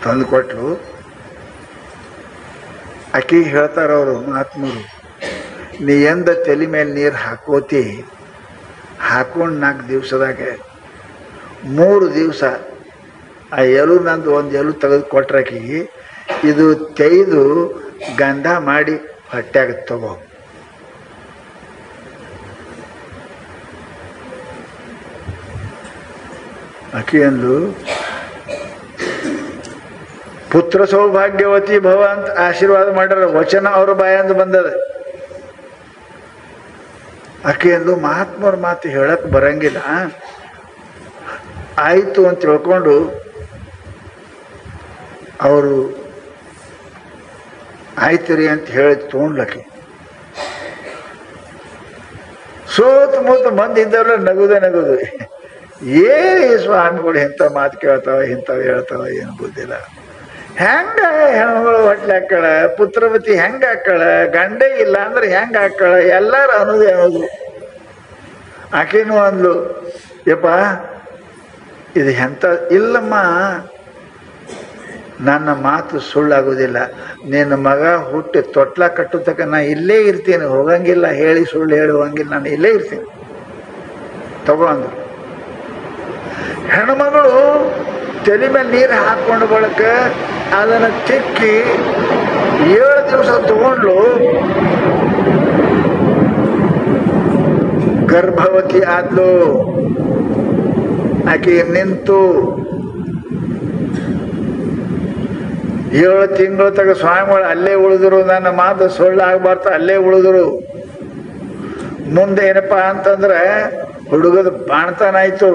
ತಂದು ಕೊಟ್ಟರು. ಆಕೆಗೆ ಹೇಳ್ತಾರವರು ಮಹಾತ್ಮರು, ನೀ ಎಂದ ತಲೆ ಮೇಲೆ ನೀರು ಹಾಕೋತಿ, ಹಾಕೊಂಡು 4 ದಿವಸದಾಗ 3 ದಿವಸ ಆ ಎಲು ನಂದು ಒಂದು ಎಲು ತೆಗೆದು ಕೊಟ್ರಾಕಿಗೆ ಇದು ತೆಗೆದು ಗಂಧ ಮಾಡಿ ಹೊಟ್ಯಾಗ ತಗೋ. ಆಕೆ ಅಂದ್ಲು, ಪುತ್ರ ಸೌಭಾಗ್ಯವತಿ ಭವ ಅಂತ ಆಶೀರ್ವಾದ ಮಾಡ್ಯಾರ, ವಚನ ಅವ್ರ ಬಾಯಂದು ಬಂದದ. ಆಕೆ ಅಂದ್ಲು, ಮಹಾತ್ಮರ ಮಾತು ಹೇಳಕ್ ಬರಂಗಿಲ್ಲ, ಆಯ್ತು ಅಂತ ತಿಳ್ಕೊಂಡು ಅವರು ಆಯ್ತು ರೀ ಅಂತ ಹೇಳಿ ತೊಗೊಂಡ್ಲಕ್ಕೆ. ಸುತ್ತಮುತ್ತ ಮಂದಿ ಇದ್ದವ್ರ ನಗುದು. ಏ ಸ್ವಾಮಿಗಳು ಇಂಥ ಮಾತು ಕೇಳ್ತಾವ, ಇಂಥವು ಹೇಳ್ತಾವ, ಏನು ಬುದ್ಧಿಲ್ಲ. ಹೆಂಗ ಹೆಣ್ಮಗಳು ಹೊಟ್ಲೆ ಹಾಕಳ, ಪುತ್ರವತಿ ಹೆಂಗ ಹಾಕಳ, ಗಂಡೇ ಇಲ್ಲ ಅಂದ್ರೆ ಹೆಂಗ ಹಾಕಳ, ಎಲ್ಲಾರು ಅನ್ನೋದು. ಆಕೆನೂ ಅಂದ್ಲು, ಯಪ್ಪ ಇದು ಎಂತ ಇಲ್ಲಮ್ಮ, ನನ್ನ ಮಾತು ಸುಳ್ಳಾಗೋದಿಲ್ಲ. ನಿನ್ನ ಮಗ ಹುಟ್ಟಿ ತೊಟ್ಲ ಕಟ್ಟುತ್ತಕ ನಾ ಇಲ್ಲೇ ಇರ್ತೀನಿ, ಹೋಗಂಗಿಲ್ಲ, ಹೇಳಿ ಸುಳ್ಳು ಹೇಳುವಂಗಿಲ್ಲ, ನಾನು ಇಲ್ಲೇ ಇರ್ತೀನಿ, ತಗೋ ಅಂದ್ರು. ಹೆಣ್ಮಗಳು ತಲೆ ಮೇಲೆ ನೀರು ಹಾಕೊಂಡು ಬಳಕ ಅದನ್ನು ತಿಕ್ಕಿ 7 ದಿವಸ ತಗೊಂಡ್ಲು. ಗರ್ಭವತಿ ಆದ್ಲು. ಆಕೆ ನಿಂತು 7 ತಿಂಗಳು ತಗ ಸ್ವಾಮಿಗಳು ಅಲ್ಲೇ ಉಳಿದ್ರು. ನನ್ನ ಮಾತು ಸುಳ್ಳಾಗಬಾರ್ದು, ಅಲ್ಲೇ ಉಳಿದ್ರು. ಮುಂದೆ ಏನಪ್ಪಾ ಅಂತಂದ್ರೆ ಹುಡುಗದ ಬಾಣ್ತಾನ ಆಯ್ತು.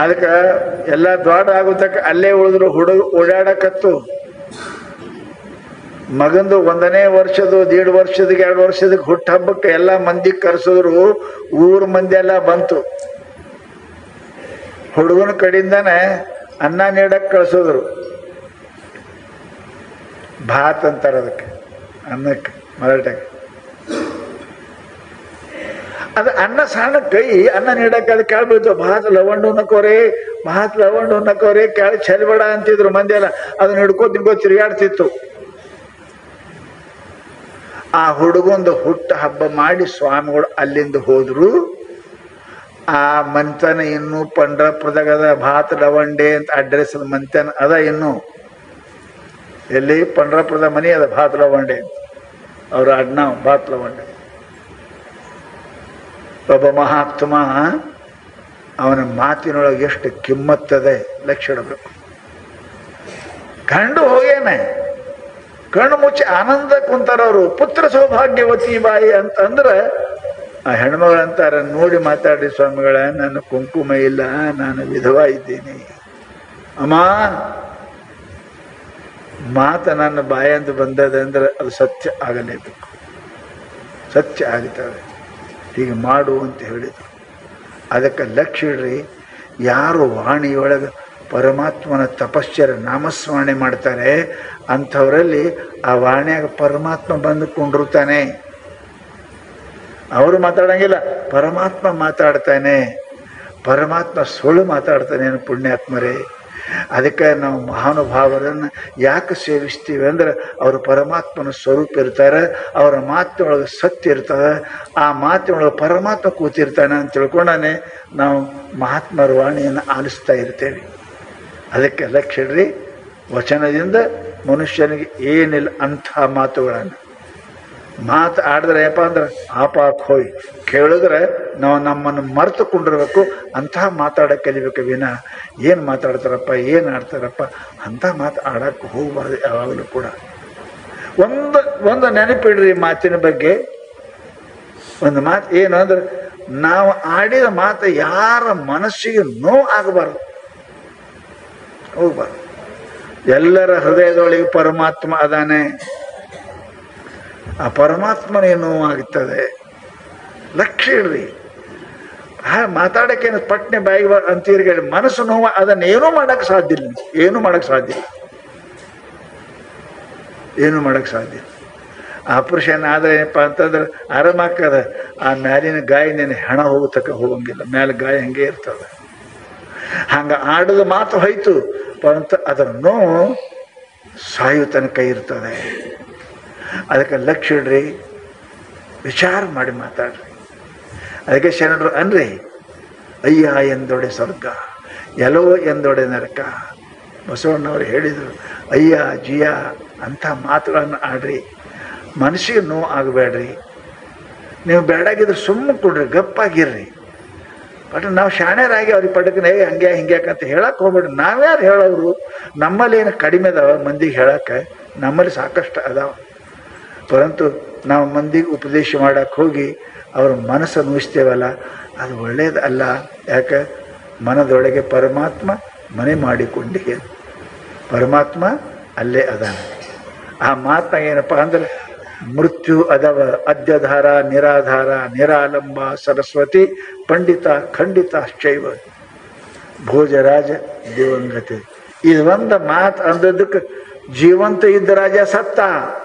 ಅದಕ್ಕೆ ಎಲ್ಲ ದೊಡ್ಡ ಆಗುತ್ತಕ ಅಲ್ಲೇ ಉಳಿದ್ರು. ಹುಡುಗ ಓಡಾಡಕತ್ತು. ಮಗಂದು 1ನೇ ವರ್ಷದ 1.5 ವರ್ಷದ 2 ವರ್ಷದ ಹುಟ್ಟ ಹಬ್ಬಕ್ಕೆ ಎಲ್ಲ ಮಂದಿ ಕರೆಸಿದ್ರು. ಊರ ಮಂದಿ ಎಲ್ಲ ಬಂತು. ಹುಡುಗನ ಕಡೆಯಿಂದಾನೆ ಅನ್ನ ನೀಡಕ್ಕೆ ಕಳ್ಸಿದ್ರು. ಭಾತ್ ಅಂತಾರ ಅದಕ್ಕೆ, ಅನ್ನಕ್ಕೆ ಮರಾಠಕ್ಕೆ. ಅದು ಅನ್ನ ಸಣ್ಣ ಕೈ ಅನ್ನ ನೀಡಕ್ಕೆ ಅದು ಕೆಳ ಬೀಳ್ತು. ಭಾತ್ ಲವಂಡು ನಕೋರೆ, ಭಾತ್ ಲವಂಡು ನಕೋರೆ, ಕೆಳ ಚೆಲ್ಬೇಡ ಅಂತಿದ್ರು ಮಂದಿ ಎಲ್ಲ. ಅದನ್ನ ಹಿಡ್ಕೋ ತಿರುಗಾಡ್ತಿತ್ತು. ಆ ಹುಡುಗೊಂದು ಹುಟ್ಟ ಹಬ್ಬ ಮಾಡಿ ಸ್ವಾಮಿಗಳು ಅಲ್ಲಿಂದ ಹೋದ್ರು. ಆ ಮಂತನ ಇನ್ನು ಪಂಡ್ರಾಪುರದಾಗ ಭಾತ್ ಲವಂಡೆ ಅಂತ ಅಡ್ರೆಸ್ ಮಂತನ ಅದ. ಇನ್ನು ಎಲ್ಲಿ ಪಂಡ್ರಾಪುರದ ಮನಿ ಅದ ಭಾತ್ ಲವಂಡೆ, ಅವ್ರ ಅಡ್ನಾವ್ ಭಾತ್ ಲವಂಡೆ. ಒಬ್ಬ ಮಹಾತ್ಮ, ಅವನ ಮಾತಿನೊಳಗೆ ಎಷ್ಟು ಕಿಮ್ಮತ್ತದೆ ಲಕ್ಷ್ಯ ಇಡಬೇಕು. ಗಂಡು ಹೋಗೇನೆ, ಕಣ್ಣು ಮುಚ್ಚಿ ಆನಂದ ಕುಂತಾರವರು. ಪುತ್ರ ಸೌಭಾಗ್ಯವತಿ ಬಾಯಿ ಅಂತಂದ್ರೆ ಆ ಹೆಣ್ಮಗಳಂತಾರ, ನೋಡಿ ಮಾತಾಡಿ ಸ್ವಾಮಿಗಳ, ನನ್ನ ಕುಂಕುಮ ಇಲ್ಲ, ನಾನು ವಿಧವಾ ಇದ್ದೀನಿ. ಅಮ್ಮ ಮಾತ ನನ್ನ ಬಾಯಂದು ಬಂದದೆ ಅಂದ್ರೆ ಅದು ಸತ್ಯ ಆಗಲೇಬೇಕು, ಸತ್ಯ ಆಗುತ್ತದೆ. ಹೀಗೆ ಮಾಡು ಅಂತ ಹೇಳಿದರು. ಅದಕ್ಕೆ ಲಕ್ಷ್ಯ ಇಡ್ರಿ, ಯಾರು ವಾಣಿಯೊಳಗೆ ಪರಮಾತ್ಮನ ತಪಶ್ಚರ್ಯ ನಾಮಸ್ಮರಣೆ ಮಾಡ್ತಾರೆ ಅಂಥವರಲ್ಲಿ ಆ ವಾಣಿಯಾಗ ಪರಮಾತ್ಮ ಬಂದು ಕುಂಡಿರ್ತಾನೆ. ಅವರು ಮಾತಾಡಂಗಿಲ್ಲ, ಪರಮಾತ್ಮ ಮಾತಾಡ್ತಾನೆ. ಪರಮಾತ್ಮ ಸುಳ್ಳು ಮಾತಾಡ್ತಾನೆ ಪುಣ್ಯಾತ್ಮರೇ. ಅದಕ್ಕೆ ನಾವು ಮಹಾನುಭಾವರನ್ನು ಯಾಕೆ ಸೇವಿಸ್ತೀವಿ ಅಂದ್ರೆ ಅವರು ಪರಮಾತ್ಮನ ಸ್ವರೂಪ ಇರ್ತಾರೆ, ಅವರ ಮಾತಿನೊಳಗೆ ಸತ್ಯ ಇರ್ತದೆ, ಆ ಮಾತಿನೊಳಗೆ ಪರಮಾತ್ಮ ಕೂತಿರ್ತಾನೆ ಅಂತ ತಿಳ್ಕೊಂಡಾನೆ ನಾವು ಮಹಾತ್ಮರ ವಾಣಿಯನ್ನು ಆಲಿಸ್ತಾ ಇರ್ತೇವೆ. ಅದಕ್ಕೆ ಲಕ್ಷ್ಯ ಇಡ್ರಿ, ವಚನದಿಂದ ಮನುಷ್ಯನಿಗೆ ಏನಿಲ್ಲ ಅಂಥ ಮಾತುಗಳನ್ನು ಮಾತು ಆಡಿದ್ರೆ ಏನಪ್ಪ ಅಂದ್ರೆ ಆಪಾಕ್ ಹೋಯ್ ಕೇಳಿದ್ರೆ ನಾವು ನಮ್ಮನ್ನು ಮರೆತುಕೊಂಡಿರ್ಬೇಕು. ಅಂತಹ ಮಾತಾಡೋಕೆ ಕಲಿಬೇಕು ವಿನ ಏನು ಮಾತಾಡ್ತಾರಪ್ಪ, ಏನು ಆಡ್ತಾರಪ್ಪ ಅಂಥ ಮಾತು ಆಡೋಕ್ಕೆ ಹೋಗಬಾರ್ದು ಯಾವಾಗಲೂ ಕೂಡ. ಒಂದು ನೆನಪಿಡ್ರಿ ಮಾತಿನ ಬಗ್ಗೆ. ಒಂದು ಮಾತು ಏನು ಅಂದ್ರೆ, ನಾವು ಆಡಿದ ಮಾತು ಯಾರ ಮನಸ್ಸಿಗೆ ನೋವು ಆಗಬಾರ್ದು, ಹೋಗ್ಬಾರ್ದು. ಎಲ್ಲರ ಹೃದಯದೊಳಗೆ ಪರಮಾತ್ಮ ಅದಾನೆ. ಆ ಪರಮಾತ್ಮನೇ ನೋವಾಗುತ್ತದೆ. ಲಕ್ಷ್ಯ ಇಡ್ರಿ. ಮಾತಾಡೋಕ್ಕೇನು ಪಟ್ನೆ ಬಾಯಿಗೆ ಅಂತೀರಿ, ಮನಸ್ಸು ನೋವು ಅದನ್ನು ಏನೂ ಮಾಡೋಕ್ಕೆ ಸಾಧ್ಯ ಇಲ್ಲ. ಏನೂ ಮಾಡೋಕ್ಕೆ ಸಾಧ್ಯ ಇಲ್ಲ, ಏನೂ ಮಾಡೋಕ್ಕೆ ಸಾಧ್ಯ ಇಲ್ಲ. ಆಪರೇಷನ್ ಆದರೆ ಏನಪ್ಪ ಅಂತಂದ್ರೆ ಆರಾಮಾಗ್ತದೆ. ಆ ಮ್ಯಾಲಿನ ಗಾಯ ನೀನು ಹೆಣ ಹೋಗತಕ್ಕ ಹೋಗಂಗಿಲ್ಲ, ಮ್ಯಾಲ ಗಾಯ ಹಂಗೆ ಇರ್ತದೆ. ಹಂಗೆ ಆಡೋದು ಮಾತು ಹೋಯ್ತು ಪರಂತ ಅದರ ನೋವು ಸಾಯು ತನಕ ಇರ್ತದೆ. ಅದಕ್ಕೆ ಲಕ್ಷ್ಯ ಇಡ್ರಿ, ವಿಚಾರ ಮಾಡಿ ಮಾತಾಡ್ರಿ. ಅದಕ್ಕೆ ಶರಣರು ಅನ್ರಿ, ಅಯ್ಯ ಎಂದೊಡೆ ಸ್ವರ್ಗ, ಎಲೋ ಎಂದೊಡೆ ನರಕ. ಬಸವಣ್ಣವರು ಹೇಳಿದರು, ಅಯ್ಯ ಜಿಯ ಅಂಥ ಮಾತುಗಳನ್ನು ಆಡ್ರಿ, ಮನಸ್ಸಿಗೆ ನೋವು ಆಗಬೇಡ್ರಿ. ನೀವು ಬೇಡಾಗಿದ್ರೆ ಸುಮ್ಮನೆ ಕೊಡ್ರಿ, ಗಪ್ಪಾಗಿರ್ರಿ. ಬಟ್ ನಾವು ಶಾಣ್ಯರಾಗಿ ಅವ್ರಿಗೆ ಪಟಕನೆ ಹಂಗೆ ಹಿಂಗ್ಯಾಕಂತ ಹೇಳಕ್ಕೆ ಹೋಗ್ಬೇಡ್ರಿ. ನಾವ್ಯಾರು ಹೇಳೋರು? ನಮ್ಮಲ್ಲಿ ಏನು ಕಡಿಮೆ ಅದಾವ ಮಂದಿಗೆ ಹೇಳಕ್ಕೆ? ನಮ್ಮಲ್ಲಿ ಸಾಕಷ್ಟು ಅದಾವ. ಪರಂತು ನಾವು ಮಂದಿಗೆ ಉಪದೇಶ ಮಾಡಕ್ಕೆ ಹೋಗಿ ಅವ್ರ ಮನಸ್ಸು ನೋಯಿಸ್ತೇವಲ್ಲ, ಅದು ಒಳ್ಳೇದಲ್ಲ. ಯಾಕೆ? ಮನದೊಳಗೆ ಪರಮಾತ್ಮ ಮನೆ ಮಾಡಿಕೊಂಡಿಗೆ, ಪರಮಾತ್ಮ ಅಲ್ಲೇ ಅದಾನ. ಆ ಮಾತನಾಗ ಏನಪ್ಪ ಅಂದ್ರೆ, ಮೃತ್ಯು ಅದವ ಅದ್ಯಧಾರ ನಿರಾಧಾರ ನಿರಾಲಂಬ ಸರಸ್ವತಿ ಪಂಡಿತ ಖಂಡಿತಾಶ್ಚೈವ ಭೋಜರಾಜ ದಿವಂಗತೆ. ಇದು ಒಂದು ಮಾತು ಅಂದದ್ದಕ್ಕೆ ಜೀವಂತ ಇದ್ದ ರಾಜ ಸತ್ತ.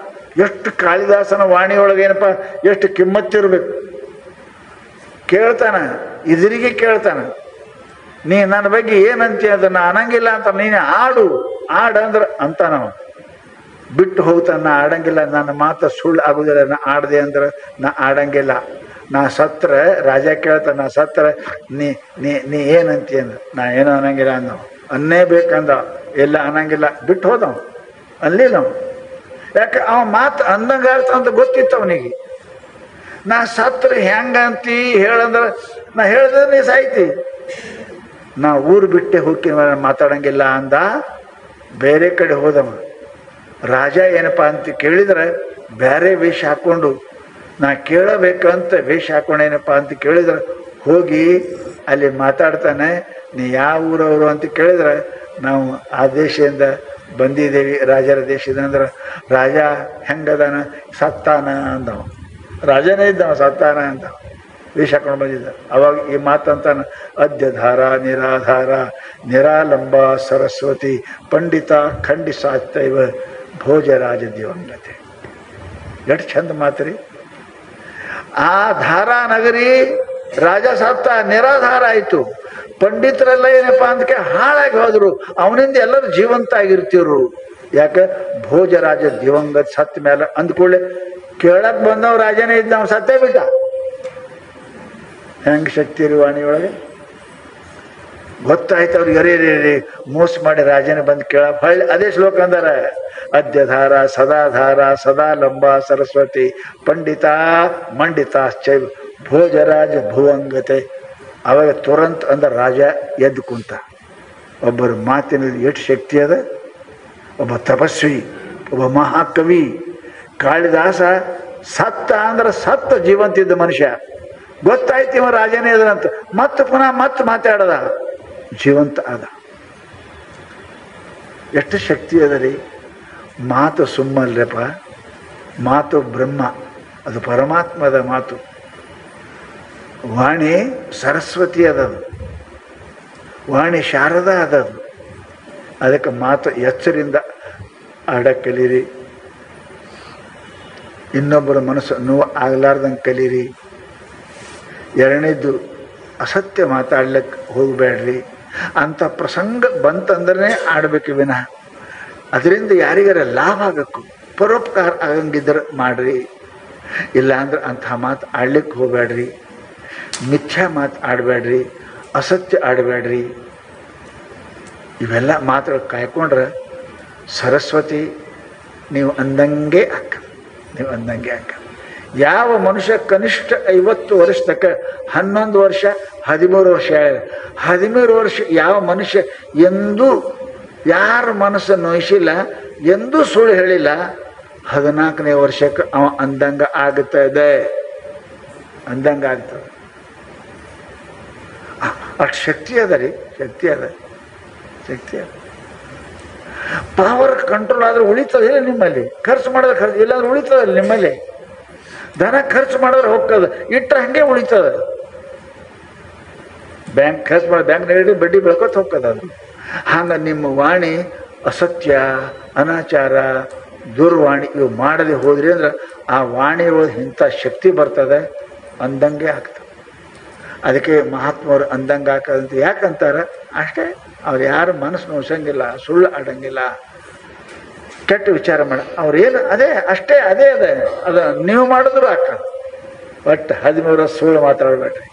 ಎಷ್ಟು ಕಾಳಿದಾಸನ ವಾಣಿಯೊಳಗೆ ಏನಪ್ಪ ಎಷ್ಟು ಕಿಮ್ಮತ್ತಿರ್ಬೇಕು. ಕೇಳ್ತಾನ, ಇದ್ರಿಗೆ ಕೇಳ್ತಾನ, ನೀ ನನ್ನ ಬಗ್ಗೆ ಏನಂತೀಯ ಅದನ್ನ ಅನ್ನಂಗಿಲ್ಲ ಅಂತ ನೀನು ಆಡು ಆಡಂದ್ರೆ ಅಂತ ನಾವು ಬಿಟ್ಟು ಹೋಗ್ತಾನೆ. ನಾ ಆಡಂಗಿಲ್ಲ, ನನ್ನ ಮಾತು ಸುಳ್ಳು ಆಗೋದಿಲ್ಲ, ನಾ ಆಡ್ದೆ ಅಂದ್ರೆ ನಾ ಆಡಂಗಿಲ್ಲ. ನಾ ಸತ್ರ ರಾಜ ಕೇಳ್ತಾನೆ, ನಾ ಸತ್ರ ನೀ ನೀ ನೀ ಏನಂತೀಯ ಅಂದ್ರೆ ನಾ ಏನೋ ಅನ್ನಂಗಿಲ್ಲ ಅಂದವು. ಅನ್ನೇ ಬೇಕಂದ, ಎಲ್ಲ ಅನ್ನಂಗಿಲ್ಲ, ಬಿಟ್ಟು ಹೋದವು, ಅಲ್ಲಿಲ್ಲ ನಾವು. ಯಾಕೆ ಅವ ಮಾತು ಅಂದಂಗ ಅರ್ಥ ಅಂತ ಗೊತ್ತಿತ್ತು ಅವನಿಗೆ. ನಾ ಸತ್ರ ಹೆಂಗಂತಿ ಹೇಳಂದ್ರೆ ನಾ ಹೇಳಿದ್ರೆ ನೀ ಸಾಯ್ತಿ. ನಾ ಊರು ಬಿಟ್ಟೆ ಹೋಗಿ ಮಾತಾಡಂಗಿಲ್ಲ ಅಂದ. ಬೇರೆ ಕಡೆ ಹೋದವ. ರಾಜ ಏನಪ್ಪ ಅಂತ ಕೇಳಿದ್ರೆ ಬೇರೆ ವೇಷ ಹಾಕ್ಕೊಂಡು, ನಾ ಕೇಳಬೇಕಂತ ವೇಷ ಹಾಕೊಂಡೇನಪ್ಪ ಅಂತ ಕೇಳಿದ್ರೆ ಹೋಗಿ ಅಲ್ಲಿ ಮಾತಾಡ್ತಾನೆ. ನೀ ಯಾವ ಊರವರು ಅಂತ ಕೇಳಿದ್ರೆ ನಾವು ಆ ದೇಶದಿಂದ ಬಂದಿದ್ದೇವೆ, ರಾಜರ ದೇಶದ. ಅಂದ್ರೆ ರಾಜ ಹೆಂಗದಾನ? ಸತ್ತಾನ ಅಂದವ. ರಾಜನೇ ಇದ್ದವ, ಸತ್ತಾನ ಅಂತ ವೇಷ ಹಾಕೊಂಡು ಬಂದಿದ್ದ. ಅವಾಗ ಈ ಮಾತಂತಾನ, ಅದ್ಯಧಾರ ನಿರಾಧಾರ ನಿರಾಲಂಬ ಸರಸ್ವತಿ ಪಂಡಿತ ಖಂಡಿಸಾತ್ತೈವ ಭೋಜರಾಜ ದಿವಂಗತೆ. ಎಷ್ಟು ಚಂದ ಮಾತ್ರಿ. ಆ ಧಾರಾ ನಗರಿ ರಾಜ ಸತ್ತ, ನಿರಾಧಾರ ಆಯಿತು. ಪಂಡಿತರೆಲ್ಲ ಏನಪ್ಪಾ ಅಂದಕ್ಕೆ ಹಾಳಾಗಿ ಹೋದ್ರು. ಅವನಿಂದ ಎಲ್ಲರೂ ಜೀವಂತ ಆಗಿರ್ತಿವ್ರು. ಯಾಕೆ? ಭೋಜರಾಜ ದಿವಂಗತ ಸತ್ತ ಮೇಲೆ ಅಂದ್ಕೊಳ್ಳೆ ಕೇಳಕ್ ಬಂದವ್ ರಾಜನೇ ಇದ್ದ, ನಾವು ಸತ್ತೇ ಬಿಟ್ಟ. ಹೆಂಗ್ ಶಕ್ತಿ ಇರುವ ವಾಣಿಯೊಳಗೆ ಗೊತ್ತಾಯ್ತು ಅವ್ರಿಗೆ. ಅರೇ ಮೋಸ ಮಾಡಿ ರಾಜನೇ ಬಂದು ಕೇಳ. ಹೊಳ್ಳಿ ಅದೇ ಶ್ಲೋಕ ಅಂದಾರ, ಅದ್ಯಧಾರ ಸದಾಧಾರ ಸದಾ ಲಂಬ ಸರಸ್ವತಿ ಪಂಡಿತ ಮಂಡಿತಾಶ್ಚೈವ ಭೋಜರಾಜ ಭುವಂಗತೆ. ಅವಾಗ ತುರಂತ ಅಂದ ರಾಜ ಎದ್ದು ಕುಂತ. ಒಬ್ಬರ ಮಾತಿನಲ್ಲಿ ಎಷ್ಟು ಶಕ್ತಿ ಅದ. ಒಬ್ಬ ತಪಸ್ವಿ, ಒಬ್ಬ ಮಹಾಕವಿ ಕಾಳಿದಾಸ ಸತ್ತ ಅಂದ್ರೆ ಸತ್ತ ಜೀವಂತಿದ್ದ ಮನುಷ್ಯ. ಗೊತ್ತಾಯ್ತು ಇವ ರಾಜನೇ ಅದನಂತ. ಮತ್ತೆ ಪುನಃ ಮಾತಾಡದ, ಜೀವಂತ ಅದ. ಎಷ್ಟು ಶಕ್ತಿ ಅದ ರೀ. ಮಾತು ಸುಮ್ಮಲ್ರಪ್ಪ, ಮಾತು ಬ್ರಹ್ಮ, ಅದು ಪರಮಾತ್ಮದ ಮಾತು. ವಾಣಿ ಸರಸ್ವತಿ ಅದದು, ವಾಣಿ ಶಾರದಾ ಅದದು. ಅದಕ್ಕೆ ಮಾತು ಎಚ್ಚರಿಂದ ಆಡಕ್ಕೆ ಕಲೀರಿ. ಇನ್ನೊಬ್ಬರ ಮನಸ್ಸು ನೋವು ಆಗಲಾರ್ದಂಗೆ ಕಲೀರಿ. ಎರಡನೇದು, ಅಸತ್ಯ ಮಾತಾಡ್ಲಿಕ್ಕೆ ಹೋಗಬೇಡ್ರಿ. ಅಂಥ ಪ್ರಸಂಗ ಬಂತಂದ್ರೆ ಆಡ್ಬೇಕು ವಿನಃ ಅದರಿಂದ ಯಾರಿಗಾರ ಲಾಭ ಆಗಬೇಕು, ಪರೋಪಕಾರ ಆಗಂಗಿದ್ರೆ ಮಾಡ್ರಿ. ಇಲ್ಲ ಅಂದ್ರೆ ಅಂಥ ಮಾತು ಆಡ್ಲಿಕ್ಕೆ ಹೋಗಬೇಡ್ರಿ. ಮಿಥ್ಯಾ ಮಾತು ಆಡಬೇಡ್ರಿ, ಅಸತ್ಯ ಆಡಬೇಡ್ರಿ. ಇವೆಲ್ಲ ಮಾತುಗಳು ಕಾಯ್ಕೊಂಡ್ರೆ ಸರಸ್ವತಿ ನೀವು ಅಂದಂಗೆ ಅಕ್ಕ, ನೀವು ಅಂದಂಗೆ ಅಕ್ಕ. ಯಾವ ಮನುಷ್ಯ ಕನಿಷ್ಠ 50 ವರ್ಷ ತಕ್ಕ 11 ವರ್ಷ 13 ವರ್ಷ 13 ವರ್ಷ ಯಾವ ಮನುಷ್ಯ ಎಂದೂ ಯಾರ ಮನಸ್ಸು ನೋಯಿಸಿಲ್ಲ, ಎಂದೂ ಸುಳ್ಳು ಹೇಳಿಲ್ಲ, 14ನೇ ವರ್ಷಕ್ಕೆ ಅವ ಅಂದಂಗ ಆಗುತ್ತದೆ, ಅಂದಂಗ ಆಗ್ತದೆ. ಅಷ್ಟು ಶಕ್ತಿ ಅದ ರೀ, ಶಕ್ತಿ ಅದ, ಶಕ್ತಿ ಅದ. ಪವರ್ ಕಂಟ್ರೋಲ್ ಆದ್ರೆ ಉಳಿತದೆ ಇಲ್ಲ ನಿಮ್ಮಲ್ಲಿ. ಖರ್ಚು ಮಾಡಿದ್ರೆ ಖರ್ಚು ಇಲ್ಲಾಂದ್ರೆ ಉಳಿತದಲ್ಲ ನಿಮ್ಮಲ್ಲಿ. ಧನ ಖರ್ಚು ಮಾಡಿದ್ರೆ ಹೋಗ್ತದೆ, ಇಟ್ಟರೆ ಹಂಗೆ ಉಳಿತದೆ. ಬ್ಯಾಂಕ್ ಖರ್ಚು ಮಾಡಿ ಬ್ಯಾಂಕ್ನಾಗ ಬಡ್ಡಿ ಬೆಳ್ಕೊತ ಹೋಗ್ತದೆ ಅದು. ಹಂಗೆ ನಿಮ್ಮ ವಾಣಿ ಅಸತ್ಯ, ಅನಾಚಾರ, ದುರ್ವಾಣಿ ಇವು ಮಾಡದೆ ಹೋದ್ರಿ ಅಂದ್ರೆ ಆ ವಾಣಿ ಒಳಗೆ ಇಂಥ ಶಕ್ತಿ ಬರ್ತದೆ, ಅಂದಂಗೆ ಆಗ್ತದೆ. ಅದಕ್ಕೆ ಮಹಾತ್ಮರು ಅಂದಂಗೆ ಹಾಕೋದಂತ ಯಾಕಂತಾರೆ ಅಷ್ಟೇ. ಅವ್ರು ಯಾರು ಮನಸ್ಸು ನೋಸಂಗಿಲ್ಲ, ಸುಳ್ಳು ಆಡಂಗಿಲ್ಲ, ಕೆಟ್ಟ ವಿಚಾರ ಮಾಡ. ಅವ್ರೇನು ಅದೇ ಅಷ್ಟೇ, ಅದೇ ಅದೇ ಅದು ನೀವು ಮಾಡಿದ್ರು ಅಕ್ಕ. ಒಟ್ಟು 13 ವರ್ಷ ಸುಳ್ಳು ಮಾತಾಡಬೇಡ್ರಿ.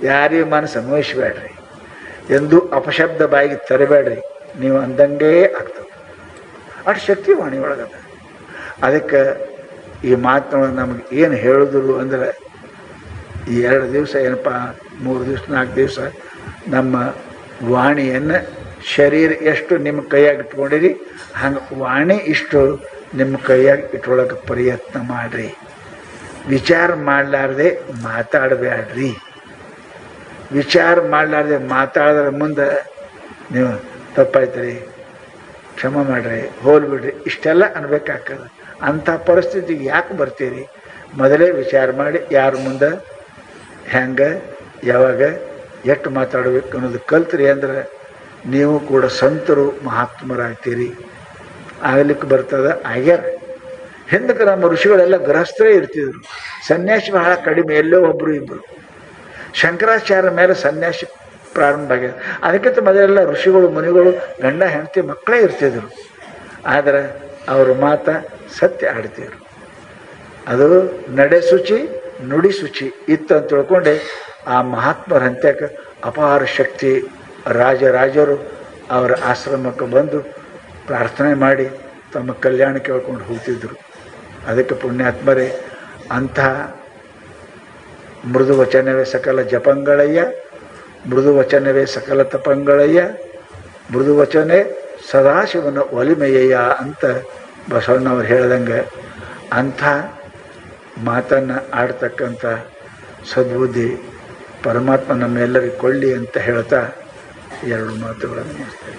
ಯಾರಿಗೆ ಮನಸ್ಸು ನೋಯಿಸ್ಬೇಡ್ರಿ, ಎಂದೂ ಅಪಶಬ್ದ ಬಾಯಿಗೆ ತರಬೇಡ್ರಿ, ನೀವು ಅಂದಂಗೇ ಆಗ್ತದೆ. ಅಷ್ಟು ಶಕ್ತಿ ವಾಣಿ ಒಳಗದ. ಅದಕ್ಕೆ ಈ ಮಾತುಗಳು ನಮಗೆ ಏನು ಹೇಳಿದ್ರು ಅಂದರೆ, ಈ 2 ದಿವಸ ಏನಪ್ಪ, 3 ದಿವಸ 4 ದಿವಸ ನಮ್ಮ ವಾಣಿಯನ್ನು ಶರೀರ ಎಷ್ಟು ನಿಮ್ಮ ಕೈಯಾಗಿ ಇಟ್ಕೊಂಡಿರಿ, ಹಂಗೆ ವಾಣಿ ಇಷ್ಟು ನಿಮ್ಮ ಕೈಯಾಗಿ ಇಟ್ಕೊಳ್ಳೋಕೆ ಪ್ರಯತ್ನ ಮಾಡಿರಿ. ವಿಚಾರ ಮಾಡಲಾರ್ದೆ ಮಾತಾಡಬೇಡ್ರಿ. ವಿಚಾರ ಮಾಡಲಾರ್ದೆ ಮಾತಾಡಿದ್ರೆ ಮುಂದೆ ನೀವು ತಪ್ಪಾಯ್ತು ಕ್ಷಮ ಮಾಡಿರಿ, ಹೋಲ್ಬಿಡ್ರಿ, ಇಷ್ಟೆಲ್ಲ ಅನ್ಬೇಕಾಗ್ತದೆ. ಅಂಥ ಪರಿಸ್ಥಿತಿಗೆ ಯಾಕೆ ಬರ್ತೀರಿ? ಮೊದಲೇ ವಿಚಾರ ಮಾಡಿ ಯಾರ ಮುಂದೆ ಹೆಂಗೆ ಯಾವಾಗ ಎಷ್ಟು ಮಾತಾಡಬೇಕು ಅನ್ನೋದು ಕಲ್ತ್ರಿ ಅಂದ್ರೆ ನೀವು ಕೂಡ ಸಂತರು ಮಹಾತ್ಮರಾಗ್ತೀರಿ. ಆಗಲಿಕ್ಕೆ ಬರ್ತದೆ. ಆಗ್ಯಾರ. ಹಿಂದಕ್ಕೆ ನಮ್ಮ ಋಷಿಗಳೆಲ್ಲ ಗೃಹಸ್ಥರೇ ಇರ್ತಿದ್ರು, ಸನ್ಯಾಸಿ ಬಹಳ ಕಡಿಮೆ, ಎಲ್ಲೋ ಒಬ್ಬರು ಇಬ್ಬರು. ಶಂಕರಾಚಾರ್ಯ ಮೇಲೆ ಸನ್ಯಾಸಿ ಪ್ರಾರಂಭ ಆಗ್ಯದ. ಅದಕ್ಕಿಂತ ಮೊದಲೆಲ್ಲ ಋಷಿಗಳು ಮುನಿಗಳು ಗಂಡ ಹೆಂಡತಿ ಮಕ್ಕಳೇ ಇರ್ತಿದ್ರು. ಆದರೆ ಅವ್ರ ಮಾತ ಸತ್ಯ ಆಡ್ತಿದ್ರು. ಅದು ನಡೆ ಶುಚಿ ನುಡಿ ಶುಚಿ ಇತ್ತು ಅಂತ ತಿಳ್ಕೊಂಡೆ ಆ ಮಹಾತ್ಮರ ಹಂತ್ಯಕ್ಕೆ ಅಪಾರ ಶಕ್ತಿ. ರಾಜರು ಅವರ ಆಶ್ರಮಕ್ಕೆ ಬಂದು ಪ್ರಾರ್ಥನೆ ಮಾಡಿ ತಮ್ಮ ಕಲ್ಯಾಣ ಕೇಳ್ಕೊಂಡು ಹೋಗ್ತಿದ್ರು. ಅದಕ್ಕೆ ಪುಣ್ಯಾತ್ಮರೇ, ಅಂಥ ಮೃದು ವಚನವೇ ಸಕಲ ಜಪಂಗಳಯ್ಯ, ಮೃದು ವಚನವೇ ಸಕಲ ತಪಂಗಳಯ್ಯ, ಮೃದು ವಚನೇ ಸದಾಶಿವನ ಒಲಿಮೆಯ್ಯ ಅಂತ ಬಸವಣ್ಣವ್ರು ಹೇಳ್ದಂಗೆ ಅಂಥ ಮಾತನ್ನು ಆಡ್ತಕ್ಕಂಥ ಸದ್ಬುದ್ಧಿ ಪರಮಾತ್ಮ ನಮ್ಮೆಲ್ಲರಿಗೂ ಕೊಳ್ಳಿ ಅಂತ ಹೇಳ್ತಾ 2 ಮಾತುಗಳನ್ನು ಮಾಡ್ತಾರೆ.